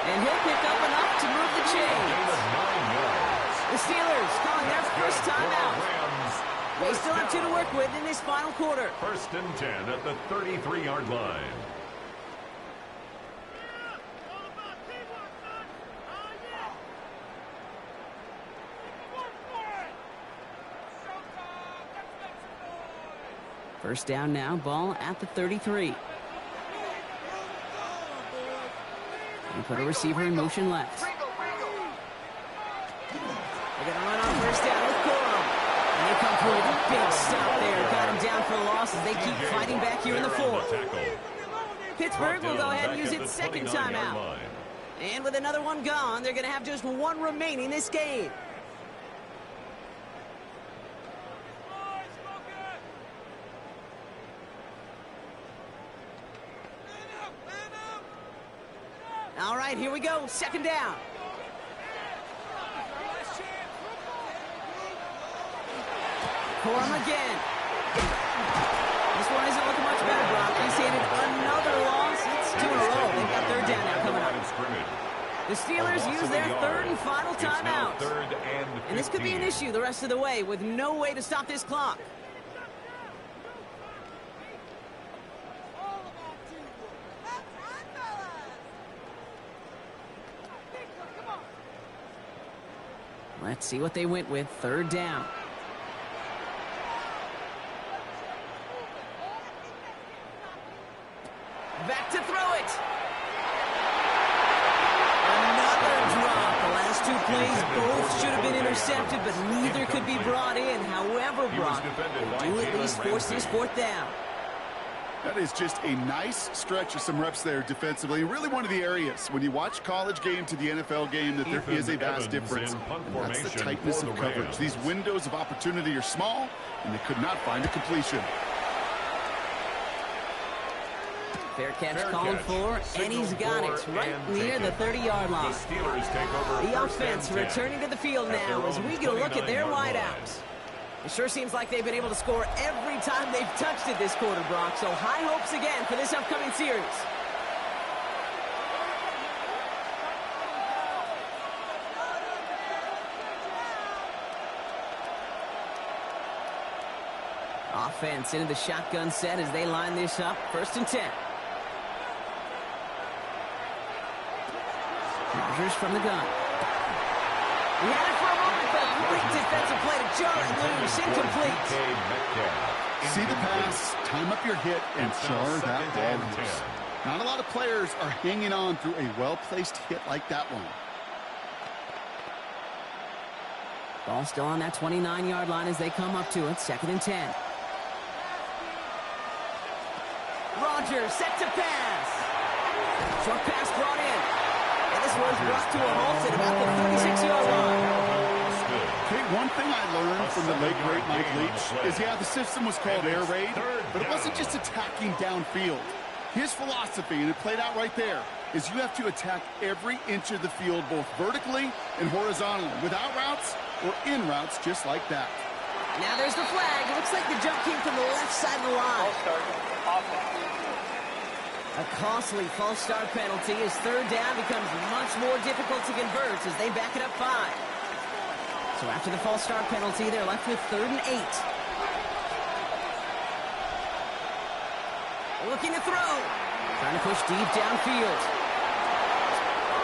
And he'll pick up enough to move the chains. The Steelers calling their first timeout. They still have 2 to work with in this final quarter. 1st and 10 at the 33-yard line. First down now, ball at the 33. And put a receiver in motion left. They're going to run on 1st down with Corum. And they come through with a big stop there. Got him down for a loss as they keep fighting back here in the 4th. Pittsburgh will go ahead and use its 2nd timeout. And with another one gone, they're going to have just 1 remaining this game. All right, here we go. 2nd down. Corum again. This one isn't looking much better, Brock. He's handed another loss. It's 2 in a row. They've got 3rd down now coming up. The Steelers use their 3rd and final timeout. And this could be an issue the rest of the way with no way to stop this clock. Let's see what they went with. 3rd down. Back to throw it. Another drop. The last 2 plays both should have been intercepted, but neither could be brought in. However, Brock, they do at least force this 4th down. That is just a nice stretch of some reps there defensively. Really one of the areas when you watch college game to the NFL game that there is a vast difference. And that's the tightness of coverage. These windows of opportunity are small, and they could not find a completion. Fair catch called for, and he's got it right near the 30-yard line. The offense returning to the field now as we get a look at their wideouts. It sure seems like they've been able to score every time they've touched it this quarter, Brock. So high hopes again for this upcoming series. Offense into the shotgun set as they line this up. 1st and 10. Rodgers from the gun. He had it for a moment, but a great defensive play to jar it loose. Incomplete. See the pass, time up your hit, and jar that ball loose. Not a lot of players are hanging on through a well-placed hit like that one. Ball still on that 29-yard line as they come up to it. 2nd and 10. Rodgers set to pass. Short pass brought in. And this one's brought to a halt at about the 36-yard line. Hey, one thing I learned from the late great Mike Leach is, yeah, the system was called air raid, but it wasn't just attacking downfield. His philosophy, and it played out right there, is you have to attack every inch of the field, both vertically and horizontally, without routes or in routes, just like that. Now there's the flag. It looks like the jump came from the left side of the line. A costly false start penalty as 3rd down becomes much more difficult to convert as they back it up 5. So after the false start penalty, they're left with 3rd and 8. Looking to throw. Trying to push deep downfield.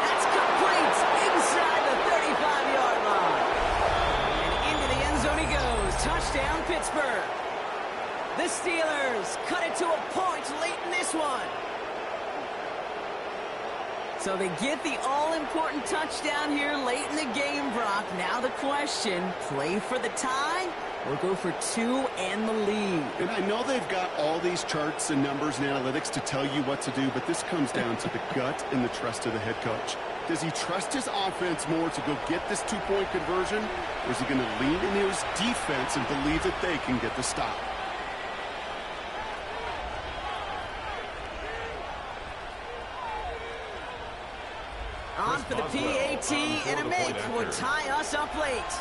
That's complete inside the 35-yard line. And into the end zone he goes. Touchdown, Pittsburgh. The Steelers cut it to a point late in this one. So they get the all-important touchdown here late in the game, Brock. Now the question, play for the tie or go for 2 and the lead? And I know they've got all these charts and numbers and analytics to tell you what to do, but this comes down to the gut and the trust of the head coach. Does he trust his offense more to go get this 2-point conversion, or is he going to lean into his defense and believe that they can get the stop? On for the PAT, and a make would tie us up late.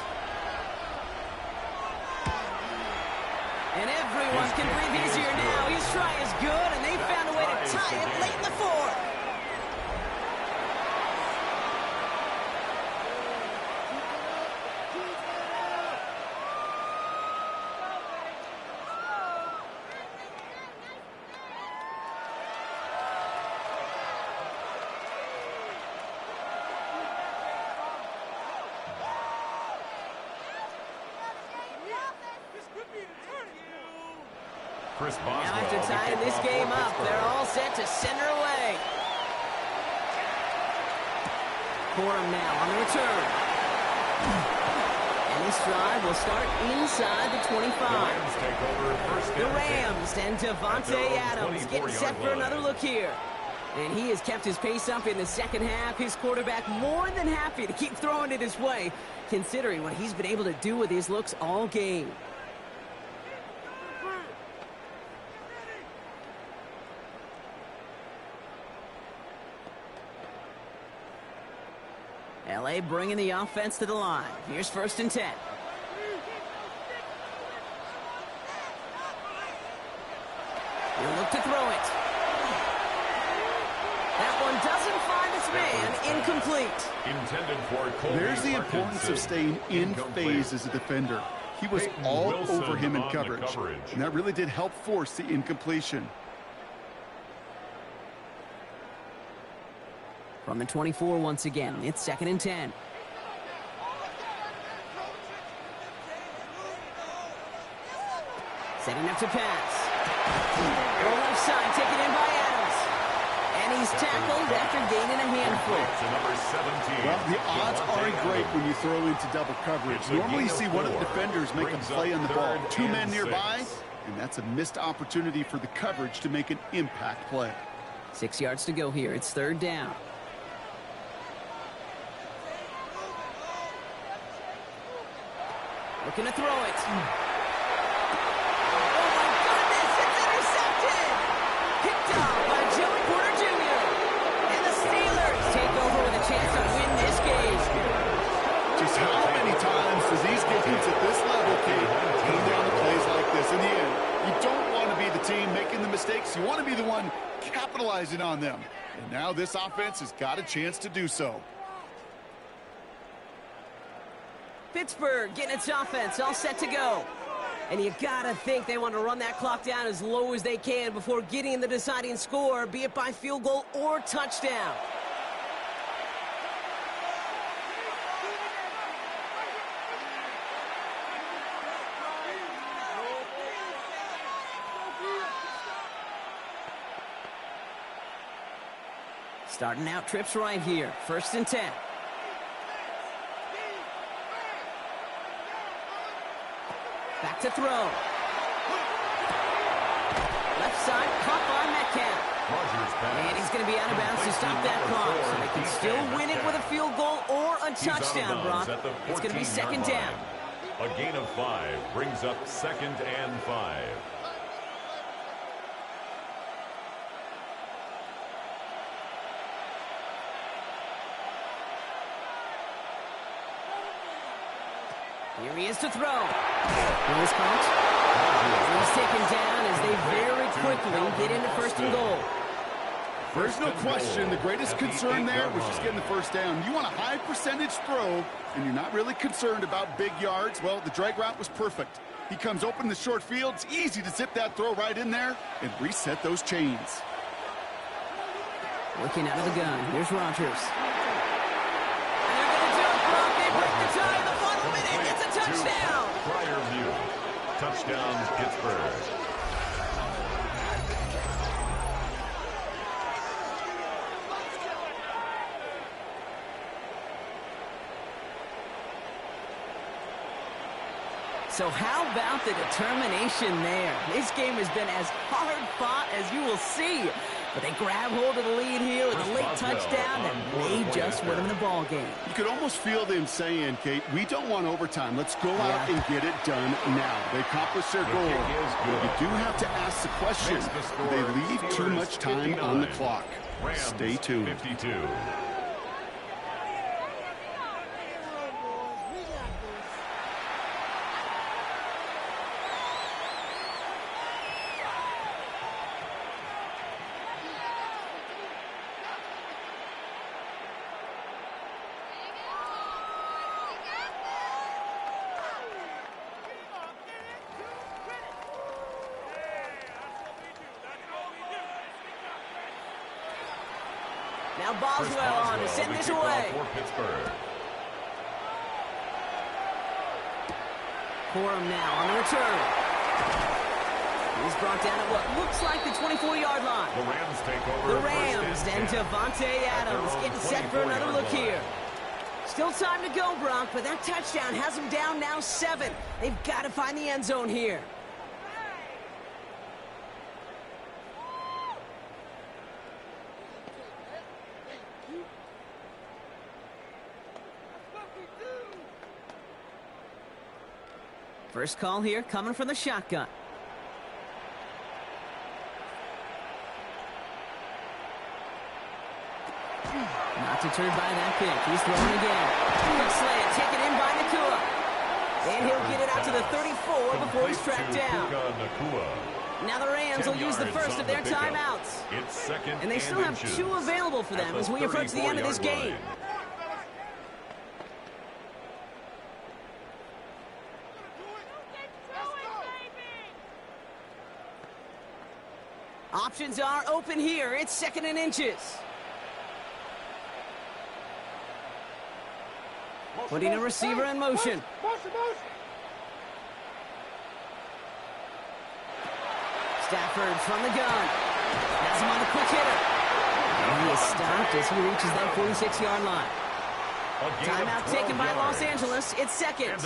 And everyone can breathe easier now. His try is good, and they found a way to tie it late in the 4th. Now after tying this game up, they're all set to center away. Corum now on the return. And this drive will start inside the 25. The Rams and Devontae Adams getting set for another look here. And he has kept his pace up in the 2nd half. His quarterback more than happy to keep throwing it his way, considering what he's been able to do with his looks all game. LA bringing the offense to the line. Here's 1st and 10. He'll look to throw it. That one doesn't find its man. Incomplete. There's the importance of staying in phase as a defender. He was all over him in coverage, and that really did help force the incompletion. From the 24 once again, it's 2nd and 10. Setting up to pass. Go left side, taken in by Adams. And he's tackled after gaining a handful. Well, the odds aren't great when you throw into double coverage. Normally you see one of the defenders make a play on the ball. 2 men nearby, and that's a missed opportunity for the coverage to make an impact play. 6 yards to go here. It's 3rd down. Looking to throw it. Oh, my goodness, it's intercepted! Picked off by Joey Porter Jr. And the Steelers take over with a chance to win this game. Just how many times does these games at this level, Kate, come down to plays like this? In the end, you don't want to be the team making the mistakes. You want to be the one capitalizing on them. And now this offense has got a chance to do so. Pittsburgh getting its offense all set to go. And you gotta think they want to run that clock down as low as they can before getting the deciding score, be it by field goal or touchdown. Starting out trips right here. 1st and 10. Back to throw. Left side, caught by Metcalf. And he's going to be out of bounds to stop that clock. So they can still win it with a field goal or a touchdown, Brock. It's going to be second down. A gain of 5 brings up 2nd and 5. Here he is to throw. Noise caught. He's taken down as they very quickly get into 1st and goal. There's no question the greatest concern there was just getting the first down. You want a high percentage throw, and you're not really concerned about big yards. Well, the drag route was perfect. He comes open in the short field. It's easy to zip that throw right in there and reset those chains. Looking out of the gun. Here's Rodgers. And they're going to do it, Brock. They break the tie in the final minute. It's a touchdown. Prior view. Touchdown, Pittsburgh. So how about the determination there? This game has been as hard fought as you will see. But they grab hold of the lead here with a late touchdown that may just win them the ball game. You could almost feel them saying, Kate, we don't want overtime. Let's go out and get it done now. They accomplished their goal. But you do have to ask the question, do they leave too much time on the clock? Stay tuned. 52. Now Boswell on to send this away. Corum now on the return. He's brought down at what looks like the 24-yard line. The Rams take over. The Rams and Devontae Adams getting set for another look here. Still time to go, Brock, but that touchdown has them down now 7. They've got to find the end zone here. First call here coming from the shotgun. Not deterred by that pick. He's throwing again. Quick slant taken in by Nakua. And he'll get it out to the 34 before he's tracked down. Now the Rams will use the first of their timeouts. And they still have 2 available for them as we approach the end of this game. Options are open here. It's 2nd and inches. Putting a receiver in motion. Stafford from the gun. Has him on the quick hitter. And he is stopped as he reaches that 46-yard line. Timeout taken by Los Angeles. It's 2nd.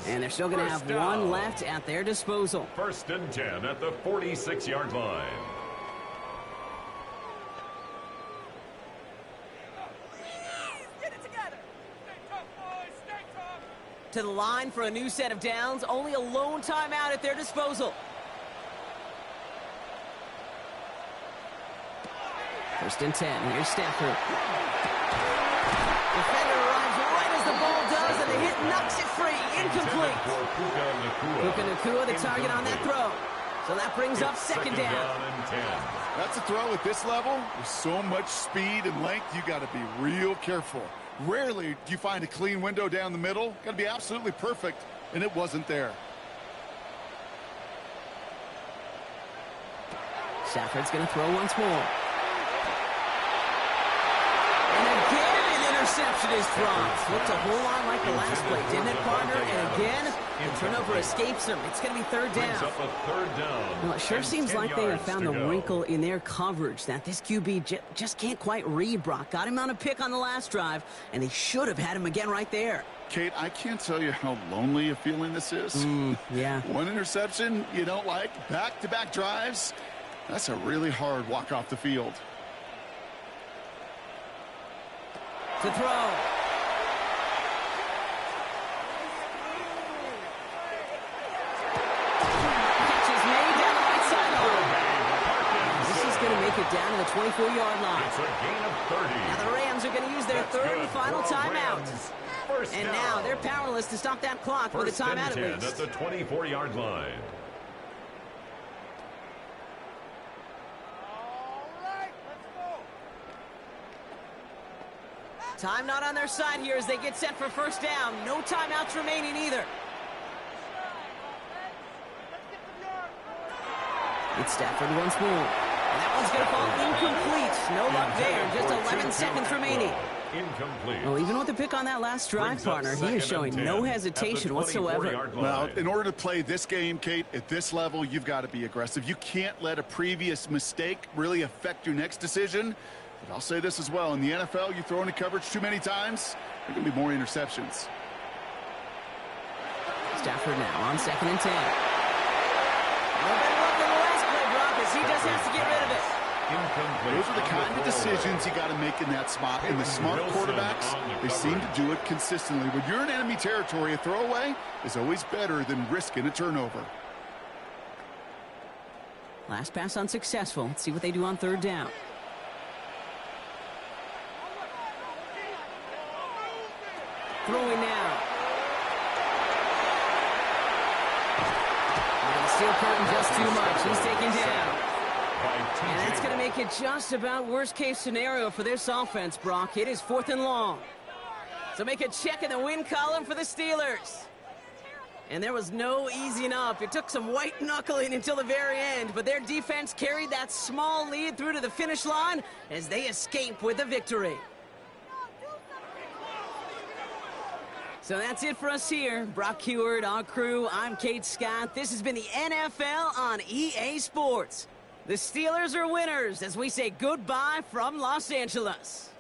And they're still going to have 1 left at their disposal. 1st and 10 at the 46-yard line. Get it together. Stay tough, boys. Stay tough. To the line for a new set of downs. Only a lone timeout at their disposal. 1st and 10. Here's Stafford. Defender arrives right as the ball does, and the hit knocks it free. Incomplete. Puka Nakua, the target on that throw. So that brings up 2nd down. That's a throw at this level. With so much speed and length, you got to be real careful. Rarely do you find a clean window down the middle. Got to be absolutely perfect, and it wasn't there. Stafford's going to throw once more. And again, an interception is dropped. Looked a whole lot like the last play, didn't it, partner? And again, The turnover escapes them. It's going to be third down. Brings up a third down. Well, it sure seems like they have found the go. wrinkle in their coverage that this QB just can't quite read Brock. Got him on a pick on the last drive, and they should have had him again right there. Kate, I can't tell you how lonely a feeling this is. Yeah. One interception you don't like, back-to-back drives. That's a really hard walk off the field. To throw. It down to the 24-yard line. It's a gain of 30. Now the Rams are going to use their third and final timeout. And now they're powerless to stop that clock with a timeout at least. At the 24-yard line. All right, let's go. Time not on their side here as they get set for first down. No timeouts remaining either. It's Stafford once more. And that one's going to fall incomplete. No luck there. Just 11 seconds remaining. Incomplete. Well, even with the pick on that last drive, partner, he is showing no hesitation whatsoever. Well, in order to play this game, Kate, at this level, you've got to be aggressive. You can't let a previous mistake really affect your next decision. But I'll say this as well. In the NFL, you throw into coverage too many times, there can be more interceptions. Stafford now on 2nd and 10. He just has to get rid of it. Incomplete. Those are the kind of decisions you got to make in that spot. And the smart quarterbacks, they seem to do it consistently. When you're in enemy territory, a throwaway is always better than risking a turnover. Last pass unsuccessful. Let's see what they do on third down. Throwing now. Steel curtain just too much. He's taken down. And that's going to make it just about worst-case scenario for this offense, Brock. It is 4th and long. So make a check in the win column for the Steelers. And there was no easing up. It took some white knuckling until the very end, but their defense carried that small lead through to the finish line as they escape with a victory. So that's it for us here. Brock Heward, our crew, I'm Kate Scott. This has been the NFL on EA Sports. The Steelers are winners as we say goodbye from Los Angeles.